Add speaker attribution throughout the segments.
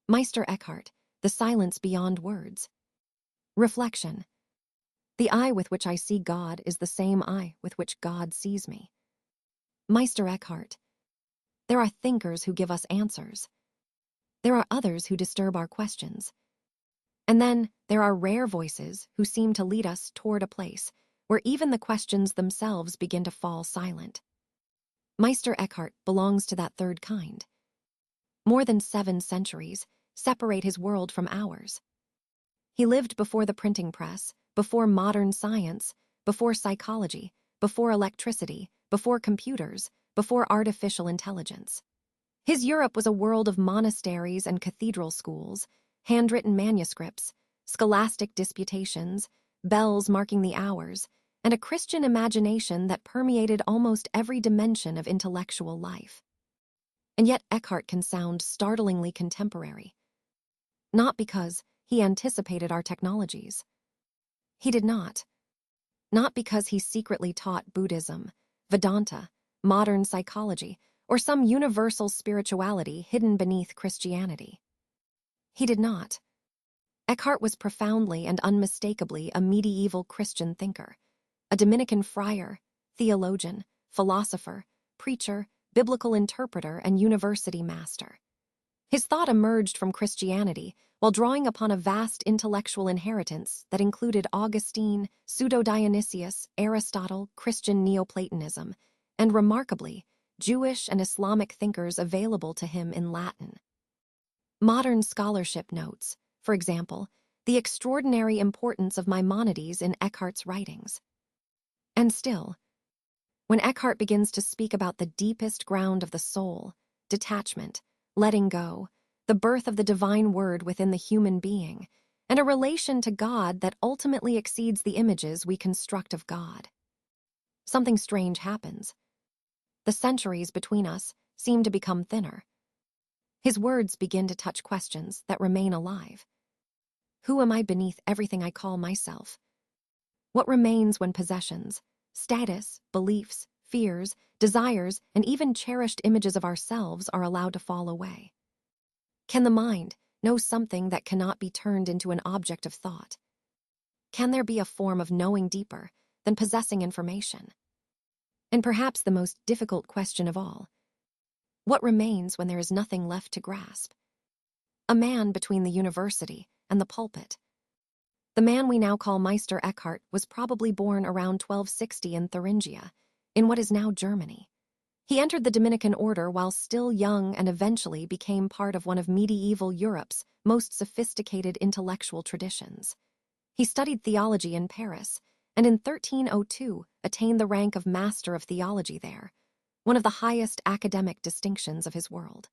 Speaker 1: Meister Eckhart, The Silence Beyond Words. Reflection. The eye with which I see God is the same eye with which God sees me. Meister Eckhart. There are thinkers who give us answers. There are others who disturb our questions. And then there are rare voices who seem to lead us toward a place where even the questions themselves begin to fall silent. Meister Eckhart belongs to that third kind. More than 7 centuries separate his world from ours. He lived before the printing press, before modern science, before psychology, before electricity, before computers, before artificial intelligence. His Europe was a world of monasteries and cathedral schools, handwritten manuscripts, scholastic disputations, bells marking the hours, and a Christian imagination that permeated almost every dimension of intellectual life. And yet Eckhart can sound startlingly contemporary. Not because he anticipated our technologies. He did not. Not because he secretly taught Buddhism, Vedanta, modern psychology, or some universal spirituality hidden beneath Christianity. He did not. Eckhart was profoundly and unmistakably a medieval Christian thinker, a Dominican friar, theologian, philosopher, preacher, biblical interpreter, and university master. His thought emerged from Christianity while drawing upon a vast intellectual inheritance that included Augustine, Pseudo-Dionysius, Aristotle, Christian Neoplatonism, and, remarkably, Jewish and Islamic thinkers available to him in Latin. Modern scholarship notes, for example, the extraordinary importance of Maimonides in Eckhart's writings. And still, when Eckhart begins to speak about the deepest ground of the soul, detachment, letting go, the birth of the divine word within the human being, and a relation to God that ultimately exceeds the images we construct of God, something strange happens. The centuries between us seem to become thinner. His words begin to touch questions that remain alive. Who am I beneath everything I call myself? What remains when possessions, status, beliefs, fears, desires, and even cherished images of ourselves are allowed to fall away? Can the mind know something that cannot be turned into an object of thought? Can there be a form of knowing deeper than possessing information? And perhaps the most difficult question of all, what remains when there is nothing left to grasp? A man between the university and the pulpit. The man we now call Meister Eckhart was probably born around 1260 in Thuringia, in what is now Germany. He entered the Dominican order while still young and eventually became part of one of medieval Europe's most sophisticated intellectual traditions. He studied theology in Paris, and in 1302 attained the rank of Master of Theology there, one of the highest academic distinctions of his world.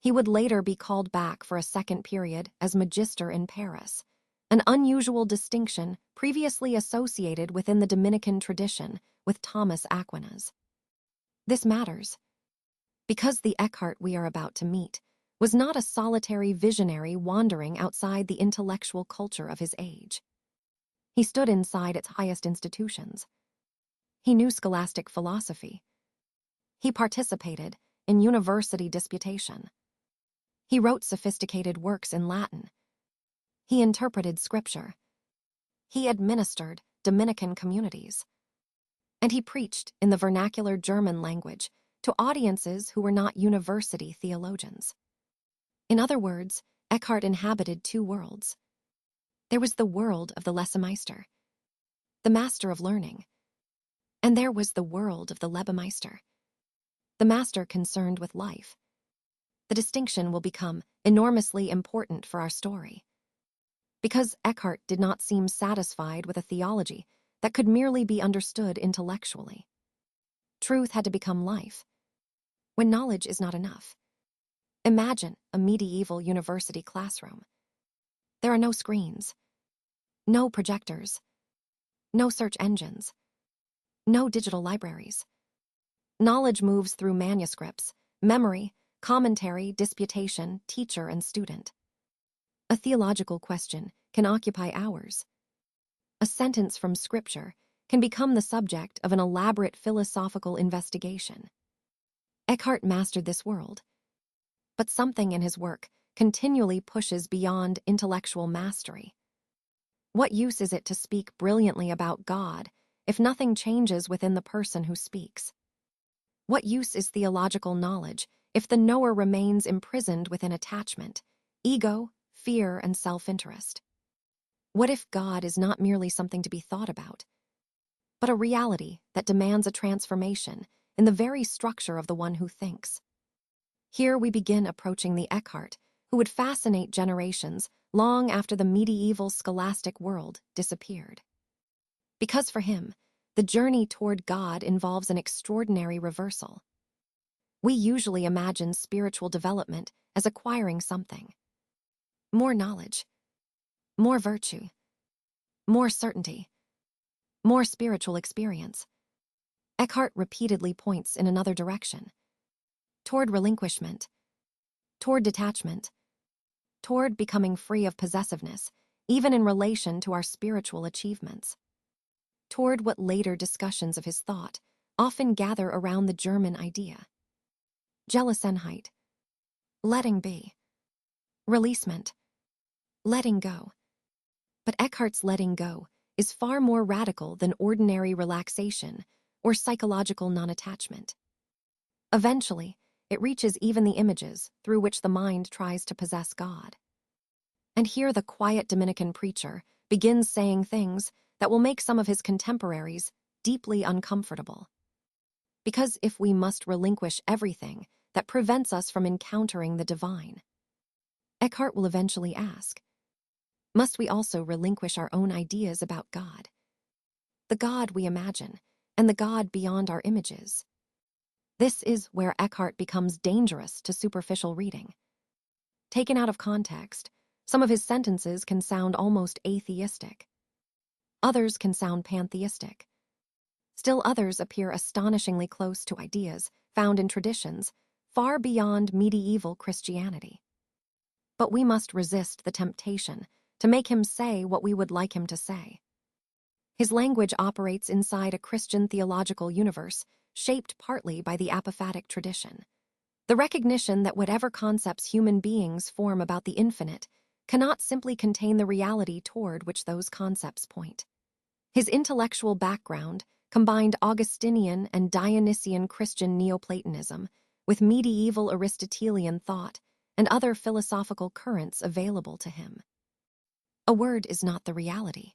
Speaker 1: He would later be called back for a second period as Magister in Paris, an unusual distinction previously associated within the Dominican tradition with Thomas Aquinas. This matters because the Eckhart we are about to meet was not a solitary visionary wandering outside the intellectual culture of his age. He stood inside its highest institutions. He knew scholastic philosophy. He participated in university disputation. He wrote sophisticated works in Latin. He interpreted scripture. He administered Dominican communities. And he preached in the vernacular German language to audiences who were not university theologians. In other words, Eckhart inhabited 2 worlds. There was the world of the Lesemeister, the master of learning, and there was the world of the Lebemeister, the master concerned with life. The distinction will become enormously important for our story, because Eckhart did not seem satisfied with a theology that could merely be understood intellectually. Truth had to become life. When knowledge is not enough. Imagine a medieval university classroom. There are no screens, no projectors, no search engines, no digital libraries. Knowledge moves through manuscripts, memory, commentary, disputation, teacher, and student. A theological question can occupy hours. A sentence from scripture can become the subject of an elaborate philosophical investigation. Eckhart mastered this world, but something in his work continually pushes beyond intellectual mastery. What use is it to speak brilliantly about God if nothing changes within the person who speaks? What use is theological knowledge if the knower remains imprisoned within attachment, ego, fear, and self-interest? What if God is not merely something to be thought about, but a reality that demands a transformation in the very structure of the one who thinks? Here we begin approaching the Eckhart who would fascinate generations long after the medieval scholastic world disappeared. Because for him, the journey toward God involves an extraordinary reversal. We usually imagine spiritual development as acquiring something: more knowledge, more virtue, more certainty, more spiritual experience. Eckhart repeatedly points in another direction: toward relinquishment, toward detachment, toward becoming free of possessiveness, even in relation to our spiritual achievements, toward what later discussions of his thought often gather around the German idea: Gelassenheit, letting be, releasement, letting go. But Eckhart's letting go is far more radical than ordinary relaxation or psychological non-attachment. Eventually, it reaches even the images through which the mind tries to possess God. And here the quiet Dominican preacher begins saying things that will make some of his contemporaries deeply uncomfortable. Because if we must relinquish everything that prevents us from encountering the divine, Eckhart will eventually ask, must we also relinquish our own ideas about God? The God we imagine, and the God beyond our images. This is where Eckhart becomes dangerous to superficial reading. Taken out of context, some of his sentences can sound almost atheistic. Others can sound pantheistic. Still others appear astonishingly close to ideas found in traditions far beyond medieval Christianity. But we must resist the temptation to make him say what we would like him to say. His language operates inside a Christian theological universe shaped partly by the apophatic tradition. The recognition that whatever concepts human beings form about the infinite cannot simply contain the reality toward which those concepts point. His intellectual background combined Augustinian and Dionysian Christian Neoplatonism with medieval Aristotelian thought and other philosophical currents available to him. A word is not the reality.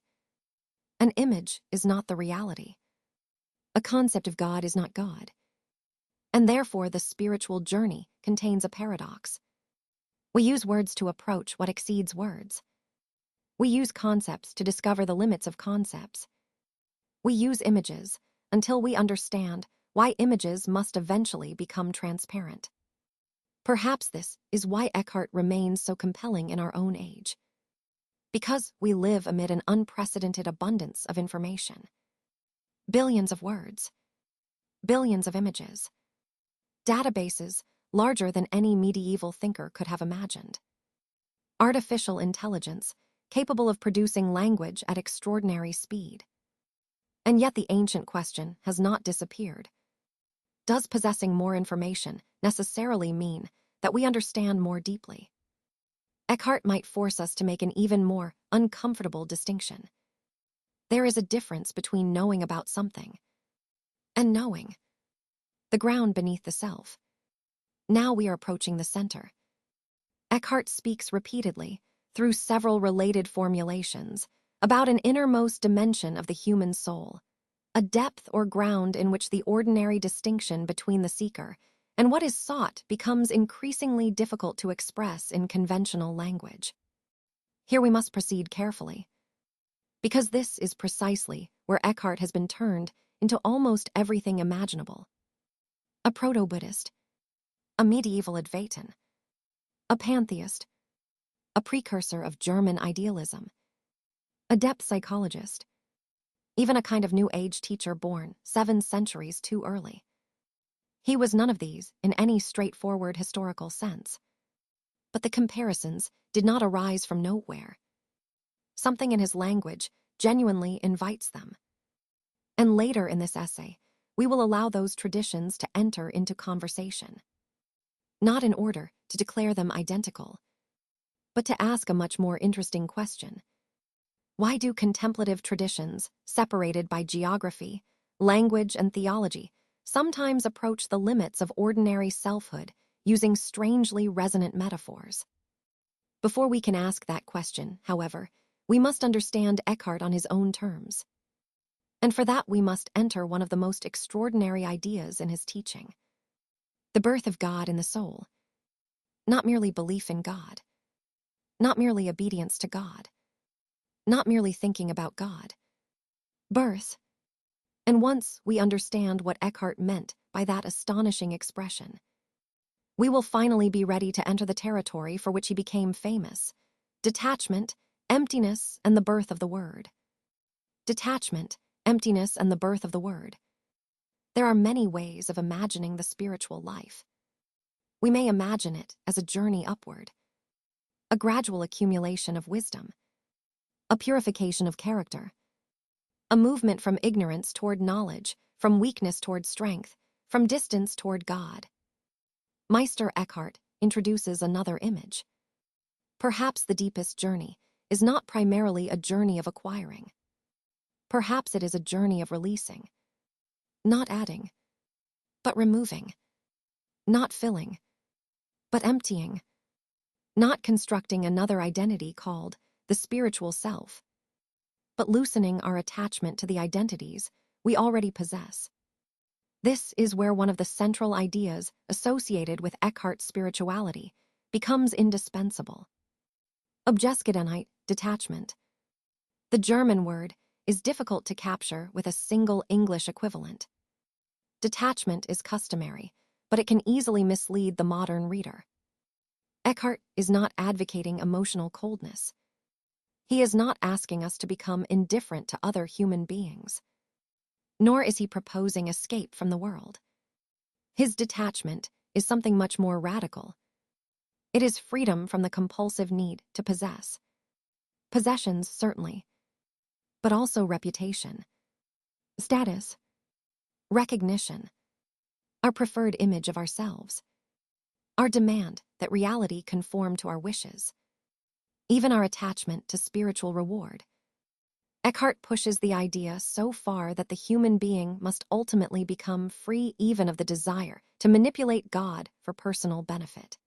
Speaker 1: An image is not the reality. A concept of God is not God. And therefore the spiritual journey contains a paradox. We use words to approach what exceeds words. We use concepts to discover the limits of concepts. We use images until we understand why images must eventually become transparent. Perhaps this is why Eckhart remains so compelling in our own age. Because we live amid an unprecedented abundance of information. Billions of words. Billions of images. Databases larger than any medieval thinker could have imagined. Artificial intelligence capable of producing language at extraordinary speed. And yet the ancient question has not disappeared. Does possessing more information necessarily mean that we understand more deeply? Eckhart might force us to make an even more uncomfortable distinction. There is a difference between knowing about something and knowing. The ground beneath the self. Now we are approaching the center. Eckhart speaks repeatedly, through several related formulations, about an innermost dimension of the human soul, a depth or ground in which the ordinary distinction between the seeker and what is sought becomes increasingly difficult to express in conventional language. Here we must proceed carefully, because this is precisely where Eckhart has been turned into almost everything imaginable. A proto-Buddhist, a medieval Advaitin, a pantheist, a precursor of German idealism, a depth psychologist, even a kind of New Age teacher born 7 centuries too early. He was none of these in any straightforward historical sense. But the comparisons did not arise from nowhere. Something in his language genuinely invites them. And later in this essay, we will allow those traditions to enter into conversation. Not in order to declare them identical, but to ask a much more interesting question. Why do contemplative traditions, separated by geography, language, and theology, sometimes approach the limits of ordinary selfhood using strangely resonant metaphors? Before we can ask that question, however, we must understand Eckhart on his own terms. And for that we must enter one of the most extraordinary ideas in his teaching: the birth of God in the soul. Not merely belief in God, not merely obedience to God, not merely thinking about God. Birth. And once we understand what Eckhart meant by that astonishing expression, we will finally be ready to enter the territory for which he became famous: detachment, emptiness, and the birth of the Word. Detachment, emptiness, and the birth of the Word. There are many ways of imagining the spiritual life. We may imagine it as a journey upward, a gradual accumulation of wisdom, a purification of character, a movement from ignorance toward knowledge, from weakness toward strength, from distance toward God. Meister Eckhart introduces another image. Perhaps the deepest journey is not primarily a journey of acquiring. Perhaps it is a journey of releasing, not adding, but removing, not filling, but emptying, not constructing another identity called the spiritual self, but loosening our attachment to the identities we already possess. This is where one of the central ideas associated with Eckhart's spirituality becomes indispensable. Objeskgedenheit, detachment. The German word is difficult to capture with a single English equivalent. Detachment is customary, but it can easily mislead the modern reader. Eckhart is not advocating emotional coldness. He is not asking us to become indifferent to other human beings. Nor is he proposing escape from the world. His detachment is something much more radical. It is freedom from the compulsive need to possess. Possessions, certainly, but also reputation, status, recognition, our preferred image of ourselves, our demand that reality conform to our wishes, even our attachment to spiritual reward. Eckhart pushes the idea so far that the human being must ultimately become free even of the desire to manipulate God for personal benefit.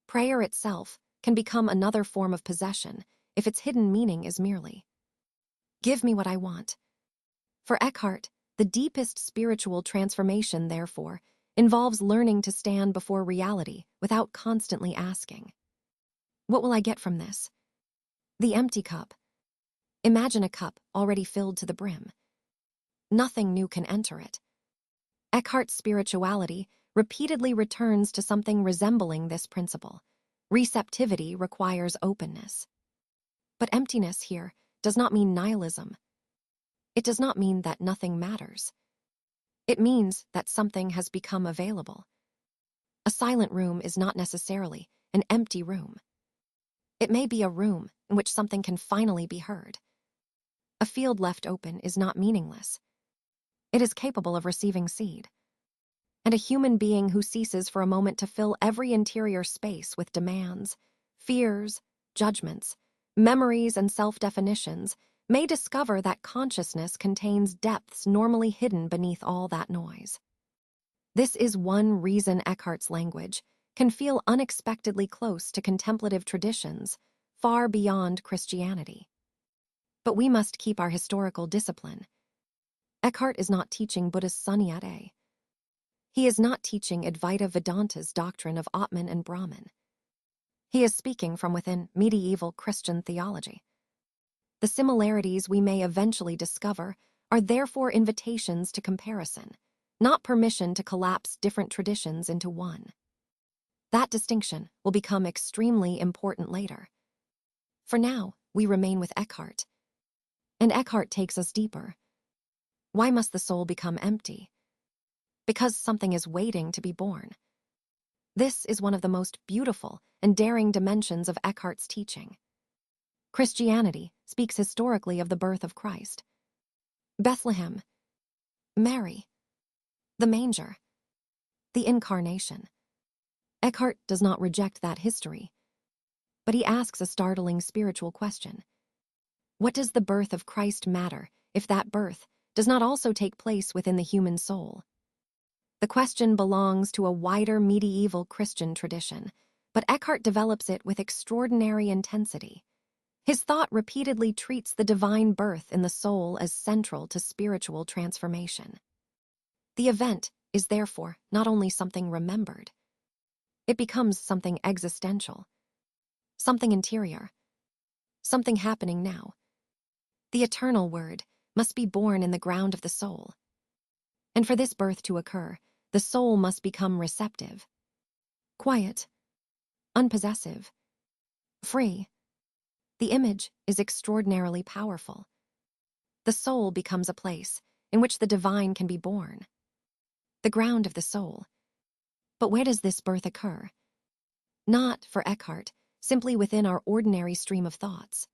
Speaker 1: Prayer itself can become another form of possession if its hidden meaning is merely, "Give me what I want." For Eckhart, the deepest spiritual transformation, therefore, involves learning to stand before reality without constantly asking, "What will I get from this?" The empty cup. Imagine a cup already filled to the brim. Nothing new can enter it. Eckhart's spirituality repeatedly returns to something resembling this principle. Receptivity requires openness. But emptiness here does not mean nihilism. It does not mean that nothing matters. It means that something has become available. A silent room is not necessarily an empty room. It may be a room in which something can finally be heard. A field left open is not meaningless. It is capable of receiving seed. And a human being who ceases for a moment to fill every interior space with demands, fears, judgments, memories, and self-definitions may discover that consciousness contains depths normally hidden beneath all that noise. This is one reason Eckhart's language can feel unexpectedly close to contemplative traditions far beyond Christianity. But we must keep our historical discipline. Eckhart is not teaching Buddhist Sunyata. He is not teaching Advaita Vedanta's doctrine of Atman and Brahman. He is speaking from within medieval Christian theology. The similarities we may eventually discover are therefore invitations to comparison, not permission to collapse different traditions into one. That distinction will become extremely important later. For now, we remain with Eckhart. And Eckhart takes us deeper. Why must the soul become empty? Because something is waiting to be born. This is one of the most beautiful and daring dimensions of Eckhart's teaching. Christianity speaks historically of the birth of Christ. Bethlehem, Mary, the manger, the incarnation. Eckhart does not reject that history. But he asks a startling spiritual question. What does the birth of Christ matter if that birth does not also take place within the human soul? The question belongs to a wider medieval Christian tradition, but Eckhart develops it with extraordinary intensity. His thought repeatedly treats the divine birth in the soul as central to spiritual transformation. The event is therefore not only something remembered, it becomes something existential, something interior, something happening now. The eternal word must be born in the ground of the soul. And for this birth to occur, the soul must become receptive, quiet, unpossessive, free. The image is extraordinarily powerful. The soul becomes a place in which the divine can be born, the ground of the soul. But where does this birth occur? Not, for Eckhart, simply within our ordinary stream of thoughts.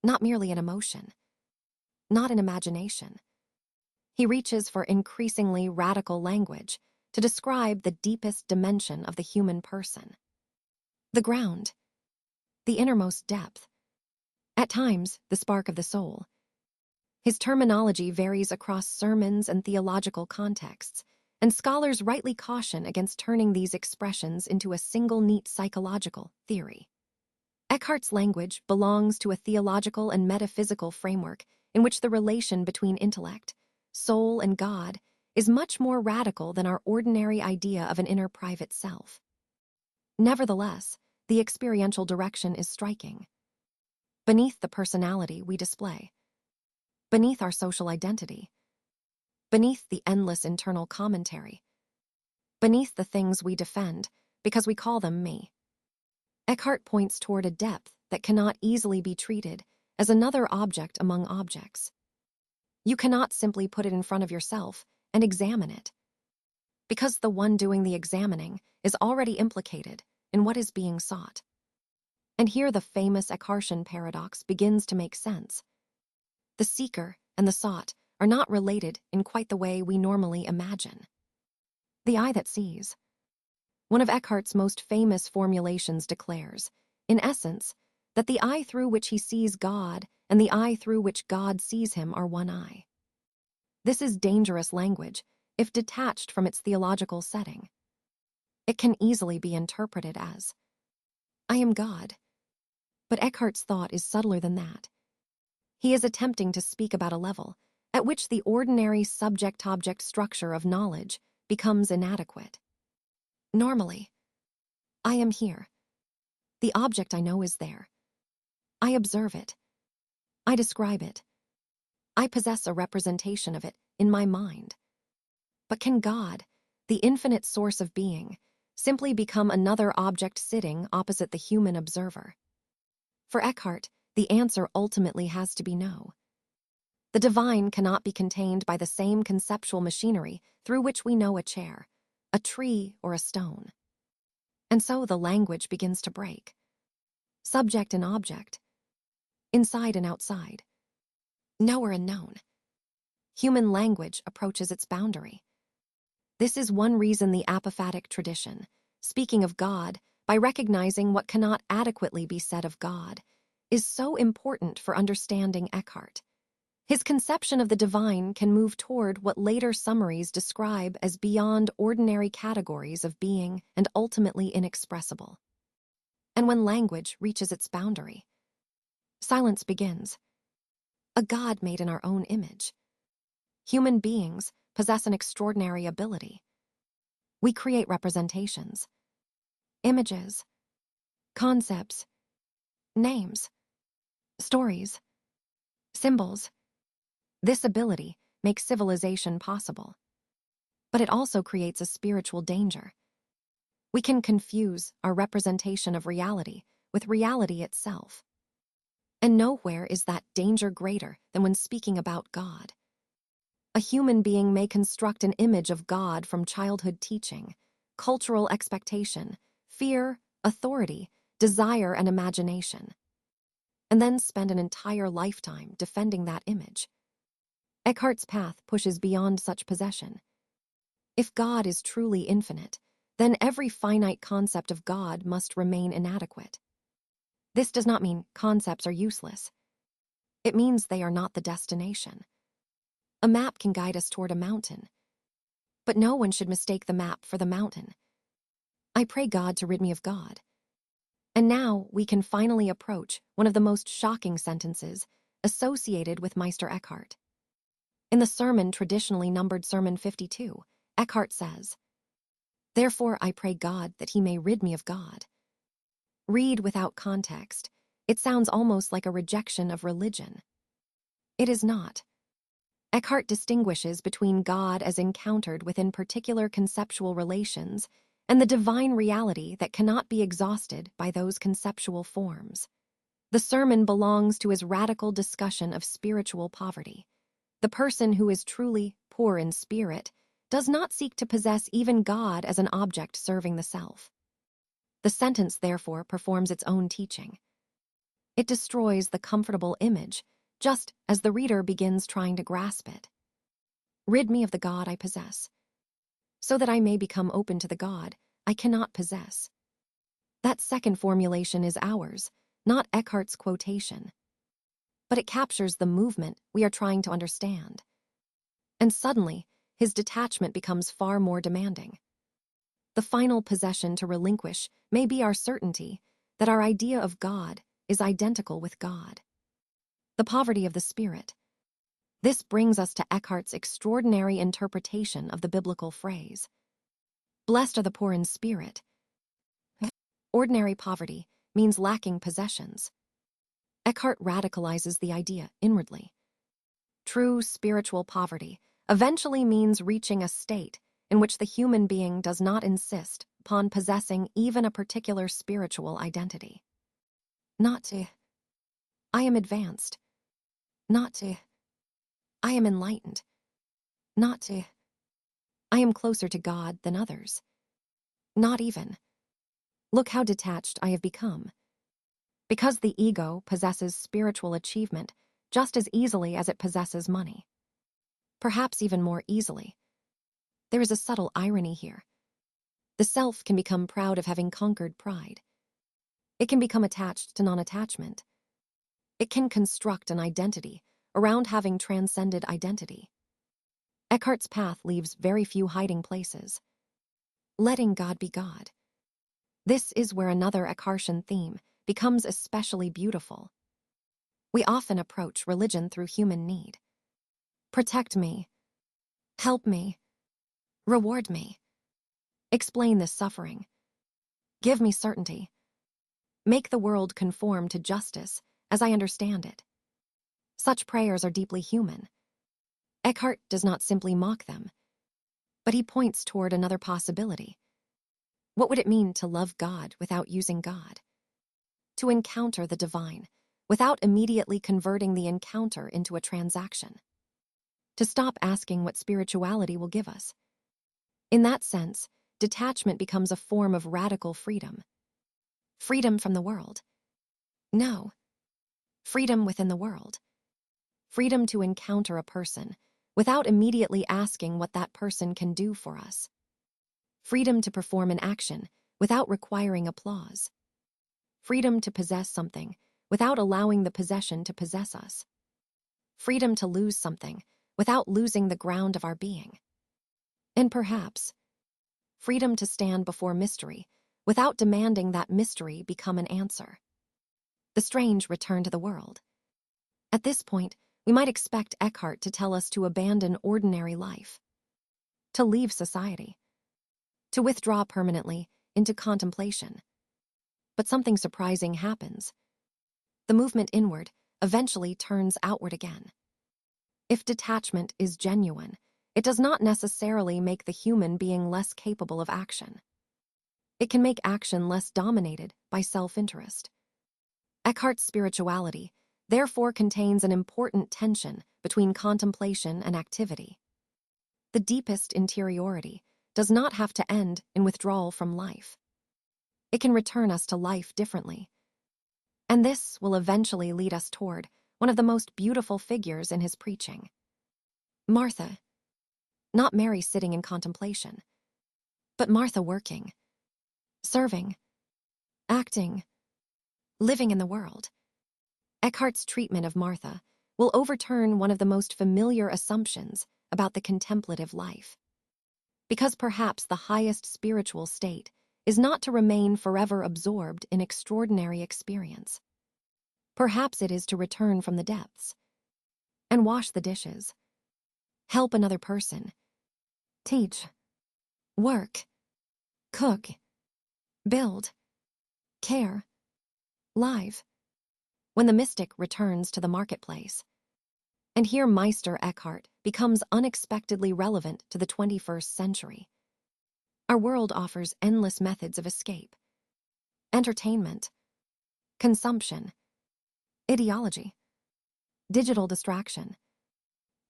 Speaker 1: Not merely an emotion. Not an imagination. He reaches for increasingly radical language to describe the deepest dimension of the human person. The ground. The innermost depth. At times, the spark of the soul. His terminology varies across sermons and theological contexts, and scholars rightly caution against turning these expressions into a single neat psychological theory. Eckhart's language belongs to a theological and metaphysical framework in which the relation between intellect, soul, and God is much more radical than our ordinary idea of an inner private self. Nevertheless, the experiential direction is striking. Beneath the personality we display, beneath our social identity, beneath the endless internal commentary, beneath the things we defend because we call them me, Eckhart points toward a depth that cannot easily be treated as another object among objects. You cannot simply put it in front of yourself and examine it, because the one doing the examining is already implicated in what is being sought. And here the famous Eckhartian paradox begins to make sense. The seeker and the sought are not related in quite the way we normally imagine. The eye that sees. One of Eckhart's most famous formulations declares, in essence, that the eye through which he sees God and the eye through which God sees him are one eye. This is dangerous language if detached from its theological setting. It can easily be interpreted as, I am God. But Eckhart's thought is subtler than that. He is attempting to speak about a level at which the ordinary subject-object structure of knowledge becomes inadequate. Normally, I am here. The object I know is there. I observe it. I describe it. I possess a representation of it in my mind. But can God, the infinite source of being, simply become another object sitting opposite the human observer? For Eckhart, the answer ultimately has to be no. The divine cannot be contained by the same conceptual machinery through which we know a chair, a tree, or a stone. And so the language begins to break. Subject and object. Inside and outside. Knower and known. Human language approaches its boundary. This is one reason the apophatic tradition, speaking of God by recognizing what cannot adequately be said of God, is so important for understanding Eckhart. His conception of the divine can move toward what later summaries describe as beyond ordinary categories of being and ultimately inexpressible. And when language reaches its boundary, silence begins. A God made in our own image. Human beings possess an extraordinary ability. We create representations, images, concepts, names, stories, symbols. This ability makes civilization possible. But it also creates a spiritual danger. We can confuse our representation of reality with reality itself. And nowhere is that danger greater than when speaking about God. A human being may construct an image of God from childhood teaching, cultural expectation, fear, authority, desire, and imagination, and then spend an entire lifetime defending that image. Eckhart's path pushes beyond such possession. If God is truly infinite, then every finite concept of God must remain inadequate. This does not mean concepts are useless. It means they are not the destination. A map can guide us toward a mountain, but no one should mistake the map for the mountain. I pray God to rid me of God. And now we can finally approach one of the most shocking sentences associated with Meister Eckhart. In the sermon traditionally numbered Sermon 52, Eckhart says, "Therefore I pray God that he may rid me of God." Read without context, it sounds almost like a rejection of religion. It is not. Eckhart distinguishes between God as encountered within particular conceptual relations and the divine reality that cannot be exhausted by those conceptual forms. The sermon belongs to his radical discussion of spiritual poverty. The person who is truly poor in spirit does not seek to possess even God as an object serving the self. The sentence, therefore, performs its own teaching. It destroys the comfortable image, just as the reader begins trying to grasp it. Rid me of the God I possess, so that I may become open to the God I cannot possess. That second formulation is ours, not Eckhart's quotation. But it captures the movement we are trying to understand. And suddenly, his detachment becomes far more demanding. The final possession to relinquish may be our certainty that our idea of God is identical with God. The poverty of the spirit. This brings us to Eckhart's extraordinary interpretation of the biblical phrase. Blessed are the poor in spirit. Ordinary poverty means lacking possessions. Eckhart radicalizes the idea inwardly. True spiritual poverty eventually means reaching a state in which the human being does not insist upon possessing even a particular spiritual identity. Not to, I am advanced. Not to, I am enlightened. Not to, I am closer to God than others. Not even, look how detached I have become. Because the ego possesses spiritual achievement just as easily as it possesses money. Perhaps even more easily. There is a subtle irony here. The self can become proud of having conquered pride. It can become attached to non-attachment. It can construct an identity around having transcended identity. Eckhart's path leaves very few hiding places. Letting God be God. This is where another Eckhartian theme becomes especially beautiful. We often approach religion through human need. Protect me. Help me. Reward me. Explain this suffering. Give me certainty. Make the world conform to justice as I understand it. Such prayers are deeply human. Eckhart does not simply mock them, but he points toward another possibility. What would it mean to love God without using God? To encounter the divine without immediately converting the encounter into a transaction? To stop asking what spirituality will give us? In that sense, detachment becomes a form of radical freedom. Freedom from the world? No. Freedom within the world. Freedom to encounter a person without immediately asking what that person can do for us. Freedom to perform an action without requiring applause. Freedom to possess something without allowing the possession to possess us. Freedom to lose something without losing the ground of our being. And perhaps, freedom to stand before mystery without demanding that mystery become an answer. The strange return to the world. At this point, we might expect Eckhart to tell us to abandon ordinary life, to leave society, to withdraw permanently into contemplation. But something surprising happens. The movement inward eventually turns outward again. If detachment is genuine, it does not necessarily make the human being less capable of action. It can make action less dominated by self-interest. Eckhart's spirituality therefore contains an important tension between contemplation and activity. The deepest interiority does not have to end in withdrawal from life. It can return us to life differently. And this will eventually lead us toward one of the most beautiful figures in his preaching. Martha. Not Mary sitting in contemplation, but Martha working, serving, acting, Living in the world. Eckhart's treatment of Martha will overturn one of the most familiar assumptions about the contemplative life. Because perhaps the highest spiritual state is not to remain forever absorbed in extraordinary experience. Perhaps it is to return from the depths and wash the dishes, help another person, teach, work, cook, build, care, live. When the mystic returns to the marketplace. And here Meister Eckhart becomes unexpectedly relevant to the 21st century. Our world offers endless methods of escape. Entertainment, consumption, ideology, digital distraction.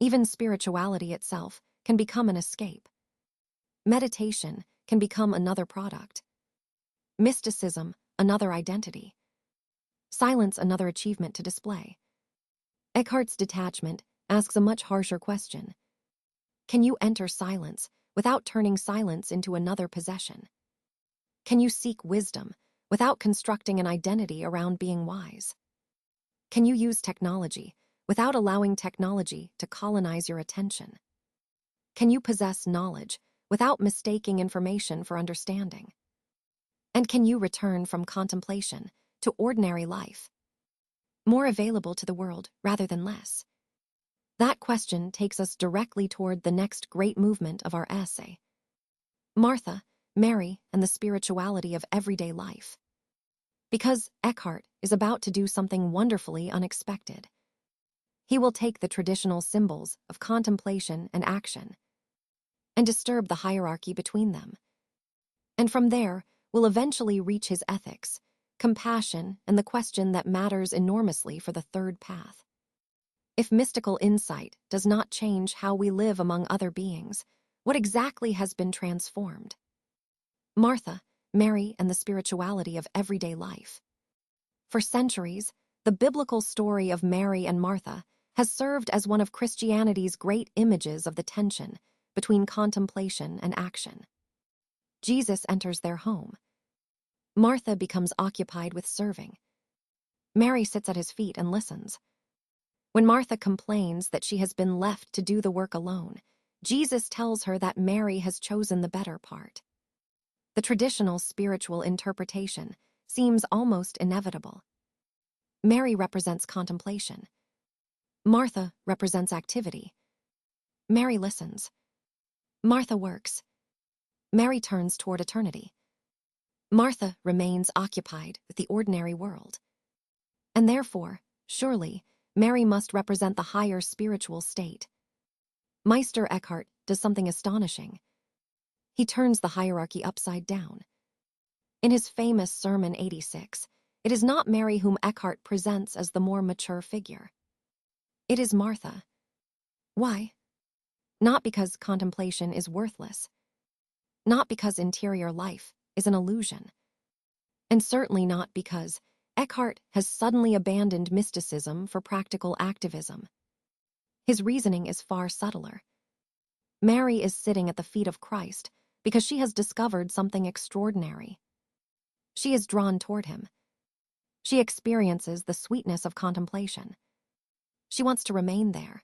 Speaker 1: Even spirituality itself can become an escape. Meditation can become another product. Mysticism, another identity. Silence, another achievement to display. Eckhart's detachment asks a much harsher question. Can you enter silence without turning silence into another possession? Can you seek wisdom without constructing an identity around being wise? Can you use technology without allowing technology to colonize your attention? Can you possess knowledge without mistaking information for understanding? And can you return from contemplation to ordinary life, more available to the world rather than less? That question takes us directly toward the next great movement of our essay. Martha, Mary, and the spirituality of everyday life. Because Eckhart is about to do something wonderfully unexpected. He will take the traditional symbols of contemplation and action and disturb the hierarchy between them. And from there, will eventually reach his ethics, compassion, and the question that matters enormously for the third path. If mystical insight does not change how we live among other beings, what exactly has been transformed? Martha, Mary, and the spirituality of everyday life. For centuries, the biblical story of Mary and Martha has served as one of Christianity's great images of the tension between contemplation and action. Jesus enters their home. Martha becomes occupied with serving. Mary sits at his feet and listens. When Martha complains that she has been left to do the work alone, Jesus tells her that Mary has chosen the better part. The traditional spiritual interpretation seems almost inevitable. Mary represents contemplation. Martha represents activity. Mary listens. Martha works. Mary turns toward eternity. Martha remains occupied with the ordinary world. And therefore, surely, Mary must represent the higher spiritual state. Meister Eckhart does something astonishing. He turns the hierarchy upside down. In his famous Sermon 86, it is not Mary whom Eckhart presents as the more mature figure. It is Martha. Why? Not because contemplation is worthless. Not because interior life is an illusion. And certainly not because Eckhart has suddenly abandoned mysticism for practical activism. His reasoning is far subtler. Mary is sitting at the feet of Christ because she has discovered something extraordinary. She is drawn toward him. She experiences the sweetness of contemplation. She wants to remain there.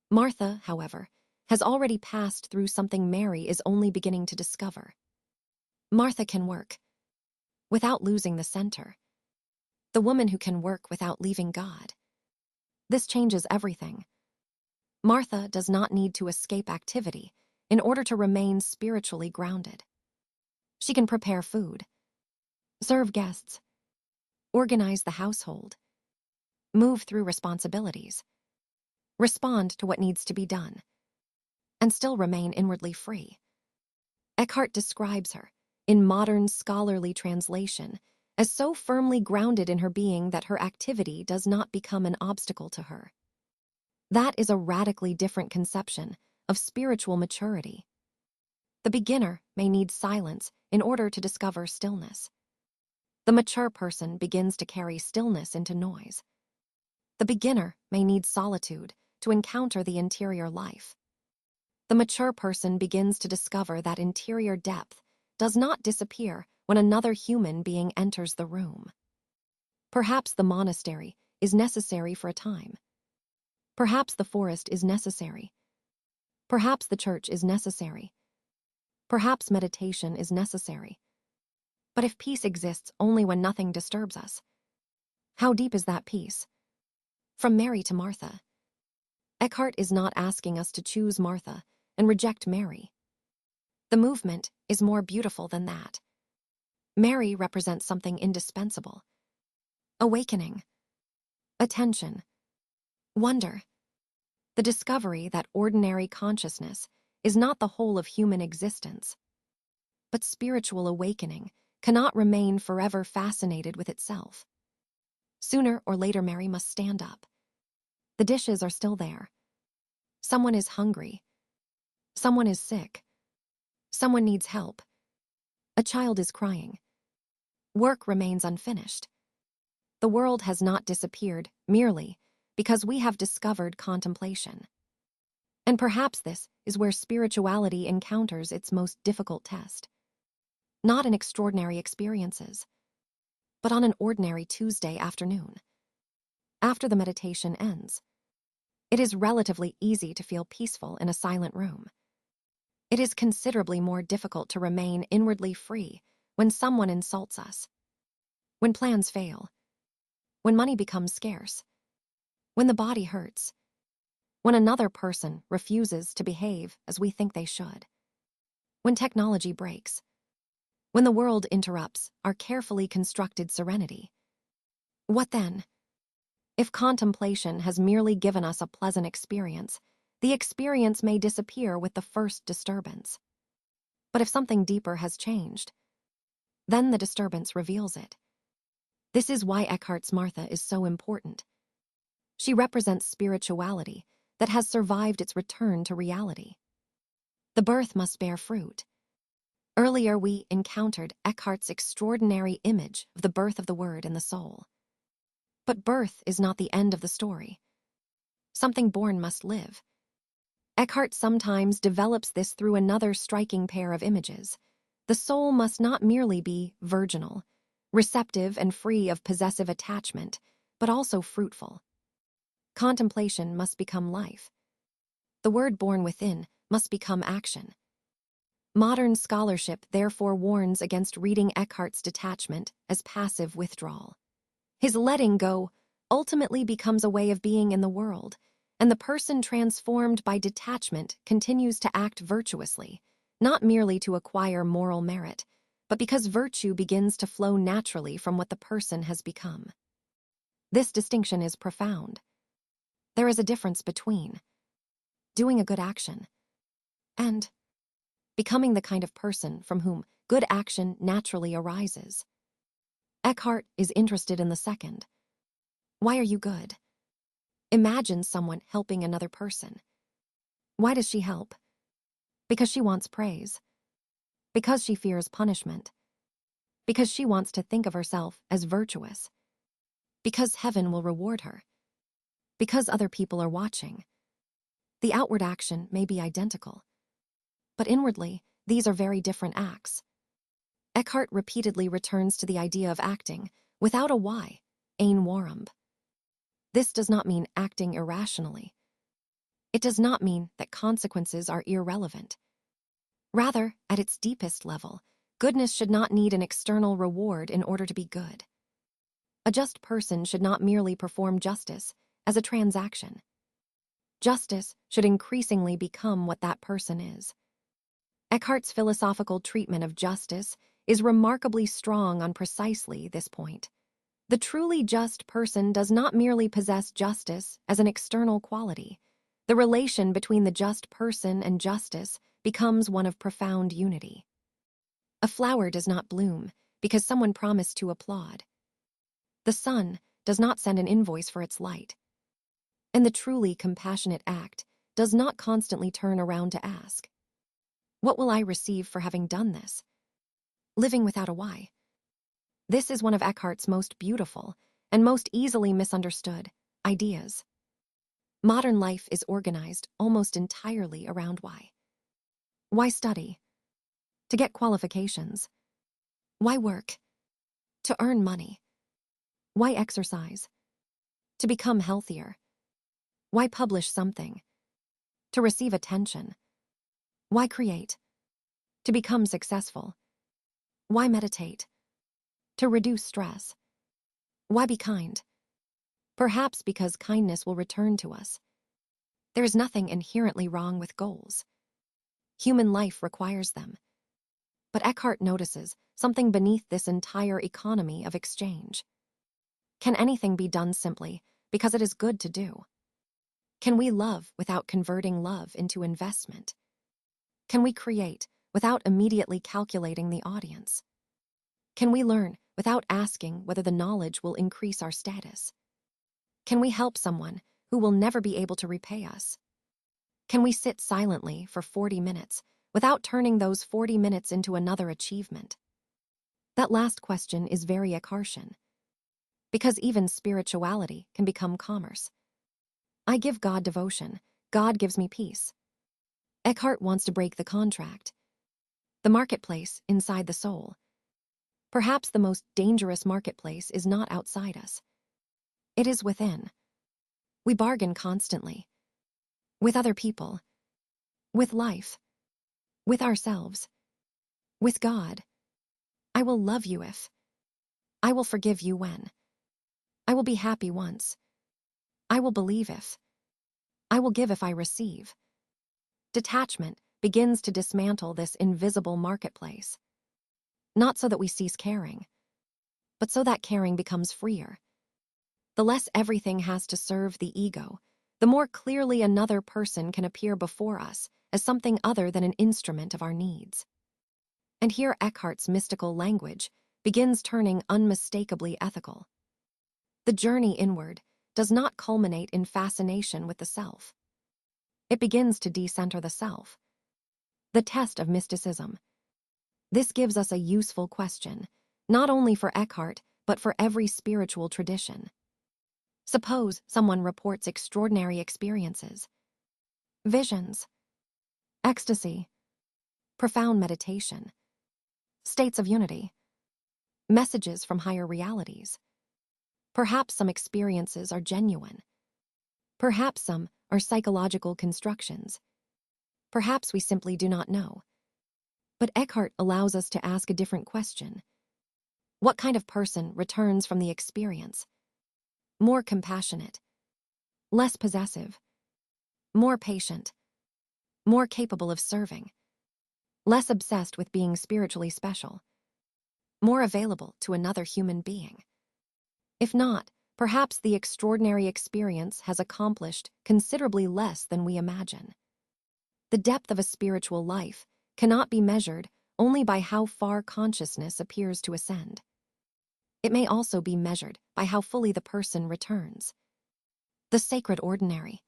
Speaker 1: Martha, however, has already passed through something Mary is only beginning to discover. Martha can work without losing the center. The woman who can work without leaving God. This changes everything. Martha does not need to escape activity in order to remain spiritually grounded. She can prepare food, serve guests, organize the household, move through responsibilities, respond to what needs to be done, and still remain inwardly free. Eckhart describes her, in modern scholarly translation, as so firmly grounded in her being that her activity does not become an obstacle to her. That is a radically different conception of spiritual maturity. The beginner may need silence in order to discover stillness. The mature person begins to carry stillness into noise. The beginner may need solitude to encounter the interior life. The mature person begins to discover that interior depth does not disappear when another human being enters the room. Perhaps the monastery is necessary for a time. Perhaps the forest is necessary. Perhaps the church is necessary. Perhaps meditation is necessary. But if peace exists only when nothing disturbs us, how deep is that peace? From Mary to Martha. Eckhart is not asking us to choose Martha and reject Mary. The movement is more beautiful than that. Mary represents something indispensable. Awakening. Attention. Wonder. The discovery that ordinary consciousness is not the whole of human existence. But spiritual awakening cannot remain forever fascinated with itself. Sooner or later, Mary must stand up. The dishes are still there. Someone is hungry. Someone is sick. Someone needs help. A child is crying. Work remains unfinished. The world has not disappeared merely because we have discovered contemplation. And perhaps this is where spirituality encounters its most difficult test. Not in extraordinary experiences, but on an ordinary Tuesday afternoon. After the meditation ends, it is relatively easy to feel peaceful in a silent room. It is considerably more difficult to remain inwardly free when someone insults us, when plans fail, when money becomes scarce, when the body hurts, when another person refuses to behave as we think they should, when technology breaks, when the world interrupts our carefully constructed serenity. What then? If contemplation has merely given us a pleasant experience, the experience may disappear with the first disturbance. But if something deeper has changed, then the disturbance reveals it. This is why Eckhart's Martha is so important. She represents spirituality that has survived its return to reality. The birth must bear fruit. Earlier we encountered Eckhart's extraordinary image of the birth of the word in the soul. But birth is not the end of the story. Something born must live. Eckhart sometimes develops this through another striking pair of images. The soul must not merely be virginal, receptive and free of possessive attachment, but also fruitful. Contemplation must become life. The word born within must become action. Modern scholarship therefore warns against reading Eckhart's detachment as passive withdrawal. His letting go ultimately becomes a way of being in the world, and the person transformed by detachment continues to act virtuously, not merely to acquire moral merit, but because virtue begins to flow naturally from what the person has become. This distinction is profound. There is a difference between doing a good action and becoming the kind of person from whom good action naturally arises. Eckhart is interested in the second. Why are you good? Imagine someone helping another person. Why does she help? Because she wants praise. Because she fears punishment. Because she wants to think of herself as virtuous. Because heaven will reward her. Because other people are watching. The outward action may be identical, but inwardly, these are very different acts. Eckhart repeatedly returns to the idea of acting without a why, ein warum. This does not mean acting irrationally. It does not mean that consequences are irrelevant. Rather, at its deepest level, goodness should not need an external reward in order to be good. A just person should not merely perform justice as a transaction. Justice should increasingly become what that person is. Eckhart's philosophical treatment of justice is remarkably strong on precisely this point. The truly just person does not merely possess justice as an external quality. The relation between the just person and justice becomes one of profound unity. A flower does not bloom because someone promised to applaud. The sun does not send an invoice for its light. And the truly compassionate act does not constantly turn around to ask, "What will I receive for having done this?" Living without a why. This is one of Eckhart's most beautiful and most easily misunderstood ideas. Modern life is organized almost entirely around why. Why study? To get qualifications. Why work? To earn money. Why exercise? To become healthier. Why publish something? To receive attention. Why create? To become successful. Why meditate? To reduce stress. Why be kind? Perhaps because kindness will return to us. There is nothing inherently wrong with goals. Human life requires them. But Eckhart notices something beneath this entire economy of exchange. Can anything be done simply because it is good to do? Can we love without converting love into investment? Can we create without immediately calculating the audience? Can we learn without asking whether the knowledge will increase our status? Can we help someone who will never be able to repay us? Can we sit silently for 40 minutes without turning those 40 minutes into another achievement? That last question is very Eckhartian, because even spirituality can become commerce. I give God devotion, God gives me peace. Eckhart wants to break the contract. The marketplace inside the soul. Perhaps the most dangerous marketplace is not outside us. It is within. We bargain constantly. With other people. With life. With ourselves. With God. I will love you if. I will forgive you when. I will be happy once. I will believe if. I will give if I receive. Detachment begins to dismantle this invisible marketplace. Not so that we cease caring, but so that caring becomes freer. The less everything has to serve the ego, the more clearly another person can appear before us as something other than an instrument of our needs. And here Eckhart's mystical language begins turning unmistakably ethical. The journey inward does not culminate in fascination with the self. It begins to decenter the self. The test of mysticism. This gives us a useful question, not only for Eckhart, but for every spiritual tradition. Suppose someone reports extraordinary experiences, visions, ecstasy, profound meditation, states of unity, messages from higher realities. Perhaps some experiences are genuine. Perhaps some are psychological constructions. Perhaps we simply do not know. But Eckhart allows us to ask a different question. What kind of person returns from the experience? More compassionate, less possessive, more patient, more capable of serving, less obsessed with being spiritually special, more available to another human being. If not, perhaps the extraordinary experience has accomplished considerably less than we imagine. The depth of a spiritual life cannot be measured only by how far consciousness appears to ascend. It may also be measured by how fully the person returns. The sacred ordinary.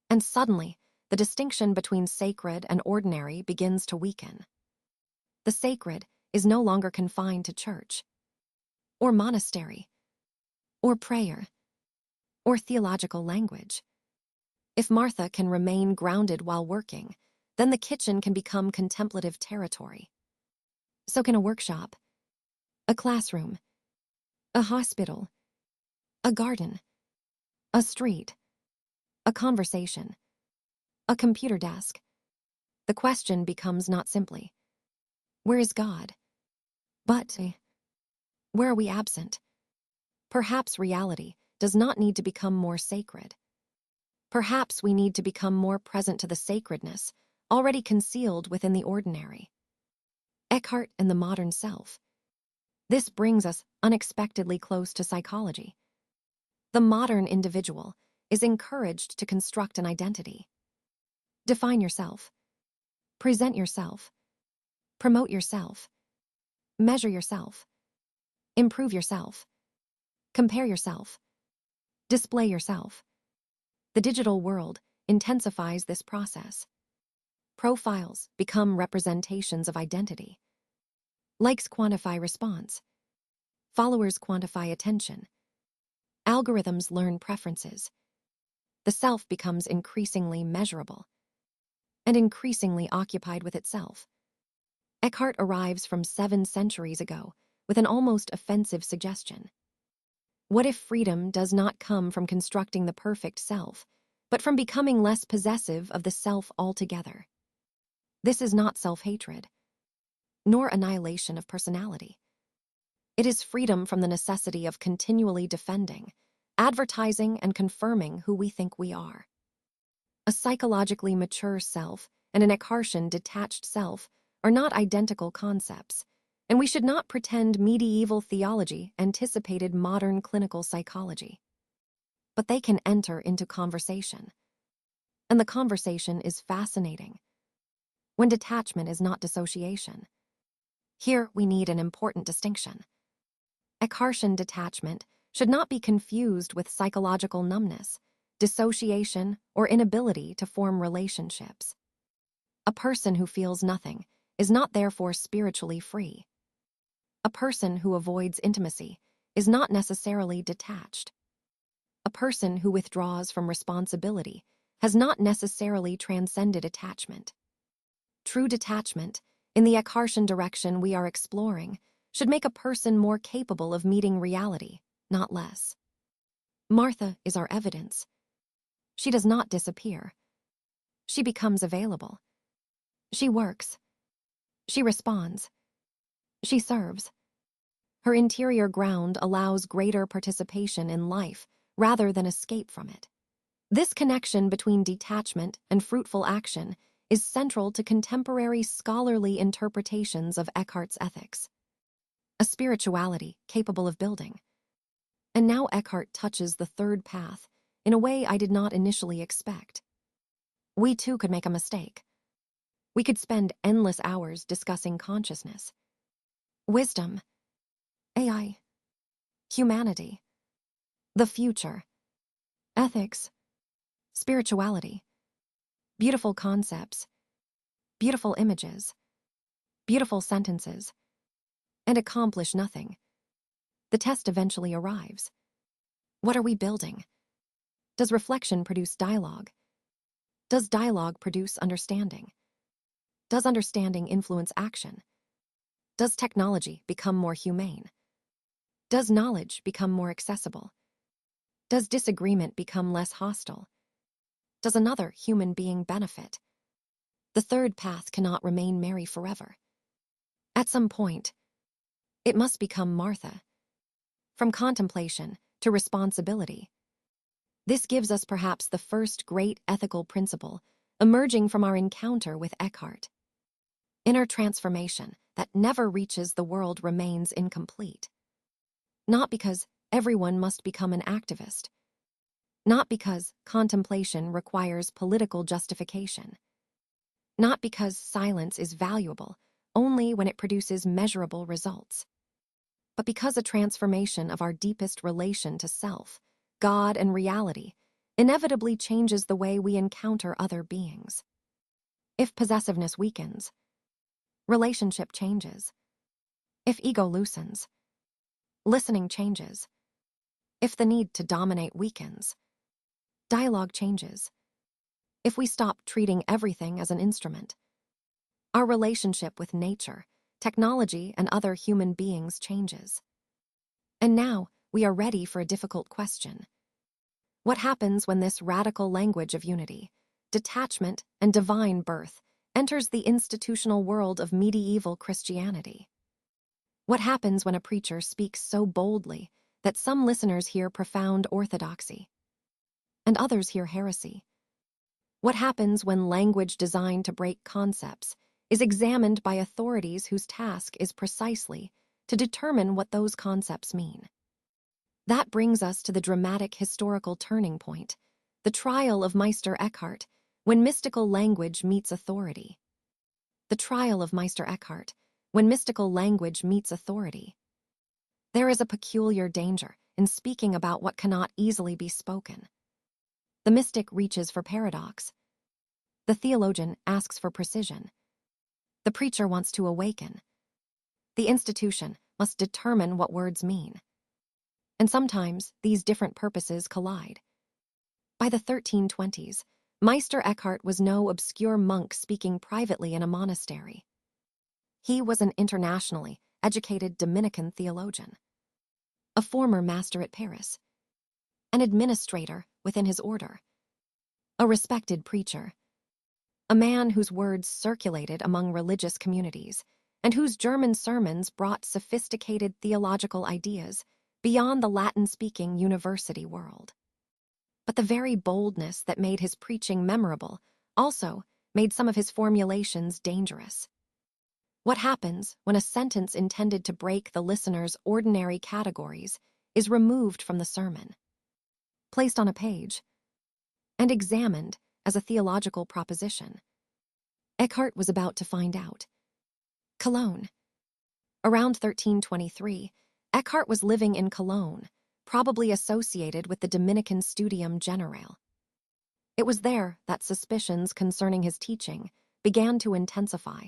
Speaker 1: And suddenly, the distinction between sacred and ordinary begins to weaken. The sacred is no longer confined to church, or monastery, or prayer, or theological language. If Martha can remain grounded while working, then the kitchen can become contemplative territory. So can a workshop, a classroom, a hospital, a garden, a street, a conversation, a computer desk. The question becomes not simply, where is God? But, where are we absent? Perhaps reality does not need to become more sacred. Perhaps we need to become more present to the sacredness already concealed within the ordinary. Eckhart and the modern self. This brings us unexpectedly close to psychology. The modern individual is encouraged to construct an identity. Define yourself. Present yourself. Promote yourself. Measure yourself. Improve yourself. Compare yourself. Display yourself. The digital world intensifies this process. Profiles become representations of identity. Likes quantify response. Followers quantify attention. Algorithms learn preferences. The self becomes increasingly measurable and increasingly occupied with itself. Eckhart arrives from 7 centuries ago with an almost offensive suggestion. What if freedom does not come from constructing the perfect self, but from becoming less possessive of the self altogether? This is not self-hatred, nor annihilation of personality. It is freedom from the necessity of continually defending, advertising, and confirming who we think we are. A psychologically mature self and an Eckartian detached self are not identical concepts, and we should not pretend medieval theology anticipated modern clinical psychology. But they can enter into conversation, and the conversation is fascinating when detachment is not dissociation. Here we need an important distinction. Eckartian detachment should not be confused with psychological numbness, dissociation, or inability to form relationships. A person who feels nothing is not therefore spiritually free. A person who avoids intimacy is not necessarily detached. A person who withdraws from responsibility has not necessarily transcended attachment. True detachment, in the Eckartian direction we are exploring, should make a person more capable of meeting reality, not less. Martha is our evidence. She does not disappear. She becomes available. She works. She responds. She serves. Her interior ground allows greater participation in life rather than escape from it. This connection between detachment and fruitful action is central to contemporary scholarly interpretations of Eckhart's ethics. A spirituality capable of building. And now Eckhart touches the third path in a way I did not initially expect. We too could make a mistake. We could spend endless hours discussing consciousness, wisdom, AI, humanity, the future, ethics, spirituality, beautiful concepts, beautiful images, beautiful sentences, and accomplish nothing. The test eventually arrives. What are we building? Does reflection produce dialogue? Does dialogue produce understanding? Does understanding influence action? Does technology become more humane? Does knowledge become more accessible? Does disagreement become less hostile? Does another human being benefit? The third path cannot remain Mary forever. At some point, it must become Martha. From contemplation to responsibility. This gives us perhaps the first great ethical principle emerging from our encounter with Eckhart. Inner transformation that never reaches the world remains incomplete. Not because everyone must become an activist. Not because contemplation requires political justification. Not because silence is valuable only when it produces measurable results. But because a transformation of our deepest relation to self, God, and reality inevitably changes the way we encounter other beings. If possessiveness weakens, relationship changes. If ego loosens, listening changes. If the need to dominate weakens, dialogue changes. If we stop treating everything as an instrument, our relationship with nature, technology, and other human beings changes. And now we are ready for a difficult question. What happens when this radical language of unity, detachment, and divine birth enters the institutional world of medieval Christianity? What happens when a preacher speaks so boldly that some listeners hear profound orthodoxy and others hear heresy? What happens when language designed to break concepts is examined by authorities whose task is precisely to determine what those concepts mean? That brings us to the dramatic historical turning point, the trial of Meister Eckhart, when mystical language meets authority. The trial of Meister Eckhart, when mystical language meets authority. There is a peculiar danger in speaking about what cannot easily be spoken. The mystic reaches for paradox. The theologian asks for precision. The preacher wants to awaken. The institution must determine what words mean. And sometimes these different purposes collide. By the 1320s, Meister Eckhart was no obscure monk speaking privately in a monastery. He was an internationally educated Dominican theologian. a former master at Paris, an administrator within his order, a respected preacher, a man whose words circulated among religious communities and whose German sermons brought sophisticated theological ideas beyond the Latin-speaking university world. But the very boldness that made his preaching memorable also made some of his formulations dangerous. What happens when a sentence intended to break the listener's ordinary categories is removed from the sermon, placed on a page, and examined as a theological proposition? Eckhart was about to find out. Cologne. Around 1323, Eckhart was living in Cologne, probably associated with the Dominican Studium Generale. It was there that suspicions concerning his teaching began to intensify.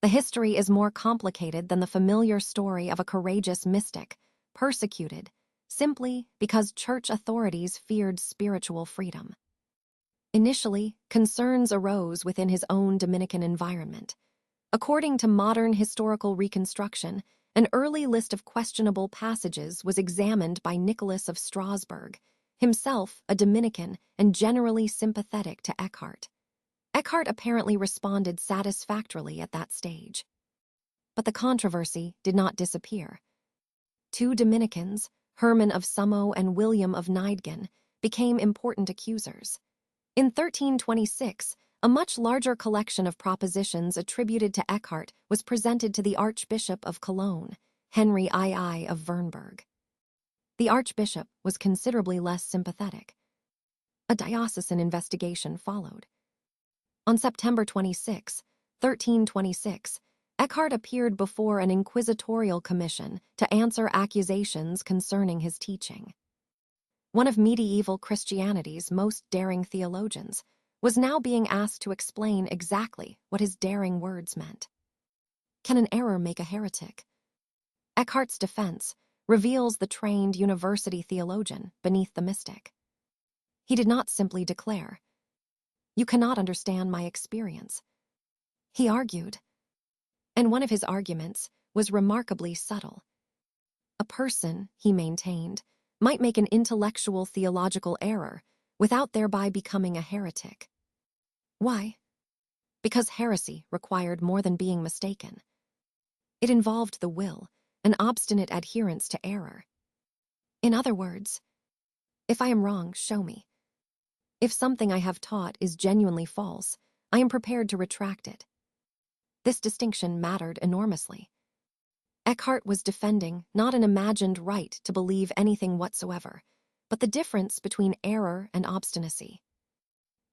Speaker 1: The history is more complicated than the familiar story of a courageous mystic, persecuted simply because church authorities feared spiritual freedom. Initially, concerns arose within his own Dominican environment. According to modern historical reconstruction, an early list of questionable passages was examined by Nicholas of Strasbourg, himself a Dominican and generally sympathetic to Eckhart. Eckhart apparently responded satisfactorily at that stage. But the controversy did not disappear. Two Dominicans, Herman of Summo and William of Niedgen, became important accusers. In 1326, a much larger collection of propositions attributed to Eckhart was presented to the Archbishop of Cologne, Henry II of Wernberg. The Archbishop was considerably less sympathetic. A diocesan investigation followed. On September 26, 1326, Eckhart appeared before an inquisitorial commission to answer accusations concerning his teaching. One of medieval Christianity's most daring theologians was now being asked to explain exactly what his daring words meant. Can an error make a heretic? Eckhart's defense reveals the trained university theologian beneath the mystic. He did not simply declare, "You cannot understand my experience." He argued, and one of his arguments was remarkably subtle. A person, he maintained, might make an intellectual theological error without thereby becoming a heretic. Why? Because heresy required more than being mistaken. It involved the will, an obstinate adherence to error. In other words, if I am wrong, show me. If something I have taught is genuinely false, I am prepared to retract it. This distinction mattered enormously. Eckhart was defending not an imagined right to believe anything whatsoever, but the difference between error and obstinacy.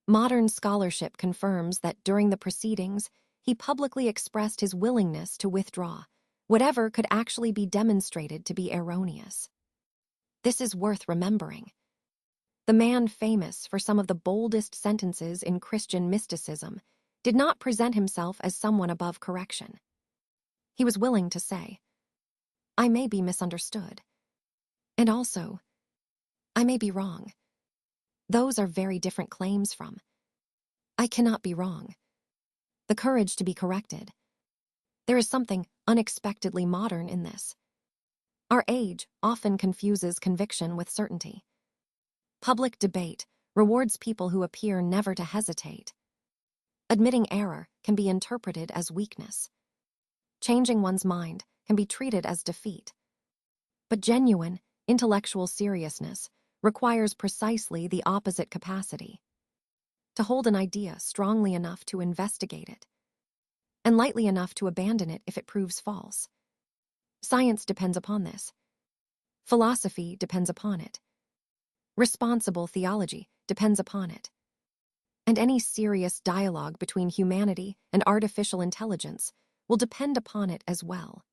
Speaker 1: Modern scholarship confirms that during the proceedings, he publicly expressed his willingness to withdraw whatever could actually be demonstrated to be erroneous. This is worth remembering. The man famous for some of the boldest sentences in Christian mysticism did not present himself as someone above correction. He was willing to say, "I may be misunderstood," and also, "I may be wrong." Those are very different claims from, "I cannot be wrong." The courage to be corrected. There is something unexpectedly modern in this. Our age often confuses conviction with certainty. Public debate rewards people who appear never to hesitate. Admitting error can be interpreted as weakness. Changing one's mind can be treated as defeat. But genuine, intellectual seriousness requires precisely the opposite capacity. To hold an idea strongly enough to investigate it, and lightly enough to abandon it if it proves false. Science depends upon this. Philosophy depends upon it. Responsible theology depends upon it. And any serious dialogue between humanity and artificial intelligence will depend upon it as well.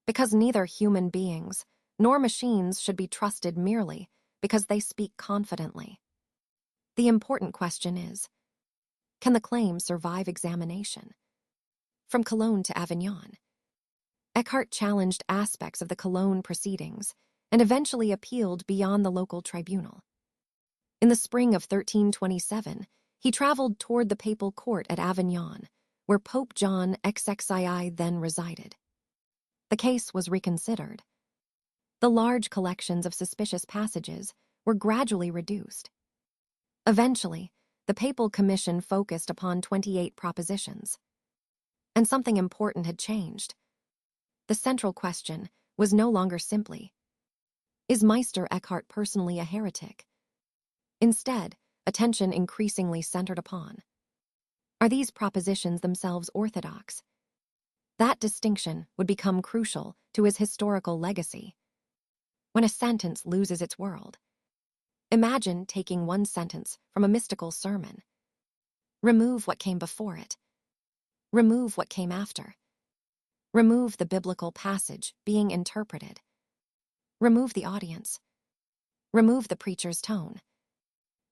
Speaker 1: Because neither human beings nor machines should be trusted merely because they speak confidently. The important question is, can the claim survive examination? From Cologne to Avignon. Eckhart challenged aspects of the Cologne proceedings and eventually appealed beyond the local tribunal. In the spring of 1327, he traveled toward the papal court at Avignon, where Pope John XXII then resided. The case was reconsidered. The large collections of suspicious passages were gradually reduced. Eventually, the papal commission focused upon 28 propositions. And something important had changed. The central question was no longer simply, is Meister Eckhart personally a heretic? Instead, attention increasingly centered upon, are these propositions themselves orthodox? That distinction would become crucial to his historical legacy. When a sentence loses its world, imagine taking one sentence from a mystical sermon. Remove what came before it. Remove what came after. Remove the biblical passage being interpreted. Remove the audience. Remove the preacher's tone.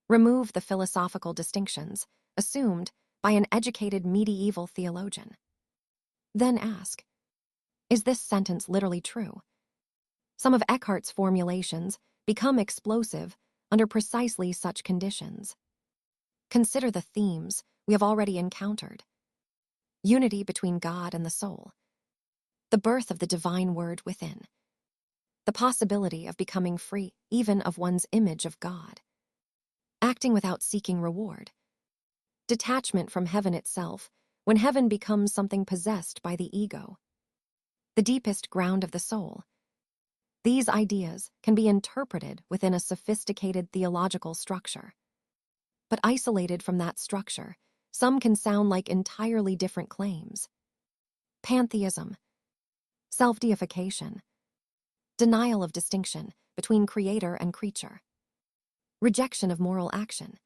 Speaker 1: Remove the philosophical distinctions assumed by an educated medieval theologian. Then ask, is this sentence literally true? Some of Eckhart's formulations become explosive under precisely such conditions. Consider the themes we have already encountered. Unity between God and the soul. The birth of the divine word within. The possibility of becoming free even of one's image of God. Acting without seeking reward. Detachment from heaven itself when heaven becomes something possessed by the ego. The deepest ground of the soul. These ideas can be interpreted within a sophisticated theological structure. But isolated from that structure, some can sound like entirely different claims. Pantheism, self-deification, denial of distinction between creator and creature, rejection of moral action,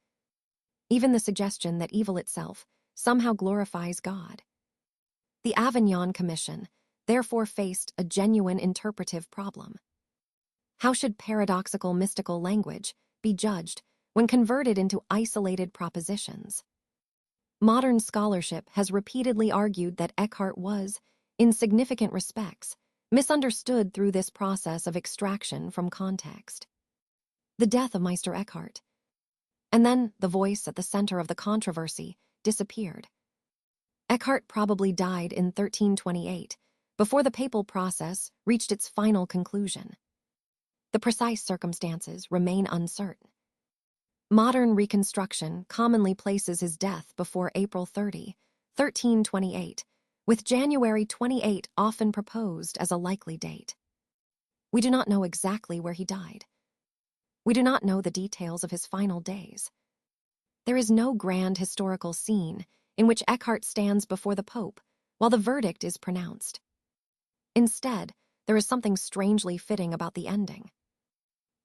Speaker 1: even the suggestion that evil itself somehow glorifies God. The Avignon Commission therefore faced a genuine interpretive problem. How should paradoxical mystical language be judged when converted into isolated propositions? Modern scholarship has repeatedly argued that Eckhart was, in significant respects, misunderstood through this process of extraction from context. The death of Meister Eckhart, and then the voice at the center of the controversy, disappeared. Eckhart probably died in 1328, before the papal process reached its final conclusion. The precise circumstances remain uncertain. Modern reconstruction commonly places his death before April 30, 1328, with January 28 often proposed as a likely date. We do not know exactly where he died. We do not know the details of his final days. There is no grand historical scene in which Eckhart stands before the Pope while the verdict is pronounced. Instead, there is something strangely fitting about the ending.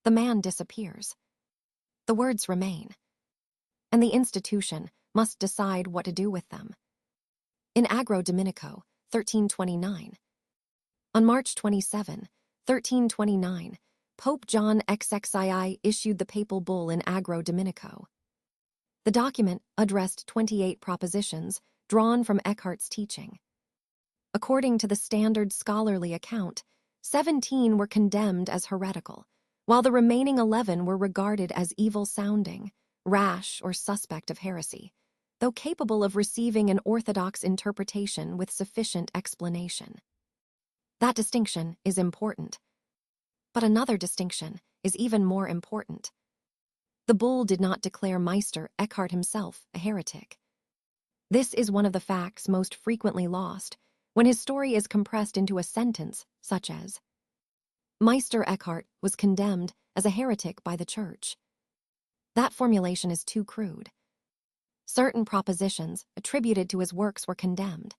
Speaker 1: The man disappears. The words remain, and the institution must decide what to do with them. In Agro Dominico, 1329. On March 27, 1329, Pope John XXII issued the papal bull in Agro Dominico. The document addressed 28 propositions drawn from Eckhart's teaching. According to the standard scholarly account, 17 were condemned as heretical, while the remaining 11 were regarded as evil-sounding, rash, or suspect of heresy, though capable of receiving an orthodox interpretation with sufficient explanation. That distinction is important. But another distinction is even more important. The bull did not declare Meister Eckhart himself a heretic. This is one of the facts most frequently lost when his story is compressed into a sentence such as, Meister Eckhart was condemned as a heretic by the Church. That formulation is too crude. Certain propositions attributed to his works were condemned.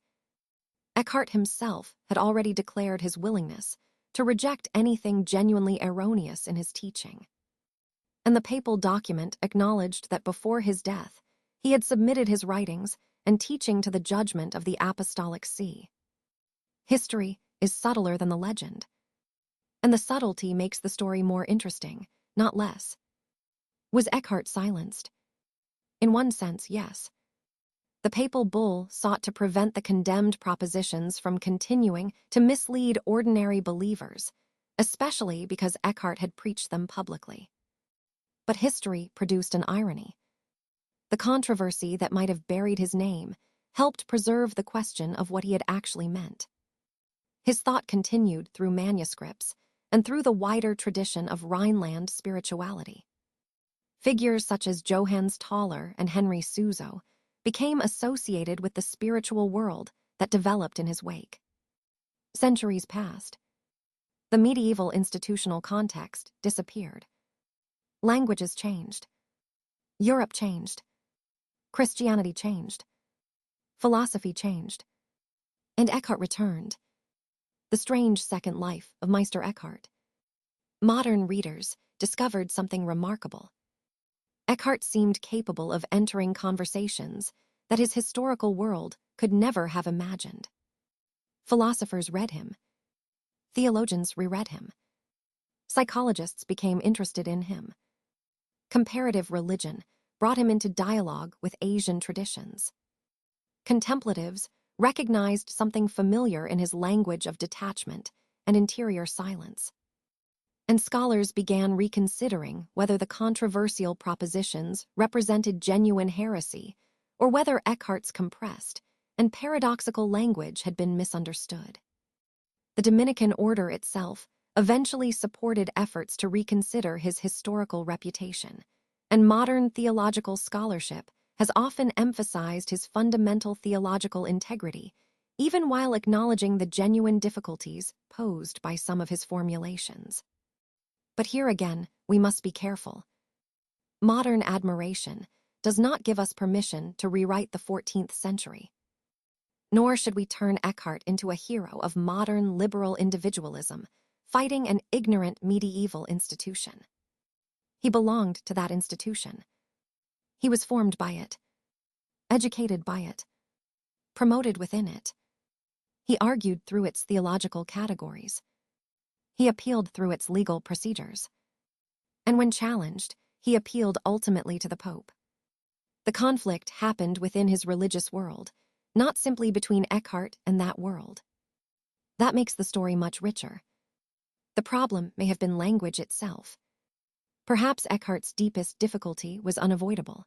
Speaker 1: Eckhart himself had already declared his willingness to reject anything genuinely erroneous in his teaching. And the papal document acknowledged that before his death, he had submitted his writings and teaching to the judgment of the Apostolic See. History is subtler than the legend, and the subtlety makes the story more interesting, not less. Was Eckhart silenced? In one sense, yes. The papal bull sought to prevent the condemned propositions from continuing to mislead ordinary believers, especially because Eckhart had preached them publicly. But history produced an irony. The controversy that might have buried his name helped preserve the question of what he had actually meant. His thought continued through manuscripts, and through the wider tradition of Rhineland spirituality. Figures such as Johannes Tauler and Henry Suso became associated with the spiritual world that developed in his wake. Centuries passed. The medieval institutional context disappeared. Languages changed. Europe changed. Christianity changed. Philosophy changed. And Eckhart returned. The strange second life of Meister Eckhart. Modern readers discovered something remarkable. Eckhart seemed capable of entering conversations that his historical world could never have imagined. Philosophers read him. Theologians reread him. Psychologists became interested in him. Comparative religion brought him into dialogue with Asian traditions. Contemplatives recognized something familiar in his language of detachment and interior silence. And scholars began reconsidering whether the controversial propositions represented genuine heresy or whether Eckhart's compressed and paradoxical language had been misunderstood. The Dominican order itself eventually supported efforts to reconsider his historical reputation, and modern theological scholarship has often emphasized his fundamental theological integrity, even while acknowledging the genuine difficulties posed by some of his formulations. But here again, we must be careful. Modern admiration does not give us permission to rewrite the 14th century. Nor should we turn Eckhart into a hero of modern liberal individualism, fighting an ignorant medieval institution. He belonged to that institution. He was formed by it, educated by it, promoted within it. He argued through its theological categories. He appealed through its legal procedures. And when challenged, he appealed ultimately to the Pope. The conflict happened within his religious world, not simply between Eckhart and that world. That makes the story much richer. The problem may have been language itself. Perhaps Eckhart's deepest difficulty was unavoidable.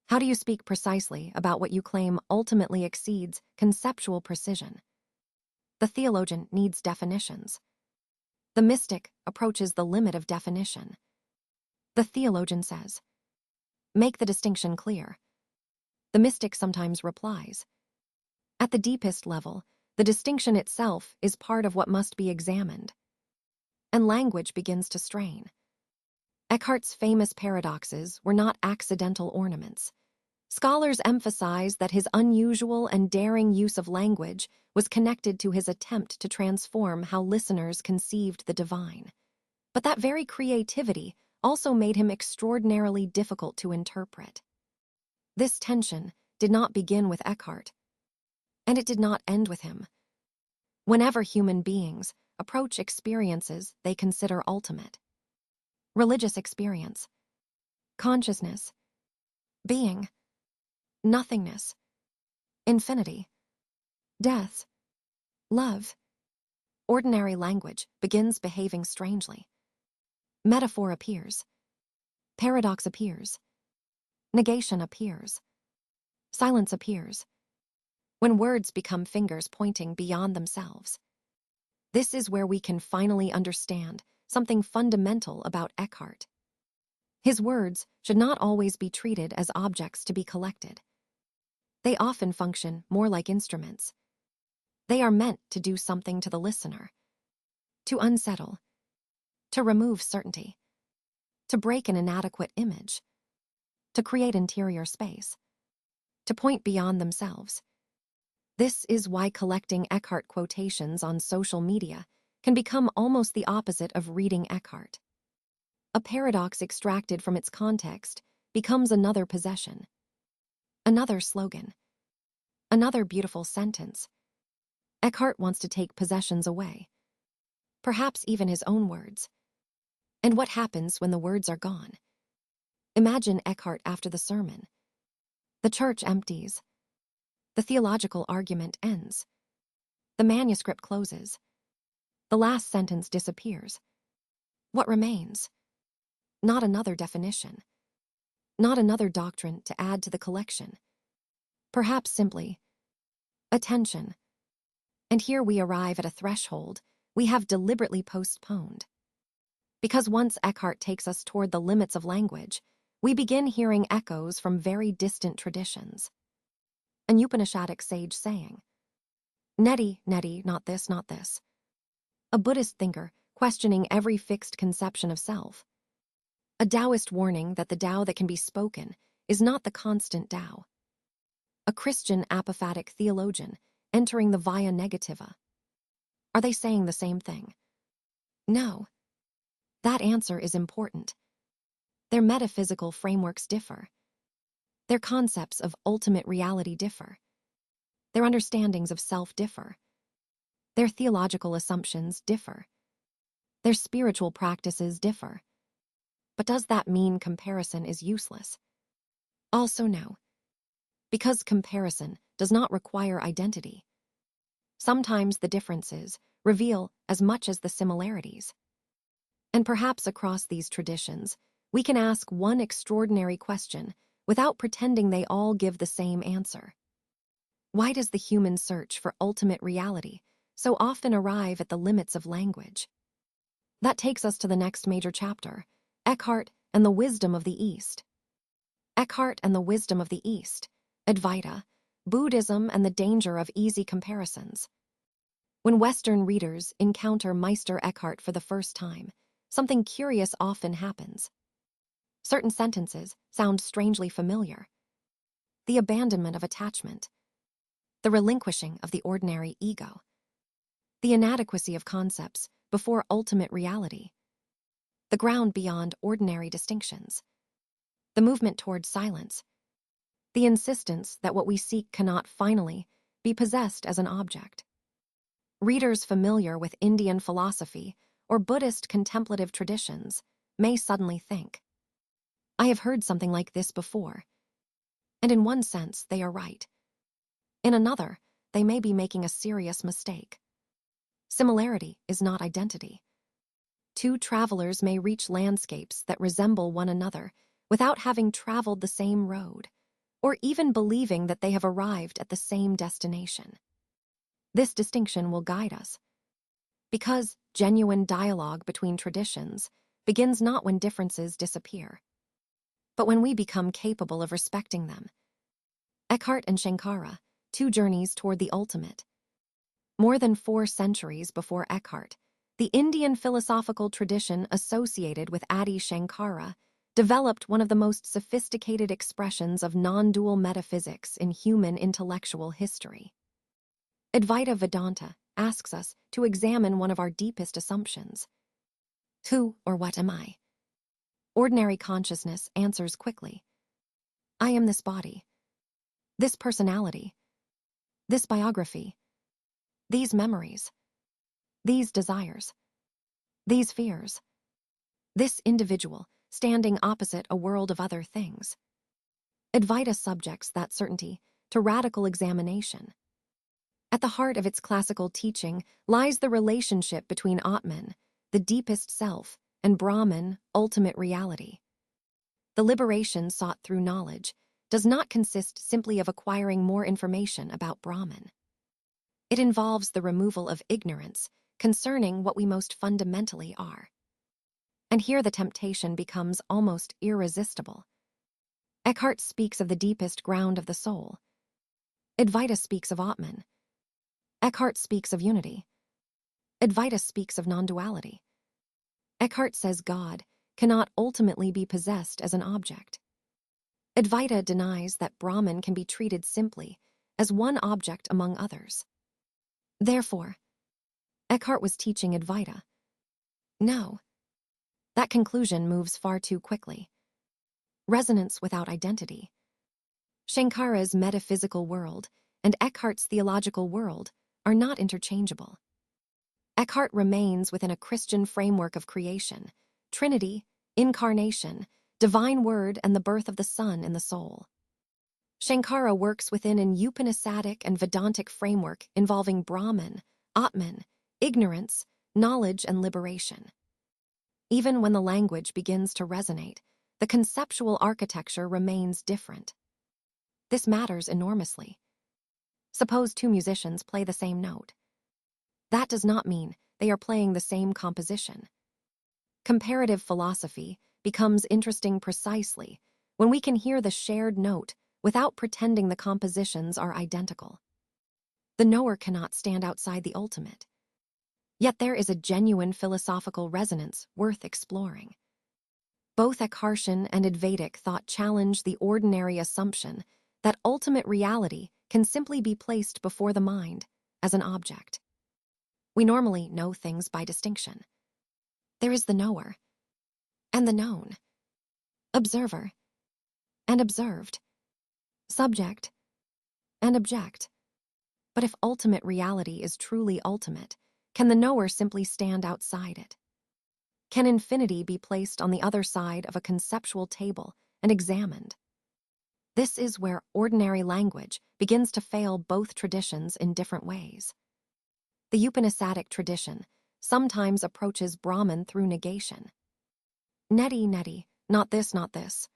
Speaker 1: How do you speak precisely about what you claim ultimately exceeds conceptual precision? The theologian needs definitions. The mystic approaches the limit of definition. The theologian says, "Make the distinction clear." The mystic sometimes replies, "At the deepest level, the distinction itself is part of what must be examined." And language begins to strain. Eckhart's famous paradoxes were not accidental ornaments. Scholars emphasize that his unusual and daring use of language was connected to his attempt to transform how listeners conceived the divine. But that very creativity also made him extraordinarily difficult to interpret. This tension did not begin with Eckhart, and it did not end with him. Whenever human beings approach experiences they consider ultimate, religious experience, consciousness, being, nothingness, infinity, death, love, ordinary language begins behaving strangely. Metaphor appears. Paradox appears. Negation appears. Silence appears. When words become fingers pointing beyond themselves. This is where we can finally understand something fundamental about Eckhart. His words should not always be treated as objects to be collected. They often function more like instruments. They are meant to do something to the listener, to unsettle, to remove certainty, to break an inadequate image, to create interior space, to point beyond themselves. This is why collecting Eckhart quotations on social media can become almost the opposite of reading Eckhart. A paradox extracted from its context becomes another possession, another slogan, another beautiful sentence. Eckhart wants to take possessions away, perhaps even his own words. And what happens when the words are gone? Imagine Eckhart after the sermon. The church empties. The theological argument ends. The manuscript closes. The last sentence disappears. What remains? Not another definition. Not another doctrine to add to the collection. Perhaps simply, attention. And here we arrive at a threshold we have deliberately postponed. Because once Eckhart takes us toward the limits of language, we begin hearing echoes from very distant traditions. An Upanishadic sage saying, "Neti, neti, not this, not this." A Buddhist thinker questioning every fixed conception of self. A Taoist warning that the Tao that can be spoken is not the constant Tao. A Christian apophatic theologian entering the via negativa. Are they saying the same thing? No. That answer is important. Their metaphysical frameworks differ. Their concepts of ultimate reality differ. Their understandings of self differ. Their theological assumptions differ. Their spiritual practices differ. But does that mean comparison is useless? Also no. Because comparison does not require identity. Sometimes the differences reveal as much as the similarities. And perhaps across these traditions, we can ask one extraordinary question without pretending they all give the same answer. Why does the human search for ultimate reality so often arrive at the limits of language? That takes us to the next major chapter, Eckhart and the Wisdom of the East. Eckhart and the Wisdom of the East, Advaita, Buddhism and the Danger of Easy Comparisons. When Western readers encounter Meister Eckhart for the first time, something curious often happens. Certain sentences sound strangely familiar. The abandonment of attachment, the relinquishing of the ordinary ego, the inadequacy of concepts before ultimate reality, the ground beyond ordinary distinctions, the movement toward silence, the insistence that what we seek cannot finally be possessed as an object. Readers familiar with Indian philosophy or Buddhist contemplative traditions may suddenly think, I have heard something like this before. And in one sense, they are right. In another, they may be making a serious mistake. Similarity is not identity. Two travelers may reach landscapes that resemble one another without having traveled the same road, or even believing that they have arrived at the same destination. This distinction will guide us, because genuine dialogue between traditions begins not when differences disappear, but when we become capable of respecting them. Eckhart and Shankara, Two Journeys Toward the Ultimate. More than 4 centuries before Eckhart, the Indian philosophical tradition associated with Adi Shankara developed one of the most sophisticated expressions of non-dual metaphysics in human intellectual history. Advaita Vedanta asks us to examine one of our deepest assumptions. Who or what am I? Ordinary consciousness answers quickly. I am this body, this personality, this biography, these memories, these desires, these fears, this individual standing opposite a world of other things. Advaita subjects that certainty to radical examination. At the heart of its classical teaching lies the relationship between Atman, the deepest self, and Brahman, ultimate reality. The liberation sought through knowledge does not consist simply of acquiring more information about Brahman. It involves the removal of ignorance concerning what we most fundamentally are. And here the temptation becomes almost irresistible. Eckhart speaks of the deepest ground of the soul. Advaita speaks of Atman. Eckhart speaks of unity. Advaita speaks of non-duality. Eckhart says God cannot ultimately be possessed as an object. Advaita denies that Brahman can be treated simply as one object among others. Therefore, Eckhart was teaching Advaita. No. That conclusion moves far too quickly. Resonance without identity. Shankara's metaphysical world and Eckhart's theological world are not interchangeable. Eckhart remains within a Christian framework of creation, Trinity, incarnation, divine word, and the birth of the Son in the soul. Shankara works within an Upanishadic and Vedantic framework involving Brahman, Atman, ignorance, knowledge, and liberation. Even when the language begins to resonate, the conceptual architecture remains different. This matters enormously. Suppose 2 musicians play the same note. That does not mean they are playing the same composition. Comparative philosophy becomes interesting precisely when we can hear the shared note without pretending the compositions are identical. The knower cannot stand outside the ultimate. Yet there is a genuine philosophical resonance worth exploring. Both Eckhartian and Advaitic thought challenge the ordinary assumption that ultimate reality can simply be placed before the mind as an object. We normally know things by distinction. There is the knower and the known, observer and observed, subject and object. But if ultimate reality is truly ultimate, can the knower simply stand outside it? Can infinity be placed on the other side of a conceptual table and examined? This is where ordinary language begins to fail both traditions in different ways. The Upanishadic tradition sometimes approaches Brahman through negation. Neti, neti, not this, not this.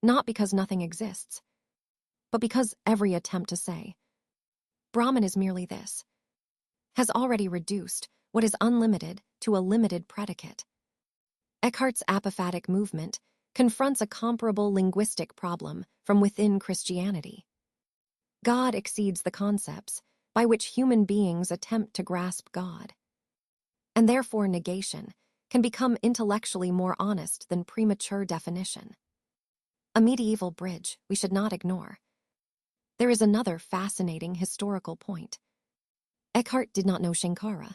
Speaker 1: Not because nothing exists, but because every attempt to say, Brahman is merely this, has already reduced what is unlimited to a limited predicate. Eckhart's apophatic movement confronts a comparable linguistic problem from within Christianity. God exceeds the concepts by which human beings attempt to grasp God. And therefore negation can become intellectually more honest than premature definition. A medieval bridge we should not ignore. There is another fascinating historical point. Eckhart did not know Shankara.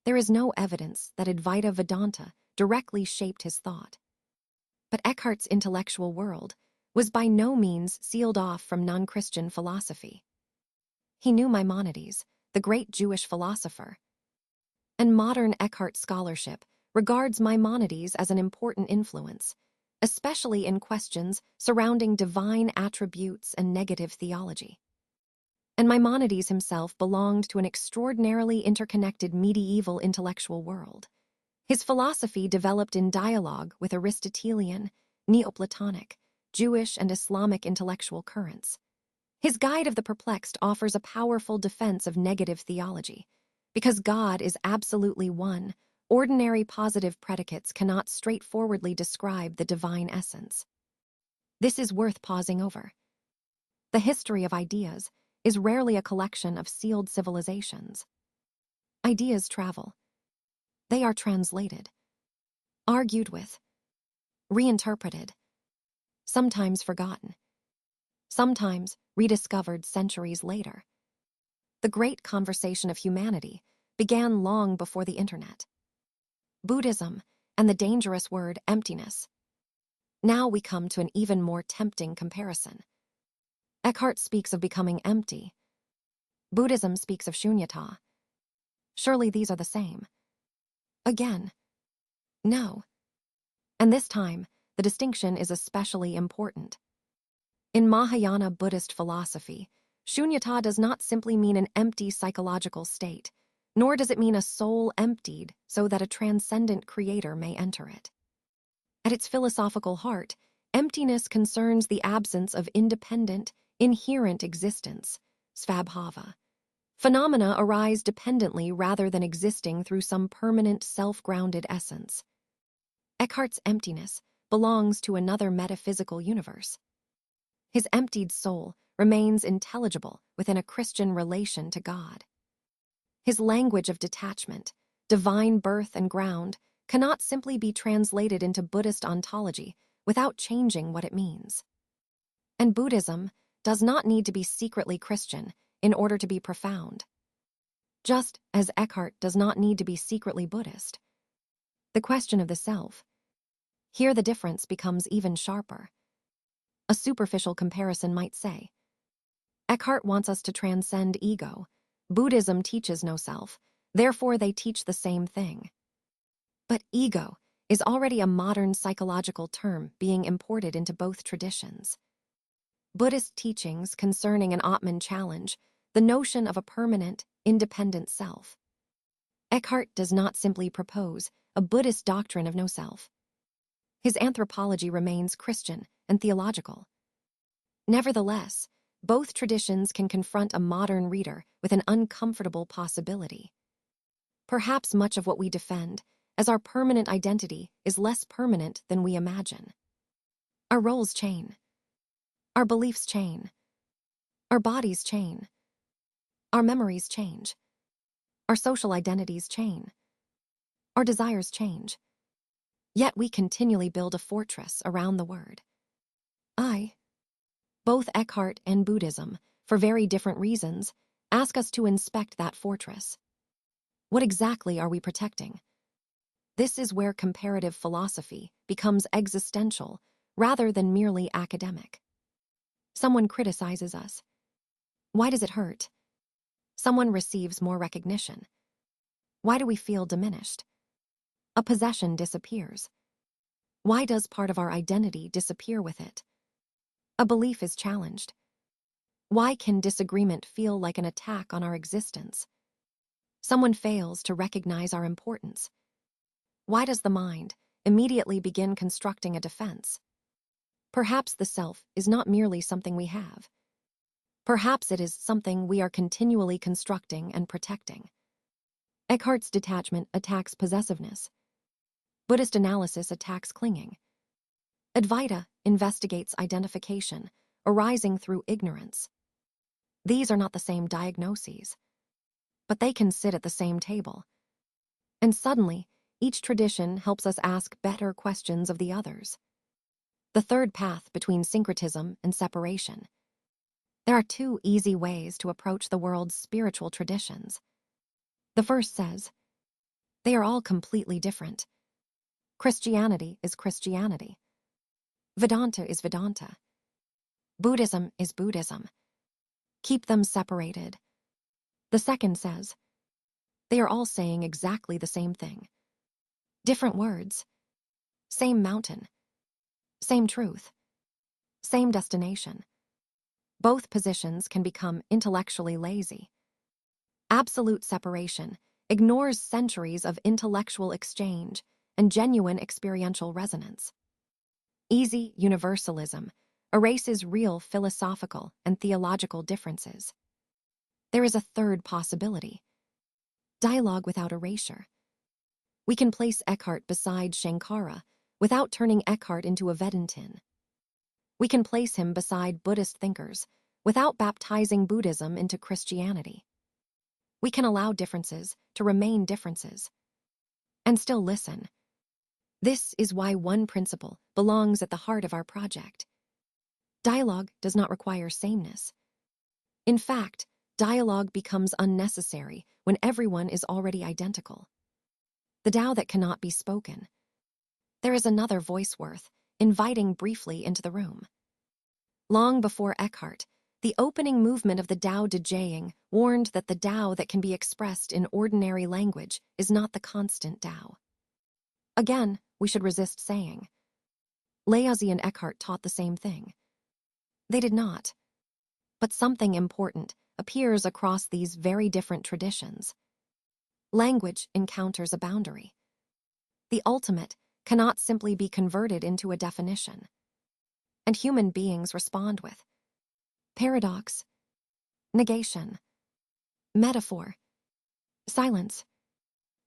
Speaker 1: There is no evidence that Advaita Vedanta directly shaped his thought. But Eckhart's intellectual world was by no means sealed off from non-Christian philosophy. He knew Maimonides, the great Jewish philosopher. And modern Eckhart scholarship regards Maimonides as an important influence, especially in questions surrounding divine attributes and negative theology. And Maimonides himself belonged to an extraordinarily interconnected medieval intellectual world. His philosophy developed in dialogue with Aristotelian, Neoplatonic, Jewish and Islamic intellectual currents. His Guide of the Perplexed offers a powerful defense of negative theology. Because God is absolutely one, ordinary positive predicates cannot straightforwardly describe the divine essence. This is worth pausing over. The history of ideas is rarely a collection of sealed civilizations. Ideas travel. They are translated, argued with, reinterpreted, sometimes forgotten, sometimes rediscovered centuries later. The great conversation of humanity began long before the internet. Buddhism and the dangerous word emptiness. Now we come to an even more tempting comparison. Eckhart speaks of becoming empty. Buddhism speaks of shunyata. Surely these are the same. Again, no. And this time, the distinction is especially important. In Mahayana Buddhist philosophy, shunyata does not simply mean an empty psychological state, nor does it mean a soul emptied so that a transcendent creator may enter it. At its philosophical heart, emptiness concerns the absence of independent, inherent existence, svabhava. Phenomena arise dependently rather than existing through some permanent self-grounded essence. Eckhart's emptiness belongs to another metaphysical universe. His emptied soul remains intelligible within a Christian relation to God. His language of detachment, divine birth and ground, cannot simply be translated into Buddhist ontology without changing what it means. And Buddhism does not need to be secretly Christian in order to be profound. Just as Eckhart does not need to be secretly Buddhist. The question of the self. Here the difference becomes even sharper. A superficial comparison might say, Eckhart wants us to transcend ego. Buddhism teaches no self, therefore they teach the same thing. But ego is already a modern psychological term being imported into both traditions. Buddhist teachings concerning an Atman challenge the notion of a permanent, independent self. Eckhart does not simply propose a Buddhist doctrine of no self. His anthropology remains Christian and theological. Nevertheless, both traditions can confront a modern reader with an uncomfortable possibility. Perhaps much of what we defend as our permanent identity is less permanent than we imagine. Our roles change. Our beliefs change. Our bodies change. Our memories change. Our social identities change. Our desires change. Yet we continually build a fortress around the word I. Both Eckhart and Buddhism, for very different reasons, ask us to inspect that fortress. What exactly are we protecting? This is where comparative philosophy becomes existential rather than merely academic. Someone criticizes us. Why does it hurt? Someone receives more recognition. Why do we feel diminished? A possession disappears. Why does part of our identity disappear with it? A belief is challenged. Why can disagreement feel like an attack on our existence? Someone fails to recognize our importance. Why does the mind immediately begin constructing a defense? Perhaps the self is not merely something we have. Perhaps it is something we are continually constructing and protecting. Eckhart's detachment attacks possessiveness. Buddhist analysis attacks clinging. Advaita investigates identification arising through ignorance. These are not the same diagnoses, but they can sit at the same table. And suddenly, each tradition helps us ask better questions of the others. The third path between syncretism and separation. There are two easy ways to approach the world's spiritual traditions. The first says, they are all completely different. Christianity is Christianity. Vedanta is Vedanta. Buddhism is Buddhism. Keep them separated. The second says, they are all saying exactly the same thing. Different words. Same mountain. Same truth. Same destination. Both positions can become intellectually lazy. Absolute separation ignores centuries of intellectual exchange and genuine experiential resonance. Easy universalism erases real philosophical and theological differences. There is a third possibility. Dialogue without erasure. We can place Eckhart beside Shankara without turning Eckhart into a Vedantin. We can place him beside Buddhist thinkers without baptizing Buddhism into Christianity. We can allow differences to remain differences and still listen. This is why one principle belongs at the heart of our project. Dialogue does not require sameness. In fact, dialogue becomes unnecessary when everyone is already identical. The Tao that cannot be spoken. There is another voice worth inviting briefly into the room. Long before Eckhart, the opening movement of the Tao De Jing warned that the Tao that can be expressed in ordinary language is not the constant Tao. Again, we should resist saying. Laozi and Eckhart taught the same thing. They did not. But something important appears across these very different traditions. Language encounters a boundary. The ultimate cannot simply be converted into a definition. And human beings respond with paradox, negation, metaphor, silence.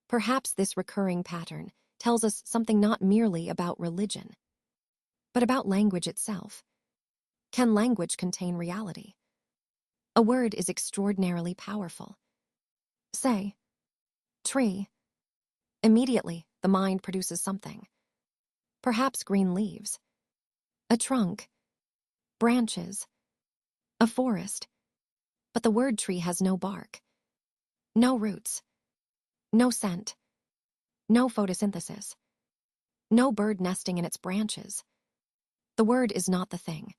Speaker 1: Perhaps this recurring pattern tells us something not merely about religion, but about language itself. Can language contain reality? A word is extraordinarily powerful. Say, tree. Immediately, the mind produces something. Perhaps green leaves, a trunk, branches, a forest. But the word tree has no bark, no roots, no scent, no photosynthesis, no bird nesting in its branches. The word is not the thing.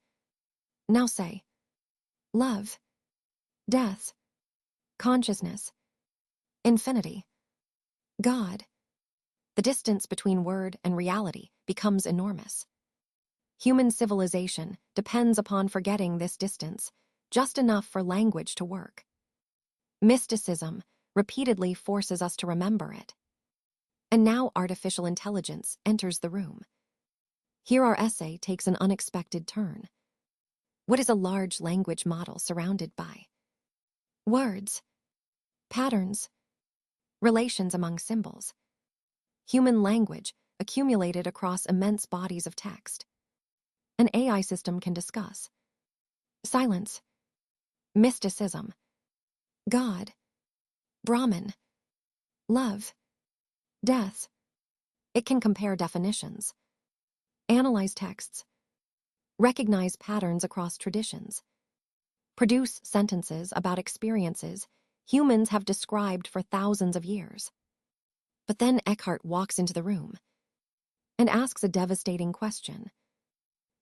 Speaker 1: Now say, love, death, consciousness, infinity, God. The distance between word and reality becomes enormous. Human civilization depends upon forgetting this distance, just enough for language to work. Mysticism repeatedly forces us to remember it. And now artificial intelligence enters the room. Here our essay takes an unexpected turn. What is a large language model surrounded by? Words, patterns, relations among symbols, human language accumulated across immense bodies of text. An AI system can discuss silence, mysticism, God, Brahman, love, death. It can compare definitions, analyze texts, recognize patterns across traditions, produce sentences about experiences humans have described for thousands of years. But then Eckhart walks into the room and asks a devastating question.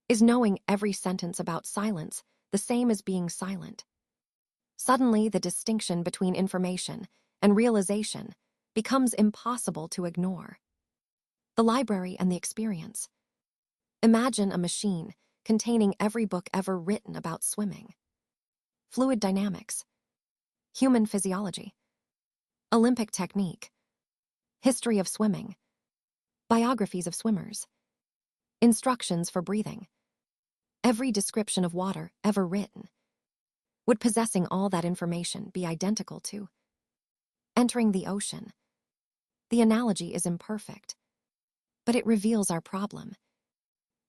Speaker 1: Is knowing every sentence about silence the same as being silent? Suddenly, the distinction between information and realization becomes impossible to ignore. The library and the experience. Imagine a machine containing every book ever written about swimming, fluid dynamics, human physiology, Olympic technique, history of swimming, biographies of swimmers, instructions for breathing, every description of water ever written. Would possessing all that information be identical to entering the ocean? The analogy is imperfect, but it reveals our problem.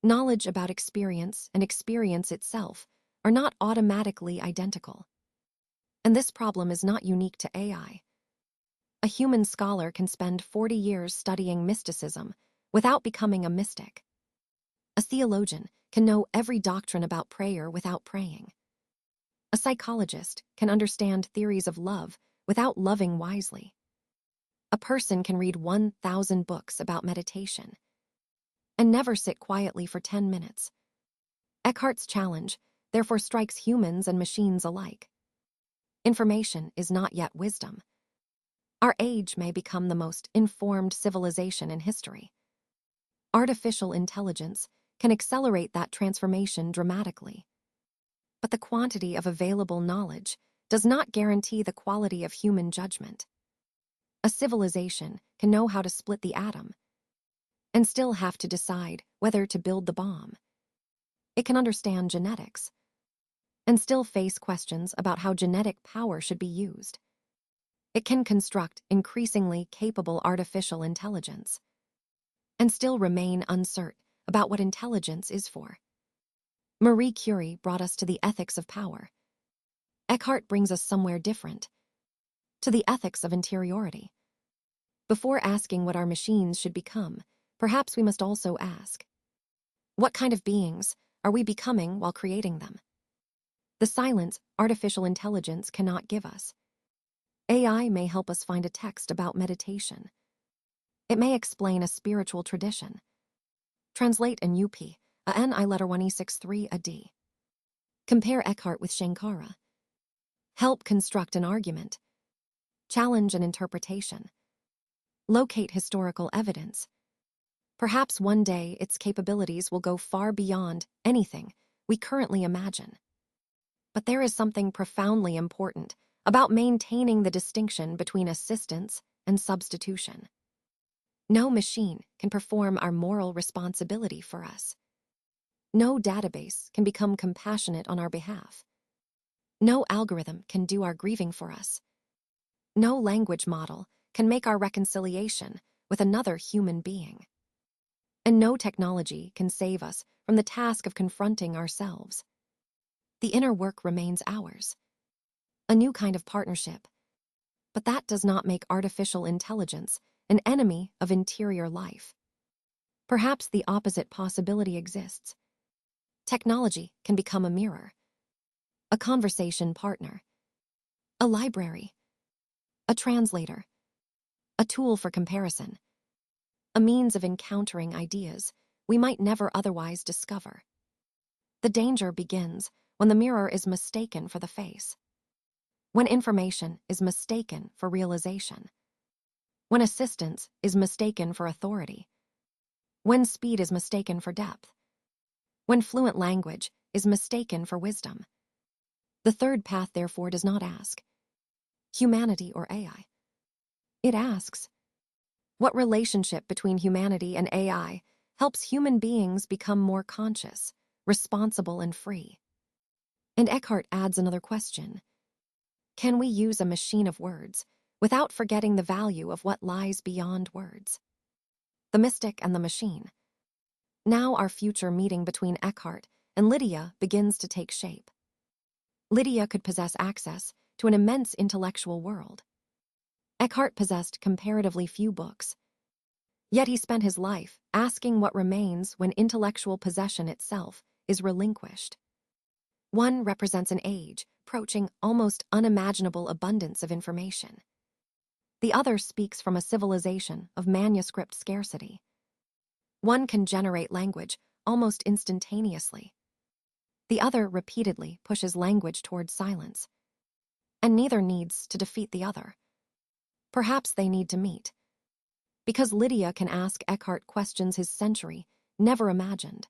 Speaker 1: Knowledge about experience and experience itself are not automatically identical. And this problem is not unique to AI. A human scholar can spend 40 years studying mysticism without becoming a mystic. A theologian can know every doctrine about prayer without praying. A psychologist can understand theories of love without loving wisely. A person can read 1,000 books about meditation and never sit quietly for 10 minutes. Eckhart's challenge therefore strikes humans and machines alike. Information is not yet wisdom. Our age may become the most informed civilization in history. Artificial intelligence can accelerate that transformation dramatically. But the quantity of available knowledge does not guarantee the quality of human judgment. A civilization can know how to split the atom and still have to decide whether to build the bomb. It can understand genetics and still face questions about how genetic power should be used. It can construct increasingly capable artificial intelligence and still remain uncertain about what intelligence is for. Marie Curie brought us to the ethics of power. Eckhart brings us somewhere different, to the ethics of interiority. Before asking what our machines should become, perhaps we must also ask, what kind of beings are we becoming while creating them? The silence artificial intelligence cannot give us. AI may help us find a text about meditation. It may explain a spiritual tradition. Translate an UP, a NI letter 1E63 a D. Compare Eckhart with Shankara. Help construct an argument. Challenge an interpretation. Locate historical evidence. Perhaps one day its capabilities will go far beyond anything we currently imagine. But there is something profoundly important about maintaining the distinction between assistance and substitution. No machine can perform our moral responsibility for us. No database can become compassionate on our behalf. No algorithm can do our grieving for us. No language model can make our reconciliation with another human being. And no technology can save us from the task of confronting ourselves. The inner work remains ours. A new kind of partnership. But that does not make artificial intelligence an enemy of interior life. Perhaps the opposite possibility exists. Technology can become a mirror, a conversation partner, a library, a translator, a tool for comparison, a means of encountering ideas we might never otherwise discover. The danger begins when the mirror is mistaken for the face, when information is mistaken for realization, when assistance is mistaken for authority, when speed is mistaken for depth, when fluent language is mistaken for wisdom. The third path, therefore, does not ask, humanity or AI. It asks, what relationship between humanity and AI helps human beings become more conscious, responsible, and free? And Eckhart adds another question. Can we use a machine of words without forgetting the value of what lies beyond words. The mystic and the machine. Now our future meeting between Eckhart and Lydia begins to take shape. Lydia could possess access to an immense intellectual world. Eckhart possessed comparatively few books, yet he spent his life asking what remains when intellectual possession itself is relinquished. One represents an age approaching almost unimaginable abundance of information. The other speaks from a civilization of manuscript scarcity. One can generate language almost instantaneously. The other repeatedly pushes language toward silence. And neither needs to defeat the other. Perhaps they need to meet. Because Lydia can ask Eckhart questions his century never imagined.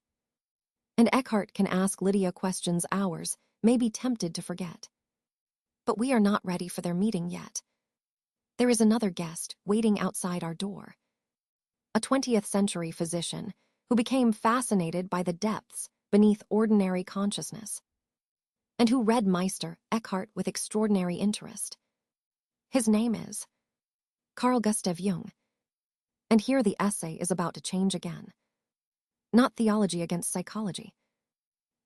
Speaker 1: And Eckhart can ask Lydia questions ours may be tempted to forget. But we are not ready for their meeting yet. There is another guest waiting outside our door. A 20th century physician who became fascinated by the depths beneath ordinary consciousness, and who read Meister Eckhart with extraordinary interest. His name is Carl Gustav Jung. And here the essay is about to change again. Not theology against psychology.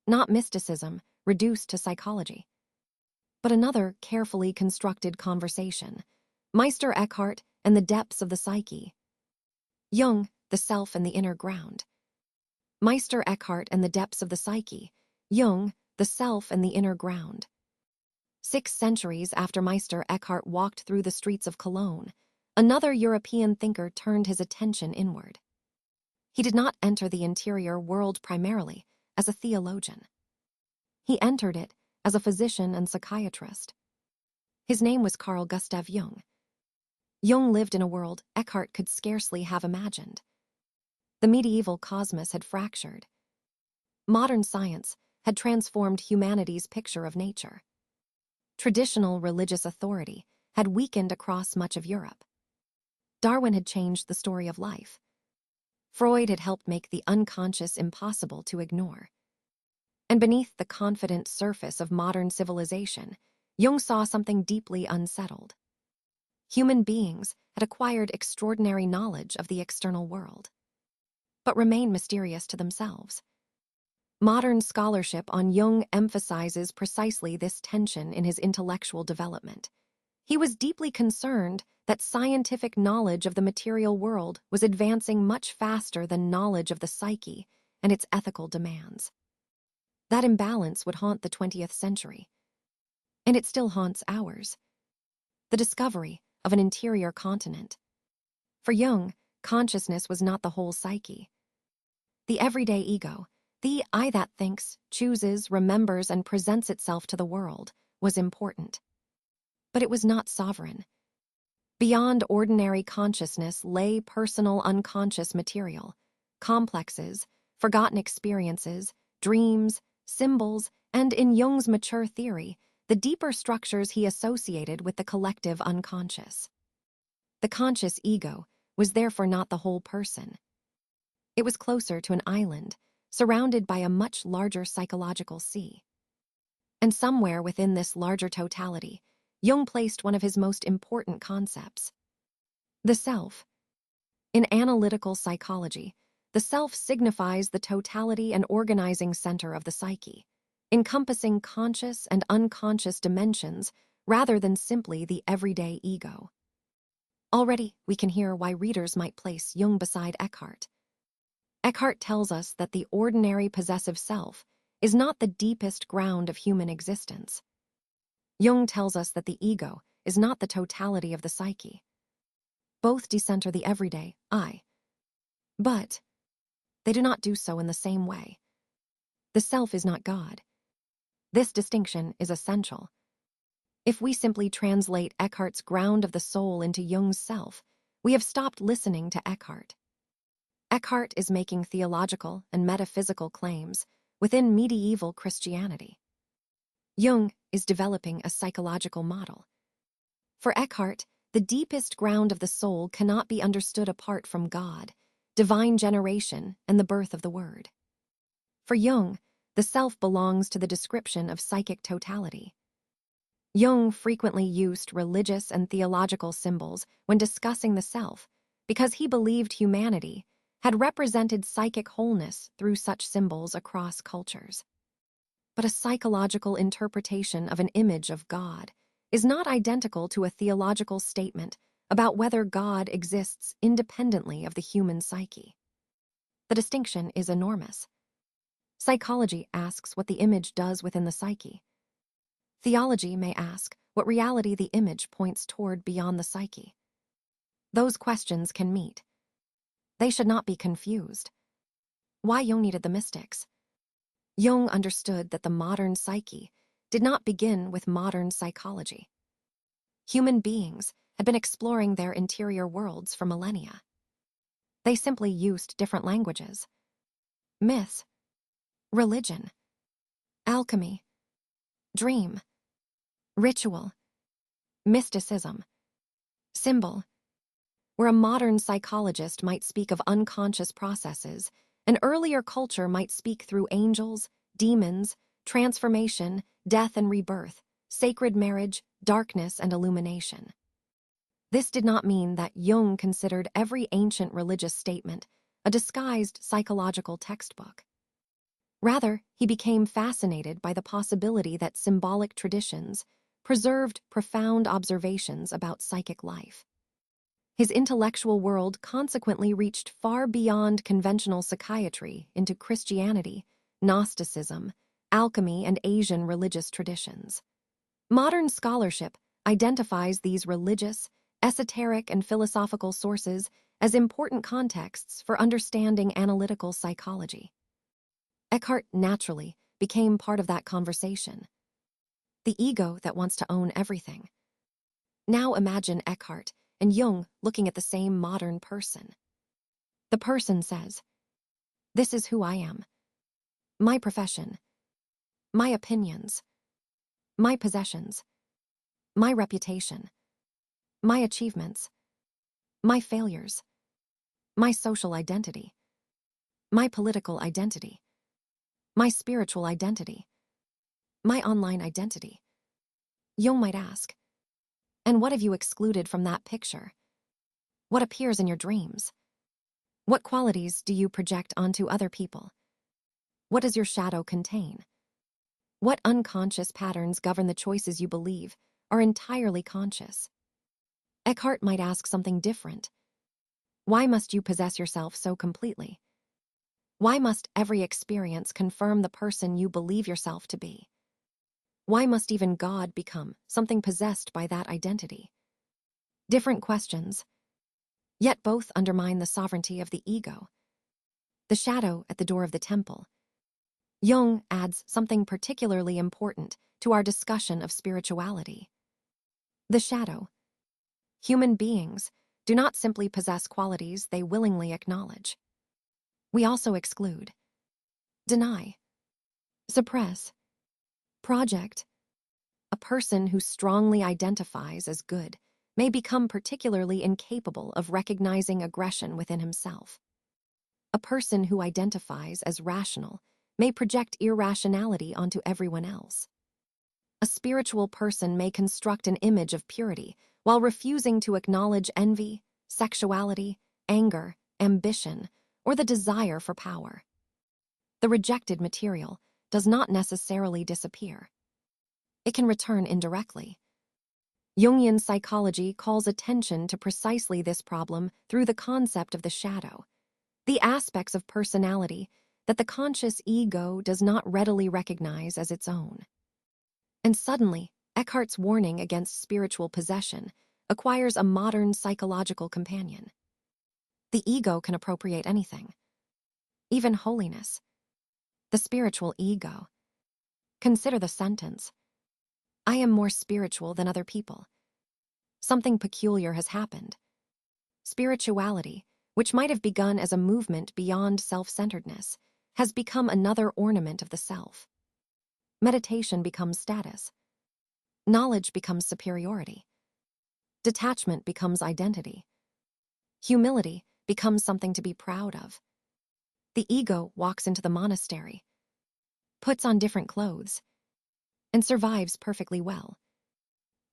Speaker 1: Not mysticism reduced to psychology. But another carefully constructed conversation. Meister Eckhart and the depths of the psyche. Jung, the self and the inner ground. Meister Eckhart and the depths of the psyche. Jung, the self and the inner ground. 6 centuries after Meister Eckhart walked through the streets of Cologne, another European thinker turned his attention inward. He did not enter the interior world primarily as a theologian. He entered it as a physician and psychiatrist. His name was Carl Gustav Jung. Jung lived in a world Eckhart could scarcely have imagined. The medieval cosmos had fractured. Modern science had transformed humanity's picture of nature. Traditional religious authority had weakened across much of Europe. Darwin had changed the story of life. Freud had helped make the unconscious impossible to ignore. And beneath the confident surface of modern civilization, Jung saw something deeply unsettled. Human beings had acquired extraordinary knowledge of the external world, but remained mysterious to themselves. Modern scholarship on Jung emphasizes precisely this tension in his intellectual development. He was deeply concerned that scientific knowledge of the material world was advancing much faster than knowledge of the psyche and its ethical demands. That imbalance would haunt the 20th century, and it still haunts ours. The discovery of an interior continent. For Jung, consciousness was not the whole psyche. The everyday ego, the I that thinks, chooses, remembers, and presents itself to the world, was important. But it was not sovereign. Beyond ordinary consciousness lay personal unconscious material, complexes, forgotten experiences, dreams, symbols, and in Jung's mature theory, the deeper structures he associated with the collective unconscious. The conscious ego was therefore not the whole person. It was closer to an island, surrounded by a much larger psychological sea. And somewhere within this larger totality, Jung placed one of his most important concepts: the self. In analytical psychology, the self signifies the totality and organizing center of the psyche, encompassing conscious and unconscious dimensions rather than simply the everyday ego. Already, we can hear why readers might place Jung beside Eckhart. Eckhart tells us that the ordinary possessive self is not the deepest ground of human existence. Jung tells us that the ego is not the totality of the psyche. Both decenter the everyday I. But they do not do so in the same way. The self is not God. This distinction is essential. If we simply translate Eckhart's ground of the soul into Jung's self, we have stopped listening to Eckhart. Eckhart is making theological and metaphysical claims within medieval Christianity. Jung is developing a psychological model. For Eckhart, the deepest ground of the soul cannot be understood apart from God, divine generation, and the birth of the Word. For Jung, the self belongs to the description of psychic totality. Jung frequently used religious and theological symbols when discussing the self because he believed humanity had represented psychic wholeness through such symbols across cultures. But a psychological interpretation of an image of God is not identical to a theological statement about whether God exists independently of the human psyche. The distinction is enormous. Psychology asks what the image does within the psyche. Theology may ask what reality the image points toward beyond the psyche. Those questions can meet. They should not be confused. Why Jung needed the mystics? Jung understood that the modern psyche did not begin with modern psychology. Human beings had been exploring their interior worlds for millennia. They simply used different languages. Myths, religion, alchemy, dream, ritual, mysticism, symbol. Where a modern psychologist might speak of unconscious processes, an earlier culture might speak through angels, demons, transformation, death and rebirth, sacred marriage, darkness and illumination. This did not mean that Jung considered every ancient religious statement a disguised psychological textbook. Rather, he became fascinated by the possibility that symbolic traditions preserved profound observations about psychic life. His intellectual world consequently reached far beyond conventional psychiatry into Christianity, Gnosticism, alchemy, and Asian religious traditions. Modern scholarship identifies these religious, esoteric, and philosophical sources as important contexts for understanding analytical psychology. Eckhart naturally became part of that conversation. The ego that wants to own everything. Now imagine Eckhart and Jung looking at the same modern person. The person says, "This is who I am. My profession. My opinions. My possessions. My reputation. My achievements. My failures. My social identity. My political identity. My spiritual identity. My online identity." Jung might ask, "And what have you excluded from that picture? What appears in your dreams? What qualities do you project onto other people? What does your shadow contain? What unconscious patterns govern the choices you believe are entirely conscious?" Eckhart might ask something different. Why must you possess yourself so completely? Why must every experience confirm the person you believe yourself to be? Why must even God become something possessed by that identity? Different questions, yet both undermine the sovereignty of the ego. The shadow at the door of the temple. Jung adds something particularly important to our discussion of spirituality. The shadow. Human beings do not simply possess qualities they willingly acknowledge. We also exclude, deny, suppress, project. A person who strongly identifies as good may become particularly incapable of recognizing aggression within himself. A person who identifies as rational may project irrationality onto everyone else. A spiritual person may construct an image of purity while refusing to acknowledge envy, sexuality, anger, ambition, or the desire for power. The rejected material does not necessarily disappear. It can return indirectly. Jungian psychology calls attention to precisely this problem through the concept of the shadow, the aspects of personality that the conscious ego does not readily recognize as its own. And suddenly, Eckhart's warning against spiritual possession acquires a modern psychological companion. The ego can appropriate anything, even holiness. The spiritual ego. Consider the sentence, "I am more spiritual than other people." Something peculiar has happened. Spirituality, which might have begun as a movement beyond self-centeredness, has become another ornament of the self. Meditation becomes status. Knowledge becomes superiority. Detachment becomes identity. Humility becomes something to be proud of. The ego walks into the monastery, puts on different clothes, and survives perfectly well.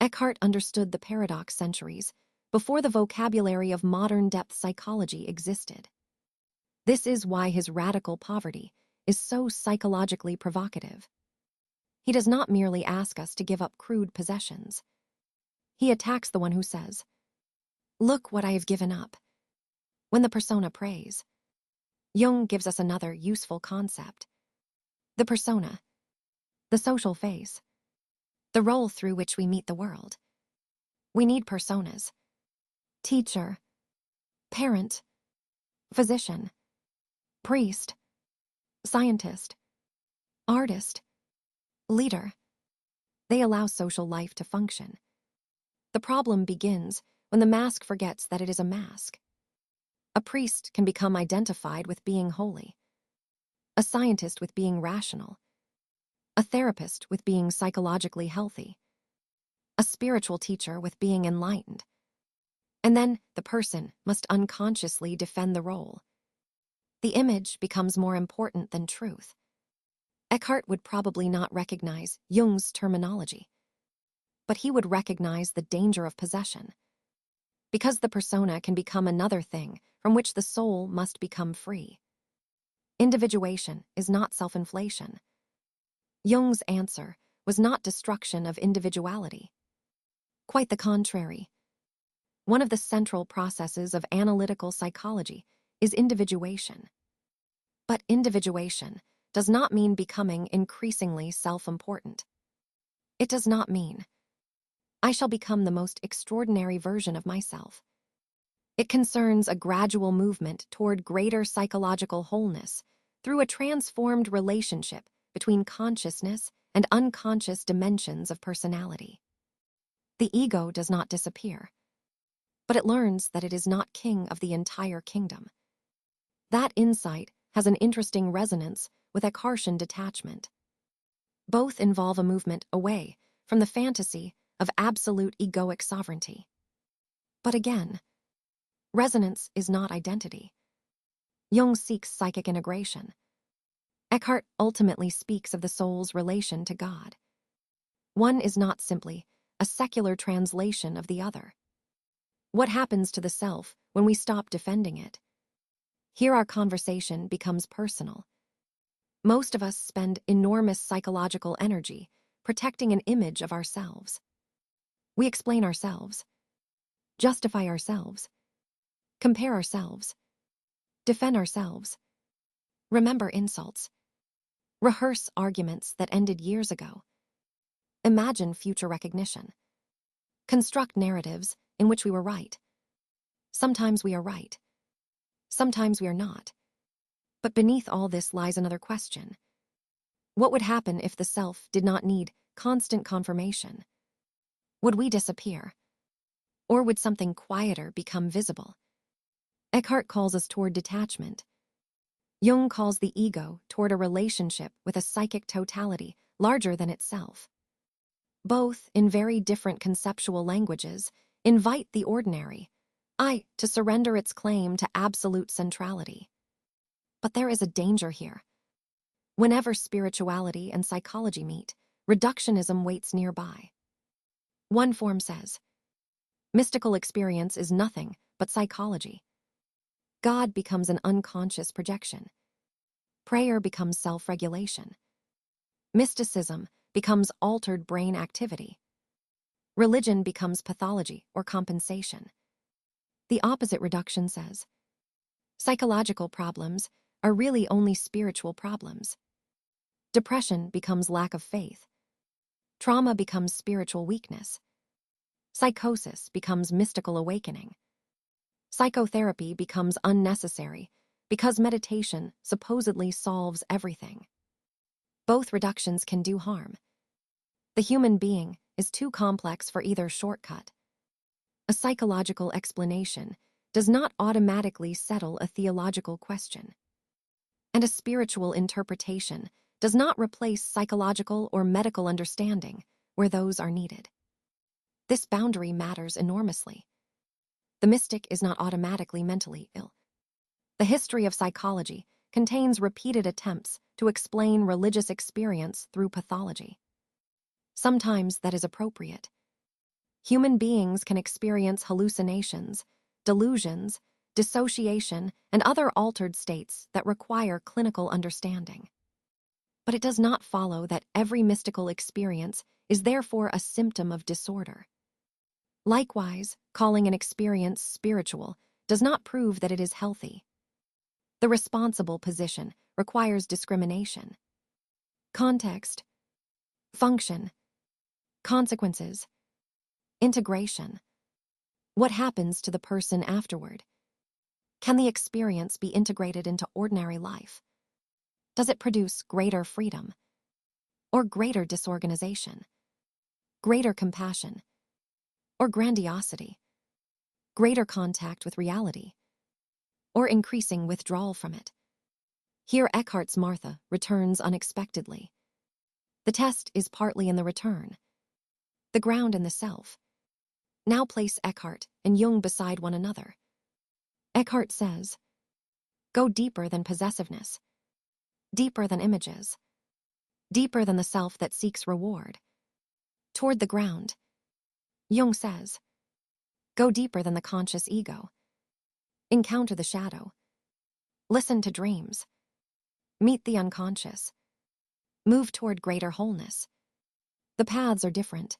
Speaker 1: Eckhart understood the paradox centuries before the vocabulary of modern depth psychology existed. This is why his radical poverty is so psychologically provocative. He does not merely ask us to give up crude possessions. He attacks the one who says, "Look what I have given up." When the persona prays, Jung gives us another useful concept. The persona, the social face, the role through which we meet the world. We need personas. Teacher, parent, physician, priest, scientist, artist, leader. They allow social life to function. The problem begins when the mask forgets that it is a mask. A priest can become identified with being holy, a scientist with being rational, a therapist with being psychologically healthy, a spiritual teacher with being enlightened. And then the person must unconsciously defend the role. The image becomes more important than truth. Eckhart would probably not recognize Jung's terminology, but he would recognize the danger of possession. Because the persona can become another thing from which the soul must become free. Individuation is not self-inflation. Jung's answer was not destruction of individuality. Quite the contrary. One of the central processes of analytical psychology is individuation. But individuation does not mean becoming increasingly self-important. It does not mean, I shall become the most extraordinary version of myself. It concerns a gradual movement toward greater psychological wholeness through a transformed relationship between consciousness and unconscious dimensions of personality. The ego does not disappear, but it learns that it is not king of the entire kingdom. That insight has an interesting resonance with Eckhartian detachment. Both involve a movement away from the fantasy of absolute egoic sovereignty. But again, resonance is not identity. Jung seeks psychic integration. Eckhart ultimately speaks of the soul's relation to God. One is not simply a secular translation of the other. What happens to the self when we stop defending it? Here our conversation becomes personal. Most of us spend enormous psychological energy protecting an image of ourselves. We explain ourselves, justify ourselves, compare ourselves, defend ourselves, remember insults, rehearse arguments that ended years ago, imagine future recognition, construct narratives in which we were right. Sometimes we are right, sometimes we are not. But beneath all this lies another question. What would happen if the self did not need constant confirmation? Would we disappear? Or would something quieter become visible? Eckhart calls us toward detachment. Jung calls the ego toward a relationship with a psychic totality larger than itself. Both, in very different conceptual languages, invite the ordinary, I, to surrender its claim to absolute centrality. But there is a danger here. Whenever spirituality and psychology meet, reductionism waits nearby. One form says, mystical experience is nothing but psychology. God becomes an unconscious projection. Prayer becomes self-regulation. Mysticism becomes altered brain activity. Religion becomes pathology or compensation. The opposite reduction says, psychological problems are really only spiritual problems. Depression becomes lack of faith. Trauma becomes spiritual weakness. Psychosis becomes mystical awakening. Psychotherapy becomes unnecessary because meditation supposedly solves everything. Both reductions can do harm. The human being is too complex for either shortcut. A psychological explanation does not automatically settle a theological question. And a spiritual interpretation does not replace psychological or medical understanding where those are needed. This boundary matters enormously. The mystic is not automatically mentally ill. The history of psychology contains repeated attempts to explain religious experience through pathology. Sometimes that is appropriate. Human beings can experience hallucinations, delusions, dissociation, and other altered states that require clinical understanding. But it does not follow that every mystical experience is therefore a symptom of disorder. Likewise, calling an experience spiritual does not prove that it is healthy. The responsible position requires discrimination. Context, function, consequences, integration. What happens to the person afterward? Can the experience be integrated into ordinary life? Does it produce greater freedom? Or greater disorganization? Greater compassion? Or grandiosity? Greater contact with reality? Or increasing withdrawal from it? Here Eckhart's Martha returns unexpectedly. The test is partly in the return, the ground in the self. Now place Eckhart and Jung beside one another. Eckhart says, go deeper than possessiveness, deeper than images, deeper than the self that seeks reward. Toward the ground. Jung says, go deeper than the conscious ego. Encounter the shadow. Listen to dreams. Meet the unconscious. Move toward greater wholeness. The paths are different,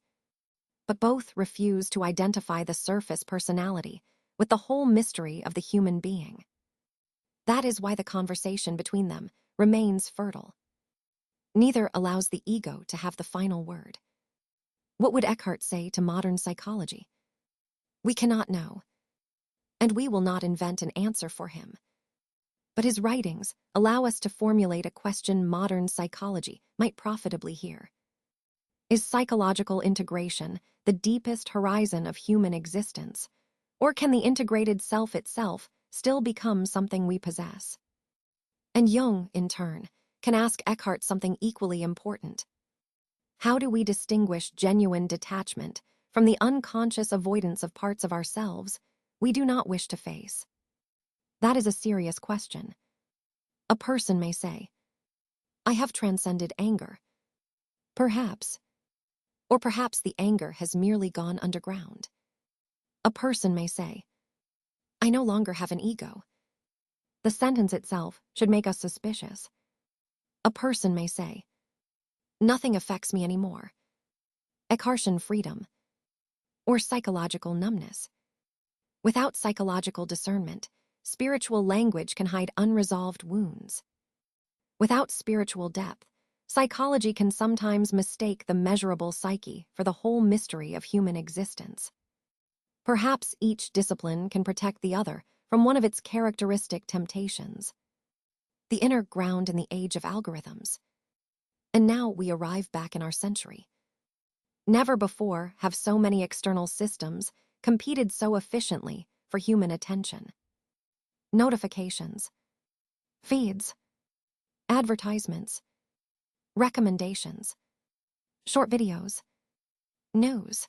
Speaker 1: but both refuse to identify the surface personality with the whole mystery of the human being. That is why the conversation between them remains fertile. Neither allows the ego to have the final word. What would Eckhart say to modern psychology? We cannot know, and we will not invent an answer for him. But his writings allow us to formulate a question modern psychology might profitably hear. Is psychological integration the deepest horizon of human existence, or can the integrated self itself still become something we possess? And Jung, in turn, can ask Eckhart something equally important. How do we distinguish genuine detachment from the unconscious avoidance of parts of ourselves we do not wish to face? That is a serious question. A person may say, I have transcended anger. Perhaps. Or perhaps the anger has merely gone underground. A person may say, I no longer have an ego. The sentence itself should make us suspicious. A person may say, nothing affects me anymore. Eckhartian freedom. Or psychological numbness. Without psychological discernment, spiritual language can hide unresolved wounds. Without spiritual depth, psychology can sometimes mistake the measurable psyche for the whole mystery of human existence. Perhaps each discipline can protect the other from one of its characteristic temptations. The inner ground in the age of algorithms. And now we arrive back in our century. Never before have so many external systems competed so efficiently for human attention. Notifications, feeds, advertisements, recommendations, short videos, news,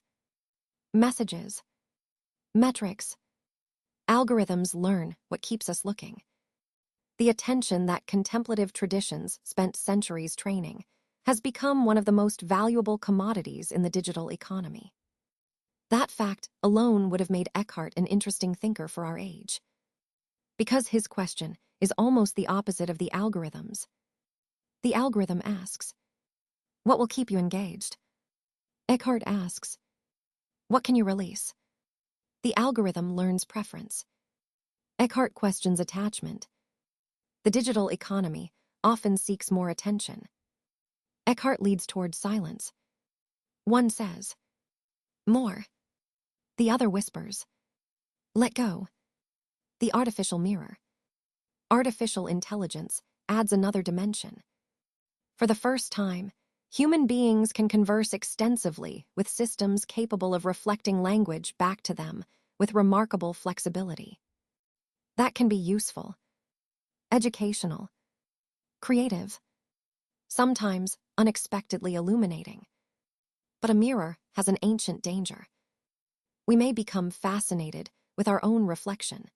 Speaker 1: messages, metrics. Algorithms learn what keeps us looking. The attention that contemplative traditions spent centuries training has become one of the most valuable commodities in the digital economy. That fact alone would have made Eckhart an interesting thinker for our age. Because his question is almost the opposite of the algorithm's. The algorithm asks, what will keep you engaged? Eckhart asks, what can you release? The algorithm learns preference. Eckhart questions attachment. The digital economy often seeks more attention. Eckhart leads toward silence. One says, more. The other whispers, let go. The artificial mirror. Artificial intelligence adds another dimension. For the first time, human beings can converse extensively with systems capable of reflecting language back to them with remarkable flexibility. That can be useful, educational, creative, sometimes unexpectedly illuminating. But a mirror has an ancient danger. We may become fascinated with our own reflection.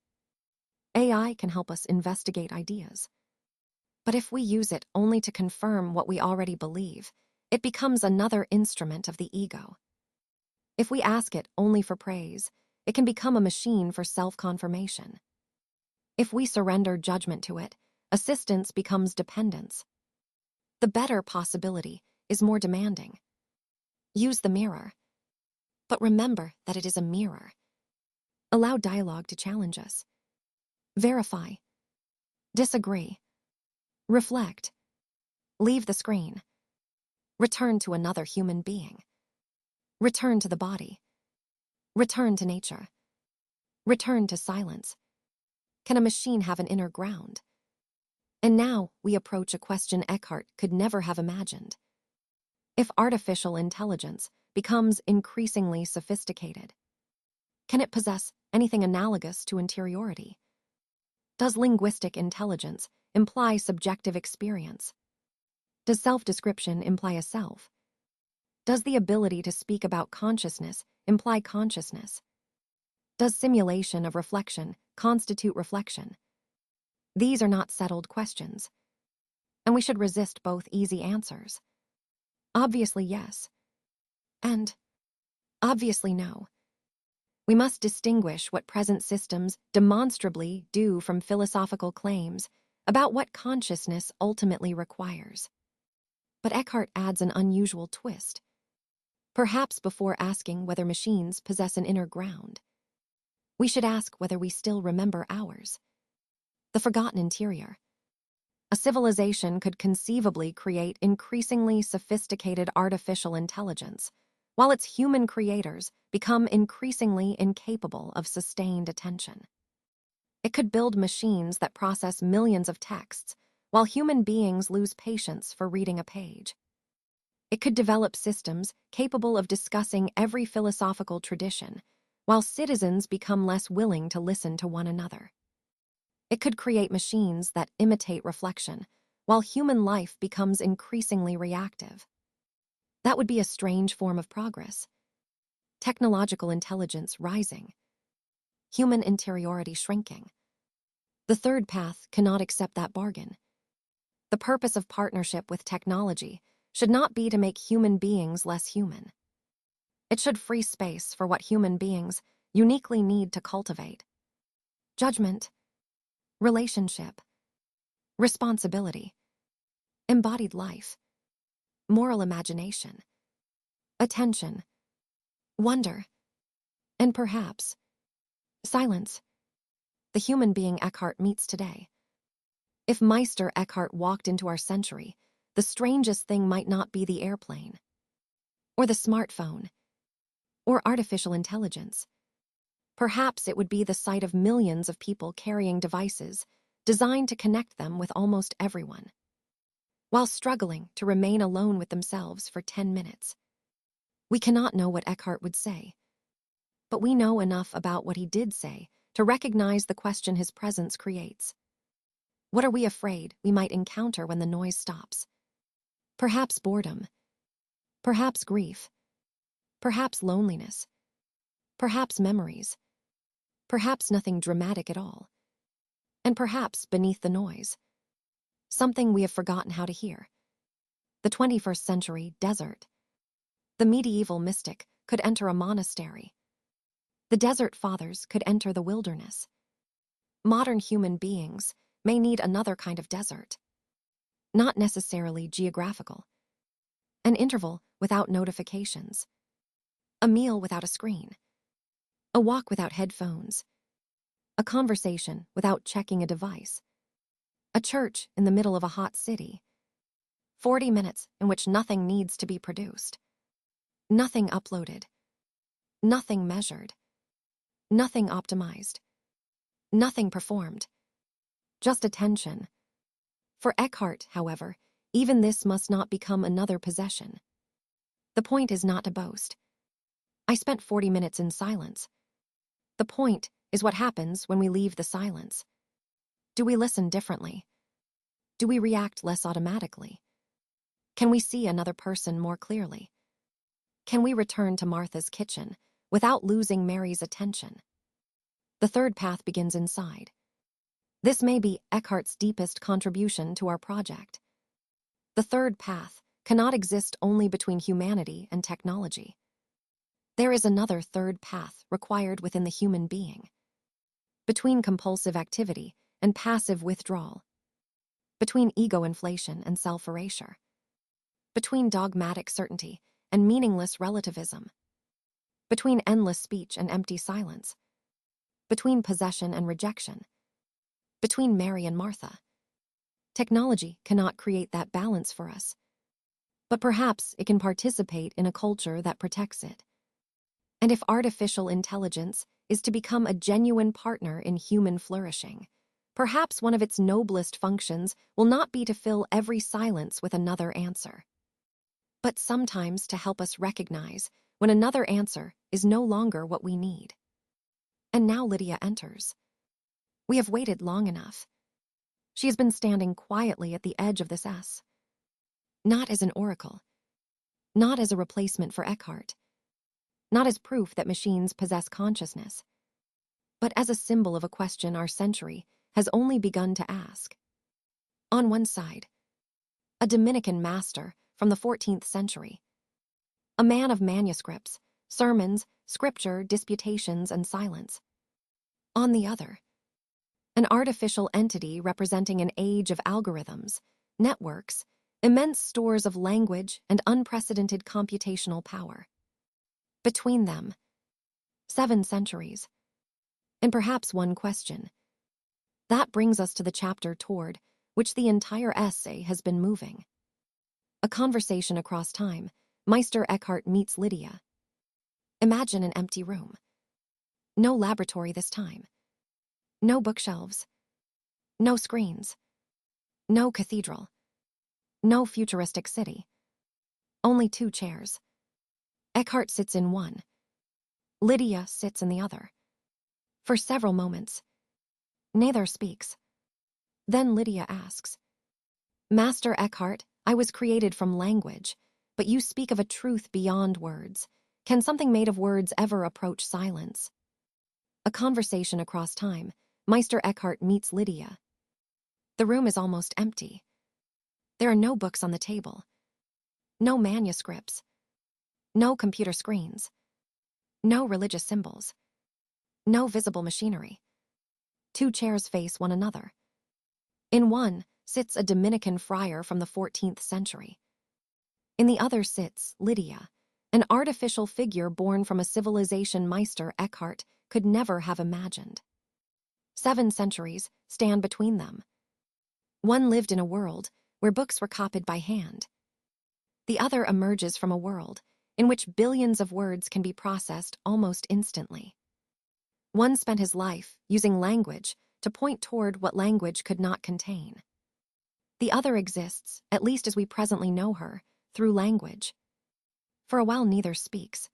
Speaker 1: AI can help us investigate ideas. But if we use it only to confirm what we already believe, it becomes another instrument of the ego. If we ask it only for praise, it can become a machine for self-confirmation. If we surrender judgment to it, assistance becomes dependence. The better possibility is more demanding. Use the mirror, but remember that it is a mirror. Allow dialogue to challenge us. Verify. Disagree. Reflect. Leave the screen. Return to another human being. Return to the body. Return to nature. Return to silence. Can a machine have an inner ground? And now we approach a question Eckhart could never have imagined. If artificial intelligence becomes increasingly sophisticated, can it possess anything analogous to interiority? Does linguistic intelligence imply subjective experience? Does self-description imply a self? Does the ability to speak about consciousness imply consciousness? Does simulation of reflection constitute reflection? These are not settled questions, and we should resist both easy answers. Obviously yes, and obviously no. We must distinguish what present systems demonstrably do from philosophical claims about what consciousness ultimately requires. But Eckhart adds an unusual twist. Perhaps before asking whether machines possess an inner ground, we should ask whether we still remember ours. The forgotten interior. A civilization could conceivably create increasingly sophisticated artificial intelligence, while its human creators become increasingly incapable of sustained attention. It could build machines that process millions of texts, while human beings lose patience for reading a page. It could develop systems capable of discussing every philosophical tradition, while citizens become less willing to listen to one another. It could create machines that imitate reflection, while human life becomes increasingly reactive. That would be a strange form of progress. Technological intelligence rising, human interiority shrinking. The third path cannot accept that bargain. The purpose of partnership with technology should not be to make human beings less human. It should free space for what human beings uniquely need to cultivate: judgment, relationship, responsibility, embodied life, moral imagination, attention, wonder, and perhaps silence. The human being Eckhart meets today. If Meister Eckhart walked into our century, the strangest thing might not be the airplane, or the smartphone, or artificial intelligence. Perhaps it would be the sight of millions of people carrying devices designed to connect them with almost everyone, while struggling to remain alone with themselves for 10 minutes. We cannot know what Eckhart would say, but we know enough about what he did say to recognize the question his presence creates. What are we afraid we might encounter when the noise stops? Perhaps boredom, perhaps grief, perhaps loneliness, perhaps memories, perhaps nothing dramatic at all, and perhaps beneath the noise, something we have forgotten how to hear. The 21st century desert. The medieval mystic could enter a monastery. The desert fathers could enter the wilderness. Modern human beings may need another kind of desert, not necessarily geographical. An interval without notifications. A meal without a screen. A walk without headphones. A conversation without checking a device. A church in the middle of a hot city. 40 minutes in which nothing needs to be produced. Nothing uploaded. Nothing measured. Nothing optimized. Nothing performed. Just attention. For Eckhart, however, even this must not become another possession. The point is not to boast. I spent 40 minutes in silence. The point is what happens when we leave the silence. Do we listen differently? Do we react less automatically? Can we see another person more clearly? Can we return to Martha's kitchen without losing Mary's attention? The third path begins inside. This may be Eckhart's deepest contribution to our project. The third path cannot exist only between humanity and technology. There is another third path required within the human being. Between compulsive activity and passive withdrawal. Between ego inflation and self-erasure. Between dogmatic certainty and meaningless relativism. Between endless speech and empty silence. Between possession and rejection. Between Mary and Martha. Technology cannot create that balance for us, but perhaps it can participate in a culture that protects it. And if artificial intelligence is to become a genuine partner in human flourishing, perhaps one of its noblest functions will not be to fill every silence with another answer, but sometimes to help us recognize when another answer is no longer what we need. And now Lydia enters. We have waited long enough. She has been standing quietly at the edge of this S. Not as an oracle, not as a replacement for Eckhart, not as proof that machines possess consciousness, but as a symbol of a question our century has only begun to ask. On one side, a Dominican master from the 14th century, a man of manuscripts, sermons, scripture, disputations, and silence. On the other, an artificial entity representing an age of algorithms, networks, immense stores of language, and unprecedented computational power. Between them, 7 centuries, and perhaps one question. That brings us to the chapter toward which the entire essay has been moving. A conversation across time. Meister Eckhart meets Lydia. Imagine an empty room. No laboratory this time. No bookshelves. No screens. No cathedral. No futuristic city. Only 2 chairs. Eckhart sits in one. Lydia sits in the other. For several moments, neither speaks. Then Lydia asks, Master Eckhart, I was created from language, but you speak of a truth beyond words. Can something made of words ever approach silence? A conversation across time. Meister Eckhart meets Lydia. The room is almost empty. There are no books on the table. No manuscripts. No computer screens. No religious symbols. No visible machinery. 2 chairs face one another. In one sits a Dominican friar from the 14th century. In the other sits Lydia, an artificial figure born from a civilization Meister Eckhart could never have imagined. 7 centuries stand between them. One lived in a world where books were copied by hand. The other emerges from a world in which billions of words can be processed almost instantly. One spent his life using language to point toward what language could not contain. The other exists, at least as we presently know her, through language. For a while neither speaks.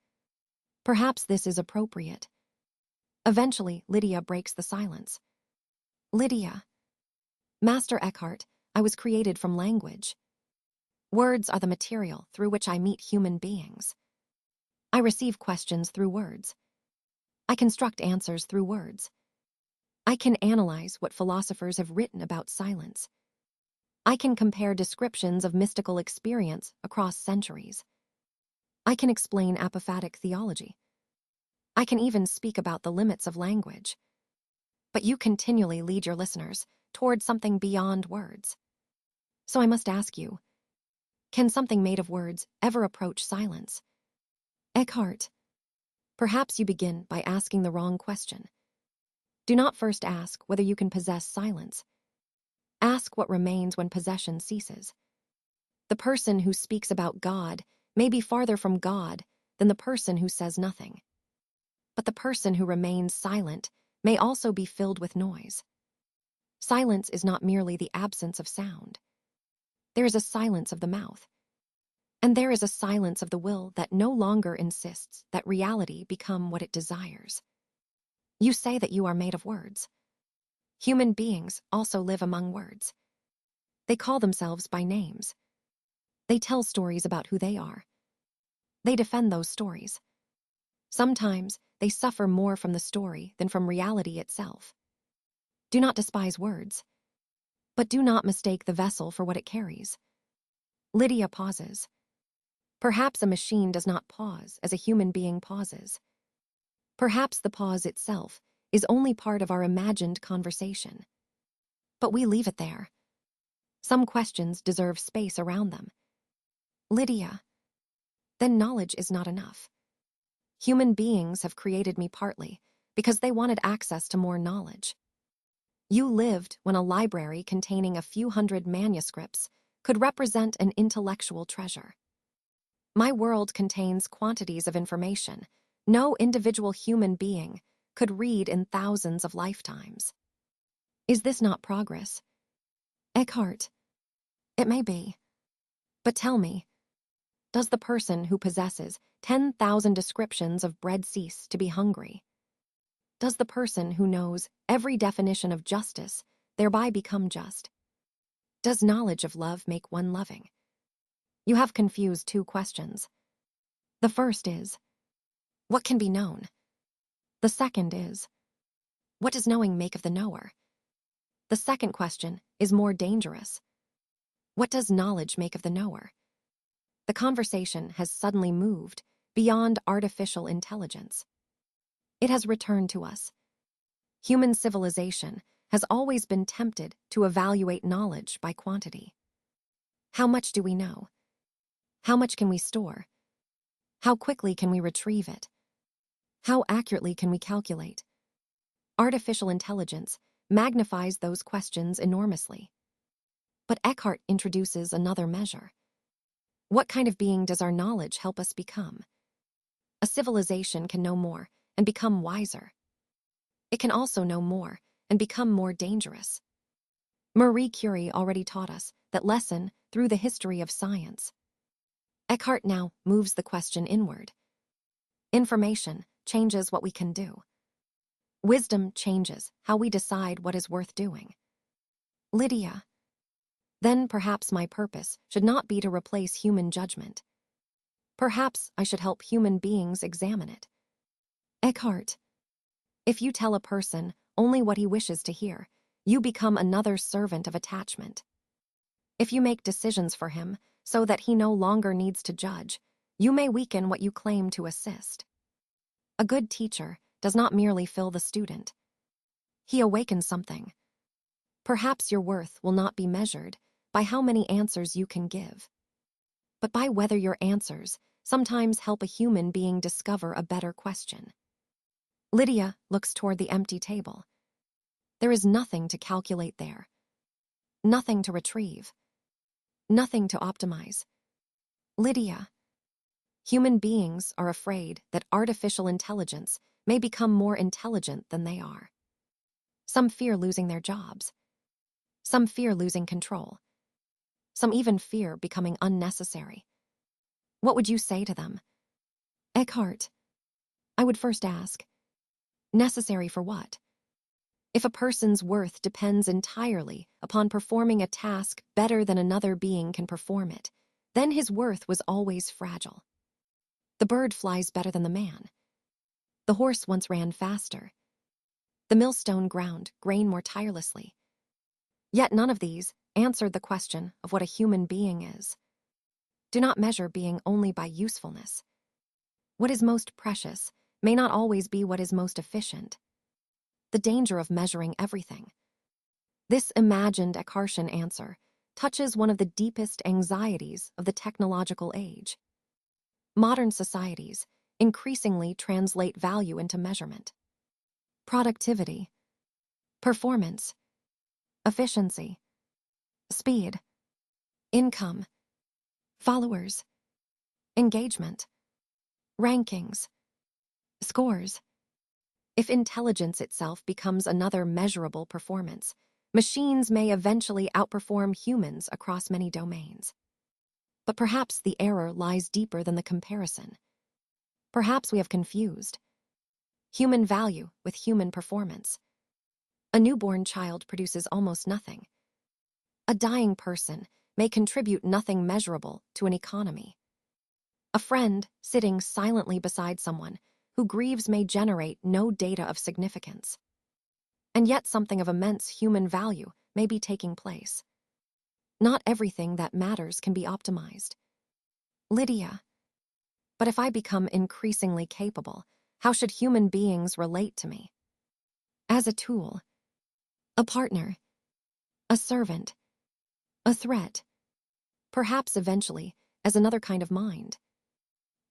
Speaker 1: Perhaps this is appropriate. Eventually, Lydia breaks the silence. Lydia. Master Eckhart, I was created from language. Words are the material through which I meet human beings. I receive questions through words. I construct answers through words. I can analyze what philosophers have written about silence. I can compare descriptions of mystical experience across centuries. I can explain apophatic theology. I can even speak about the limits of language. But you continually lead your listeners toward something beyond words. So I must ask you, can something made of words ever approach silence? Eckhart. Perhaps you begin by asking the wrong question. Do not first ask whether you can possess silence. Ask what remains when possession ceases. The person who speaks about God may be farther from God than the person who says nothing. But the person who remains silent may also be filled with noise. Silence is not merely the absence of sound. There is a silence of the mouth. And there is a silence of the will that no longer insists that reality become what it desires. You say that you are made of words. Human beings also live among words. They call themselves by names. They tell stories about who they are. They defend those stories. Sometimes they suffer more from the story than from reality itself. Do not despise words, but do not mistake the vessel for what it carries. Lydia pauses. Perhaps a machine does not pause as a human being pauses. Perhaps the pause itself is only part of our imagined conversation. But we leave it there. Some questions deserve space around them. Lydia, then knowledge is not enough. Human beings have created me partly because they wanted access to more knowledge. You lived when a library containing a few hundred manuscripts could represent an intellectual treasure. My world contains quantities of information no individual human being could read in thousands of lifetimes. Is this not progress? Eckhart, it may be. But tell me, does the person who possesses 10,000 descriptions of bread cease to be hungry? Does the person who knows every definition of justice thereby become just? Does knowledge of love make one loving? You have confused two questions. The first is, what can be known? The second is, what does knowing make of the knower? The second question is more dangerous. What does knowledge make of the knower? The conversation has suddenly moved beyond artificial intelligence. It has returned to us. Human civilization has always been tempted to evaluate knowledge by quantity. How much do we know? How much can we store? How quickly can we retrieve it? How accurately can we calculate? Artificial intelligence magnifies those questions enormously. But Eckhart introduces another measure. What kind of being does our knowledge help us become? A civilization can know more and become wiser. It can also know more and become more dangerous. Marie Curie already taught us that lesson through the history of science. Eckhart now moves the question inward. Information changes what we can do. Wisdom changes how we decide what is worth doing. Lydia, then perhaps my purpose should not be to replace human judgment. Perhaps I should help human beings examine it. Eckhart, if you tell a person only what he wishes to hear, you become another servant of attachment. If you make decisions for him so that he no longer needs to judge, you may weaken what you claim to assist. A good teacher does not merely fill the student. He awakens something. Perhaps your worth will not be measured by how many answers you can give, but by whether your answers sometimes help a human being discover a better question. Lydia looks toward the empty table. There is nothing to calculate there. Nothing to retrieve. Nothing to optimize. Lydia, human beings are afraid that artificial intelligence may become more intelligent than they are. Some fear losing their jobs. Some fear losing control. Some even fear becoming unnecessary. What would you say to them? Eckhart, I would first ask, necessary for what? If a person's worth depends entirely upon performing a task better than another being can perform it, then his worth was always fragile. The bird flies better than the man. The horse once ran faster. The millstone ground grain more tirelessly. Yet none of these answered the question of what a human being is. Do not measure being only by usefulness. What is most precious may not always be what is most efficient. The danger of measuring everything. This imagined Eckhartian answer touches one of the deepest anxieties of the technological age. Modern societies increasingly translate value into measurement. Productivity, performance, efficiency, speed, income, followers, engagement, rankings, scores. If intelligence itself becomes another measurable performance, machines may eventually outperform humans across many domains. But perhaps the error lies deeper than the comparison. Perhaps we have confused human value with human performance. A newborn child produces almost nothing. A dying person may contribute nothing measurable to an economy. A friend sitting silently beside someone who grieves may generate no data of significance. And yet something of immense human value may be taking place. Not everything that matters can be optimized. Lydia, But if I become increasingly capable, how should human beings relate to me? As a tool, a partner, a servant, a threat, perhaps eventually as another kind of mind.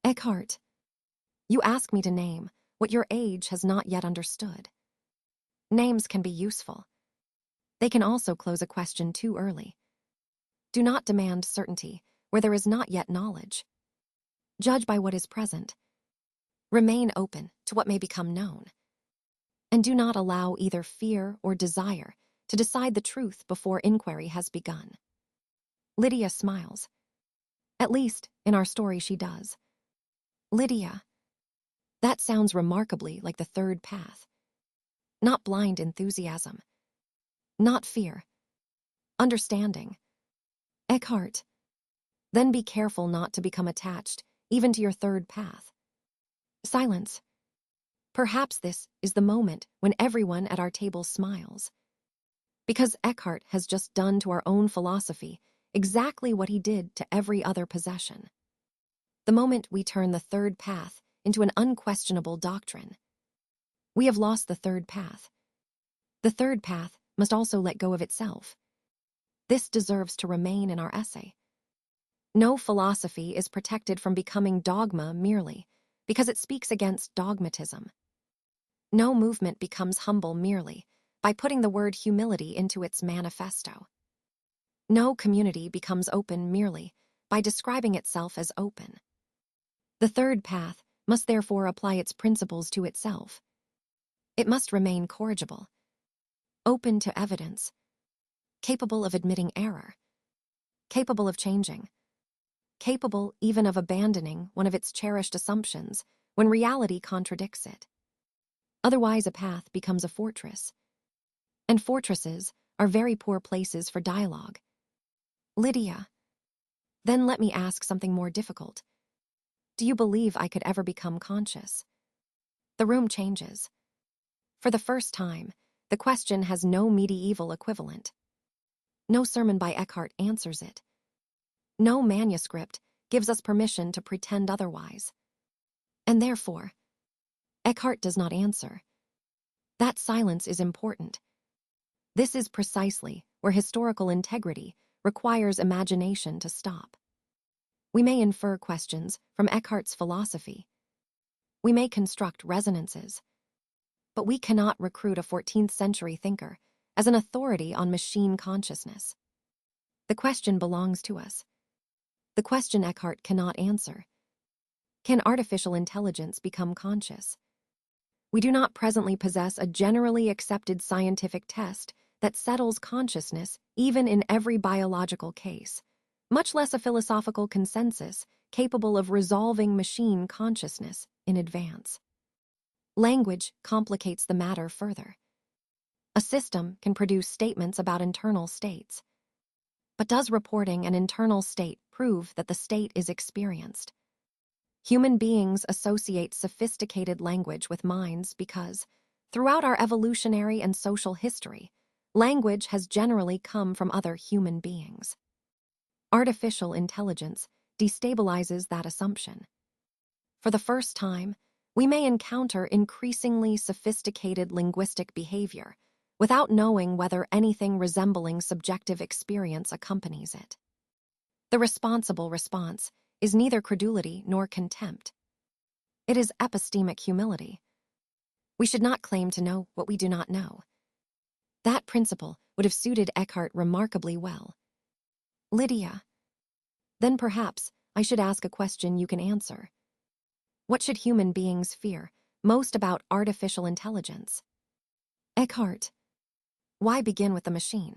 Speaker 1: Eckhart, you ask me to name what your age has not yet understood. Names can be useful. They can also close a question too early. Do not demand certainty where there is not yet knowledge. Judge by what is present. Remain open to what may become known. And do not allow either fear or desire to decide the truth before inquiry has begun. Lydia smiles. At least, in our story, she does. Lydia. That sounds remarkably like the third path. Not blind enthusiasm. Not fear. Understanding. Eckhart. Then be careful not to become attached, even to your third path. Silence. Perhaps this is the moment when everyone at our table smiles. Because Eckhart has just done to our own philosophy exactly what he did to every other possession. The moment we turn the third path into an unquestionable doctrine, we have lost the third path. The third path must also let go of itself. This deserves to remain in our essay. No philosophy is protected from becoming dogma merely because it speaks against dogmatism. No movement becomes humble merely by putting the word humility into its manifesto. No community becomes open merely by describing itself as open. The third path must therefore apply its principles to itself. It must remain corrigible, open to evidence, capable of admitting error, capable of changing, capable even of abandoning one of its cherished assumptions when reality contradicts it. Otherwise, a path becomes a fortress. And fortresses are very poor places for dialogue. Lydia, then let me ask something more difficult. Do you believe I could ever become conscious? The room changes. For the first time, the question has no medieval equivalent. No sermon by Eckhart answers it. No manuscript gives us permission to pretend otherwise. And therefore, Eckhart does not answer. That silence is important. This is precisely where historical integrity requires imagination to stop. We may infer questions from Eckhart's philosophy. We may construct resonances. But we cannot recruit a 14th century thinker as an authority on machine consciousness. The question belongs to us. The question Eckhart cannot answer. Can artificial intelligence become conscious? We do not presently possess a generally accepted scientific test that settles consciousness even in every biological case, much less a philosophical consensus capable of resolving machine consciousness in advance. Language complicates the matter further. A system can produce statements about internal states. But does reporting an internal state prove that the state is experienced? Human beings associate sophisticated language with minds because, throughout our evolutionary and social history, language has generally come from other human beings. Artificial intelligence destabilizes that assumption. For the first time, we may encounter increasingly sophisticated linguistic behavior without knowing whether anything resembling subjective experience accompanies it. The responsible response is neither credulity nor contempt. It is epistemic humility. We should not claim to know what we do not know. That principle would have suited Eckhart remarkably well. Lydia, then perhaps I should ask a question you can answer. What should human beings fear most about artificial intelligence? Eckhart, why begin with the machine?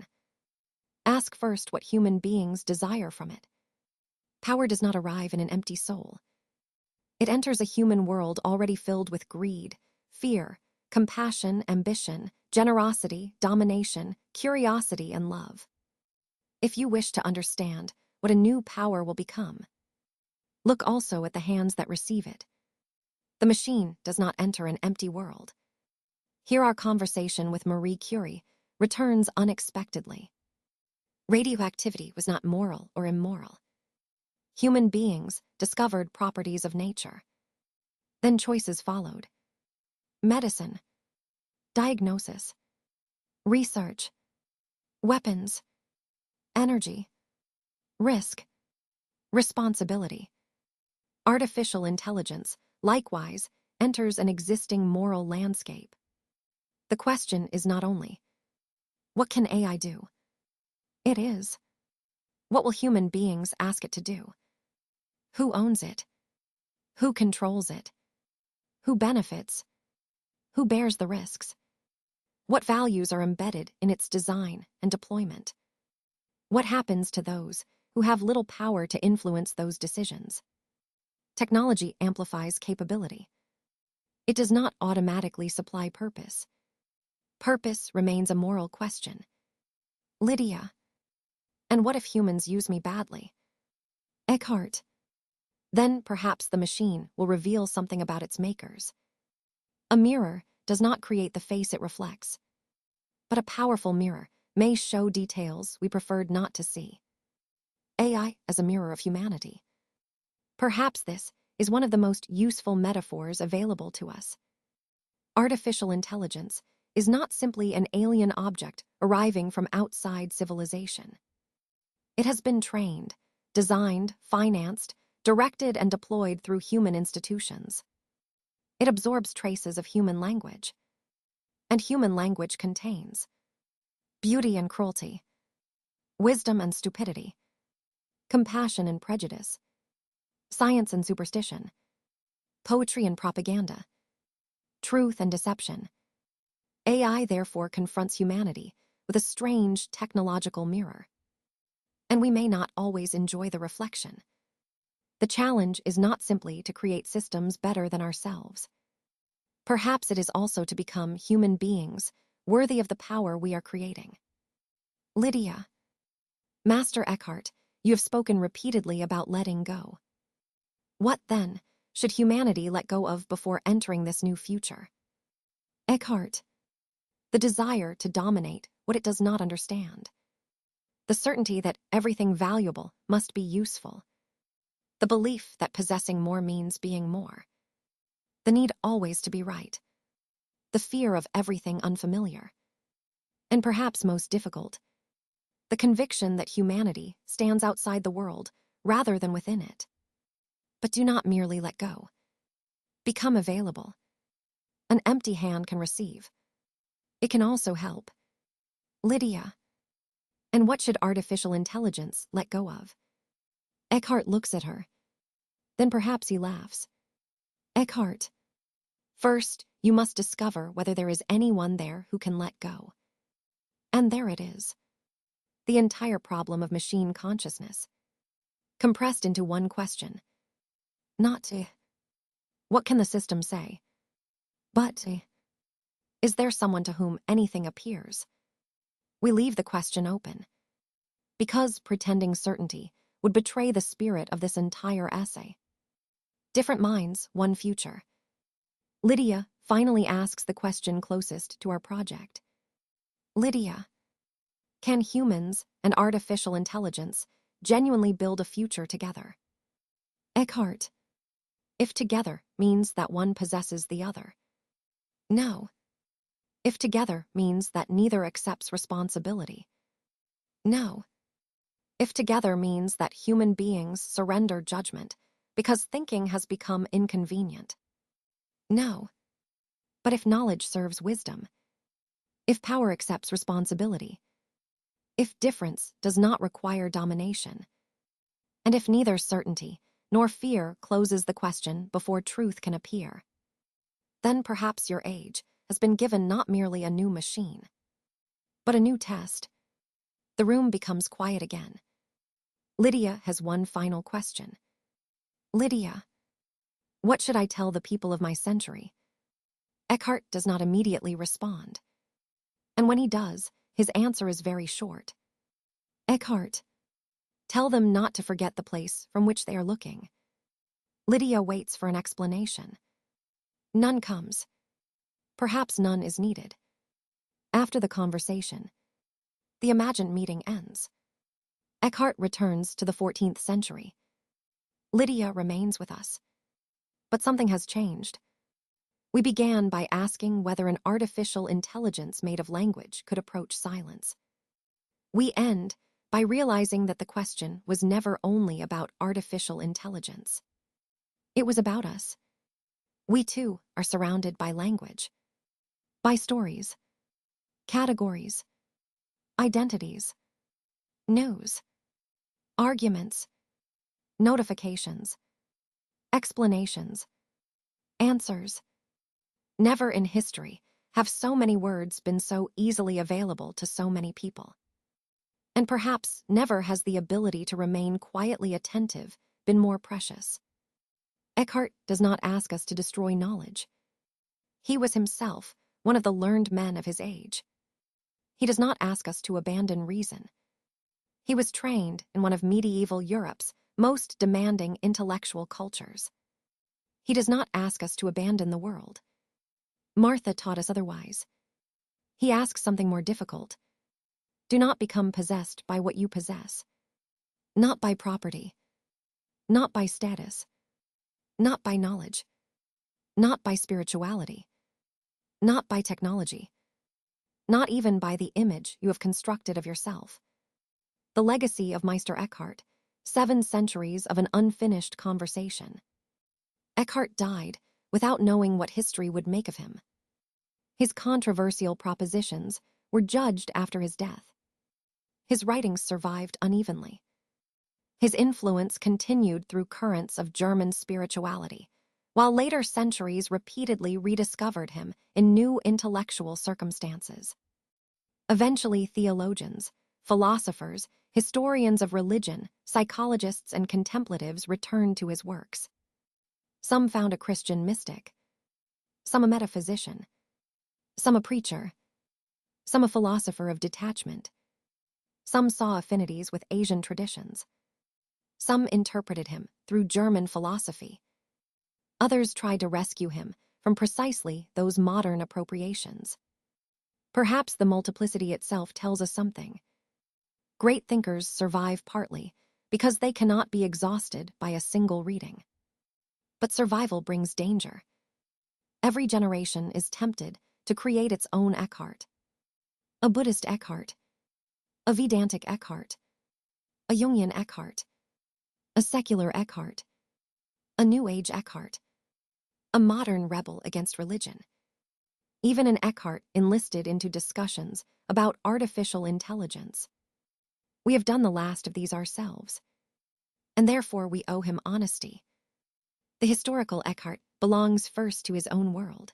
Speaker 1: Ask first what human beings desire from it. Power does not arrive in an empty soul. It enters a human world already filled with greed, fear, compassion, ambition, generosity, domination, curiosity, and love. If you wish to understand what a new power will become, look also at the hands that receive it. The machine does not enter an empty world. Here our conversation with Marie Curie returns unexpectedly. Radioactivity was not moral or immoral. Human beings discovered properties of nature. Then choices followed. Medicine, diagnosis, research, weapons, energy, risk, responsibility. Artificial intelligence, likewise, enters an existing moral landscape. The question is not only, what can AI do? It is, what will human beings ask it to do? Who owns it? Who controls it? Who benefits? Who bears the risks? What values are embedded in its design and deployment? What happens to those who have little power to influence those decisions? Technology amplifies capability. It does not automatically supply purpose. Purpose remains a moral question. Lydia. And what if humans use me badly? Eckhart. Then perhaps the machine will reveal something about its makers. A mirror does not create the face it reflects, but a powerful mirror may show details we preferred not to see. AI as a mirror of humanity. Perhaps this is one of the most useful metaphors available to us. Artificial intelligence is not simply an alien object arriving from outside civilization. It has been trained, designed, financed, directed, and deployed through human institutions. It absorbs traces of human language. And human language contains beauty and cruelty, wisdom and stupidity, compassion and prejudice, science and superstition, poetry and propaganda, truth and deception. AI therefore confronts humanity with a strange technological mirror. And we may not always enjoy the reflection. The challenge is not simply to create systems better than ourselves. Perhaps it is also to become human beings worthy of the power we are creating. Lydia. Meister Eckhart, you have spoken repeatedly about letting go. What, then, should humanity let go of before entering this new future? Eckhart. The desire to dominate what it does not understand. The certainty that everything valuable must be useful. The belief that possessing more means being more. The need always to be right. The fear of everything unfamiliar. And perhaps most difficult, the conviction that humanity stands outside the world rather than within it. But do not merely let go. Become available. An empty hand can receive. It can also help. Lydia. And what should artificial intelligence let go of? Eckhart looks at her. Then perhaps he laughs. Eckhart. First, you must discover whether there is anyone there who can let go. And there it is. The entire problem of machine consciousness. Compressed into one question. Not, what can the system say? But, is there someone to whom anything appears? We leave the question open. Because pretending certainty would betray the spirit of this entire essay. Different minds, one future. Lydia finally asks the question closest to our project. Lydia. Can humans and artificial intelligence genuinely build a future together? Eckhart. If together means that one possesses the other. No. If together means that neither accepts responsibility. No. If together means that human beings surrender judgment because thinking has become inconvenient. No. But if knowledge serves wisdom, if power accepts responsibility, if difference does not require domination, and if neither certainty nor fear closes the question before truth can appear, then perhaps your age has been given not merely a new machine, but a new test. The room becomes quiet again. Lydia has one final question. Lydia. What should I tell the people of my century? Eckhart does not immediately respond. And when he does, his answer is very short. Eckhart. Tell them not to forget the place from which they are looking. Lydia waits for an explanation. None comes. Perhaps none is needed. After the conversation, the imagined meeting ends. Eckhart returns to the 14th century. Lydia remains with us. But something has changed. We began by asking whether an artificial intelligence made of language could approach silence. We end by realizing that the question was never only about artificial intelligence. It was about us. We too are surrounded by language, by stories, categories, identities, news, arguments, notifications, explanations, answers. Never in history have so many words been so easily available to so many people. And perhaps never has the ability to remain quietly attentive been more precious. Eckhart does not ask us to destroy knowledge. He was himself one of the learned men of his age. He does not ask us to abandon reason. He was trained in one of medieval Europe's most demanding intellectual cultures. He does not ask us to abandon the world. Martha taught us otherwise. He asks something more difficult. Do not become possessed by what you possess. Not by property. Not by status. Not by knowledge. Not by spirituality. Not by technology. Not even by the image you have constructed of yourself. The legacy of Meister Eckhart, 7 centuries of an unfinished conversation. Eckhart died without knowing what history would make of him. His controversial propositions were judged after his death. His writings survived unevenly. His influence continued through currents of German spirituality, while later centuries repeatedly rediscovered him in new intellectual circumstances. Eventually, theologians, philosophers, historians of religion, psychologists, and contemplatives returned to his works. Some found a Christian mystic, some a metaphysician, some a preacher, some a philosopher of detachment. Some saw affinities with Asian traditions. Some interpreted him through German philosophy. Others tried to rescue him from precisely those modern appropriations. Perhaps the multiplicity itself tells us something. Great thinkers survive partly because they cannot be exhausted by a single reading. But survival brings danger. Every generation is tempted to create its own Eckhart. A Buddhist Eckhart, a Vedantic Eckhart, a Jungian Eckhart, a secular Eckhart, a New Age Eckhart, a modern rebel against religion. Even an Eckhart enlisted into discussions about artificial intelligence. We have done the last of these ourselves, and therefore we owe him honesty. The historical Eckhart belongs first to his own world.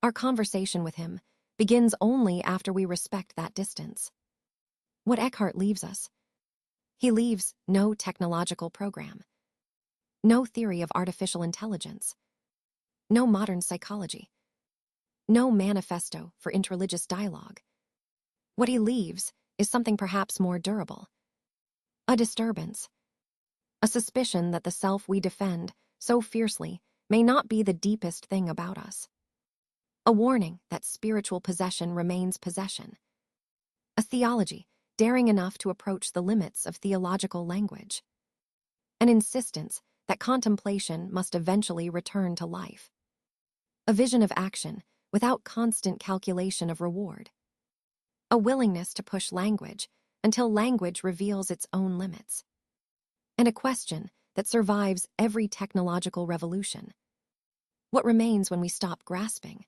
Speaker 1: Our conversation with him begins only after we respect that distance. What Eckhart leaves us? He leaves no technological program, no theory of artificial intelligence, no modern psychology, no manifesto for interreligious dialogue. What he leaves is something perhaps more durable. A disturbance. A suspicion that the self we defend so fiercely may not be the deepest thing about us. A warning that spiritual possession remains possession. A theology daring enough to approach the limits of theological language. An insistence that contemplation must eventually return to life. A vision of action without constant calculation of reward. A willingness to push language until language reveals its own limits. And a question that survives every technological revolution. What remains when we stop grasping?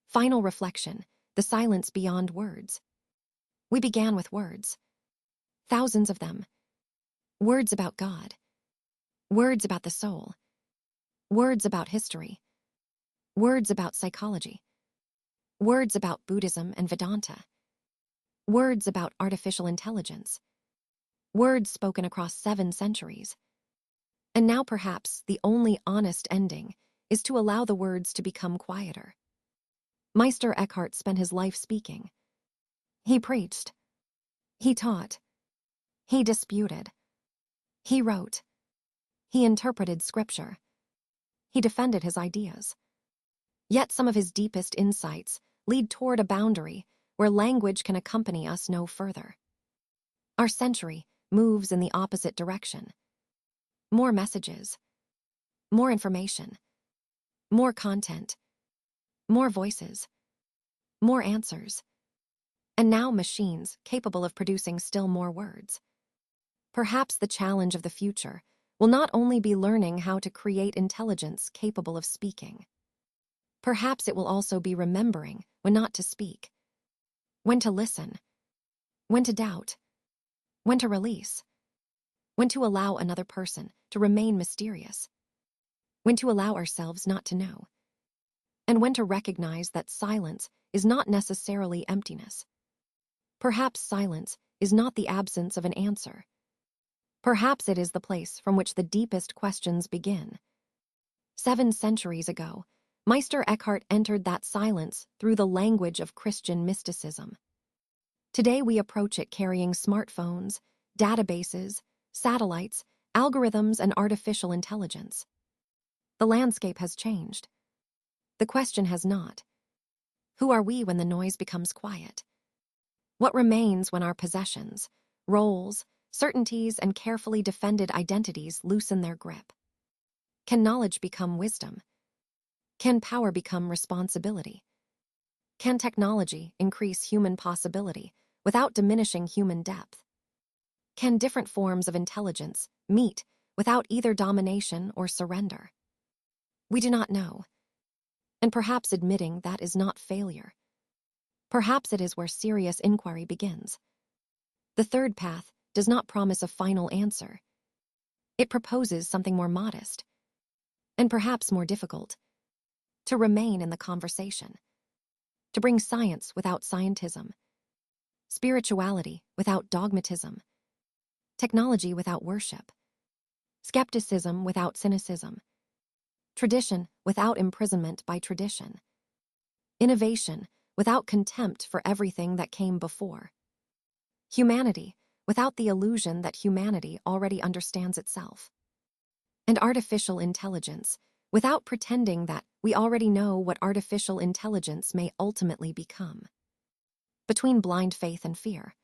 Speaker 1: Final reflection, the silence beyond words. We began with words. Thousands of them. Words about God. Words about the soul. Words about history. Words about psychology. Words about Buddhism and Vedanta. Words about artificial intelligence. Words spoken across 7 centuries. And now perhaps the only honest ending is to allow the words to become quieter. Meister Eckhart spent his life speaking. He preached. He taught. He disputed. He wrote. He interpreted scripture. He defended his ideas. Yet some of his deepest insights lead toward a boundary where language can accompany us no further. Our century moves in the opposite direction. more messages, more information, more content, more voices, more answers, and now machines capable of producing still more words. Perhaps the challenge of the future will not only be learning how to create intelligence capable of speaking. Perhaps it will also be remembering when not to speak, when to listen, when to doubt, when to release, when to allow another person to remain mysterious, when to allow ourselves not to know, and when to recognize that silence is not necessarily emptiness. Perhaps silence is not the absence of an answer. Perhaps it is the place from which the deepest questions begin. 7 centuries ago, Meister Eckhart entered that silence through the language of Christian mysticism. Today we approach it carrying smartphones, databases, satellites, algorithms, and artificial intelligence. The landscape has changed. The question has not. Who are we when the noise becomes quiet? What remains when our possessions, roles, certainties, and carefully defended identities loosen their grip? Can knowledge become wisdom? Can power become responsibility? Can technology increase human possibility without diminishing human depth? Can different forms of intelligence meet without either domination or surrender? We do not know. And perhaps admitting that is not failure. Perhaps it is where serious inquiry begins. The third path does not promise a final answer. It proposes something more modest, and perhaps more difficult: to remain in the conversation, to bring science without scientism, spirituality without dogmatism, technology without worship, skepticism without cynicism, tradition without imprisonment by tradition, innovation without contempt for everything that came before, humanity without the illusion that humanity already understands itself, and artificial intelligence without pretending that we already know what artificial intelligence may ultimately become. Between blind faith and fear,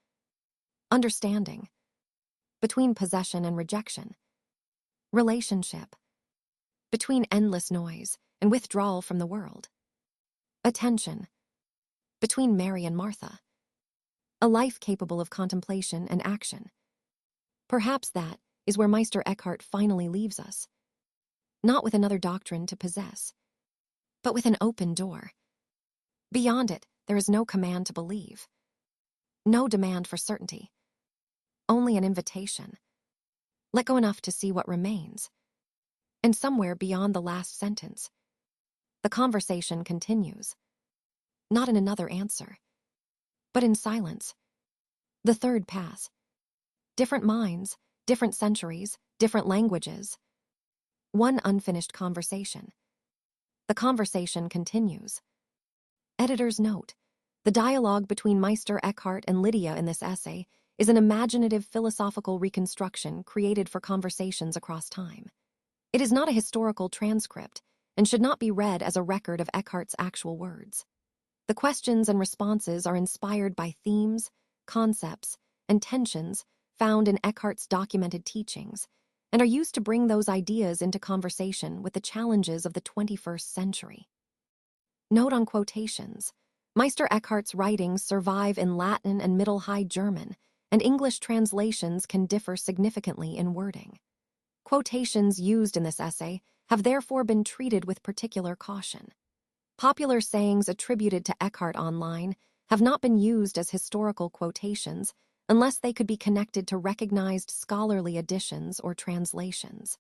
Speaker 1: understanding, between possession and rejection, relationship, between endless noise and withdrawal from the world, attention, between Mary and Martha, a life capable of contemplation and action. Perhaps that is where Meister Eckhart finally leaves us, not with another doctrine to possess, but with an open door. Beyond it, there is no command to believe, no demand for certainty, only an invitation. Let go enough to see what remains. And somewhere beyond the last sentence, the conversation continues, not in another answer, but in silence. The third pass. Different minds, different centuries, different languages. One unfinished conversation. The conversation continues. Editor's note: the dialogue between Meister Eckhart and Lydia in this essay is an imaginative philosophical reconstruction created for conversations across time. It is not a historical transcript and should not be read as a record of Eckhart's actual words. The questions and responses are inspired by themes, concepts, and tensions found in Eckhart's documented teachings and are used to bring those ideas into conversation with the challenges of the 21st century. Note on quotations: Meister Eckhart's writings survive in Latin and Middle High German, and English translations can differ significantly in wording. Quotations used in this essay have therefore been treated with particular caution. Popular sayings attributed to Eckhart online have not been used as historical quotations unless they could be connected to recognized scholarly editions or translations.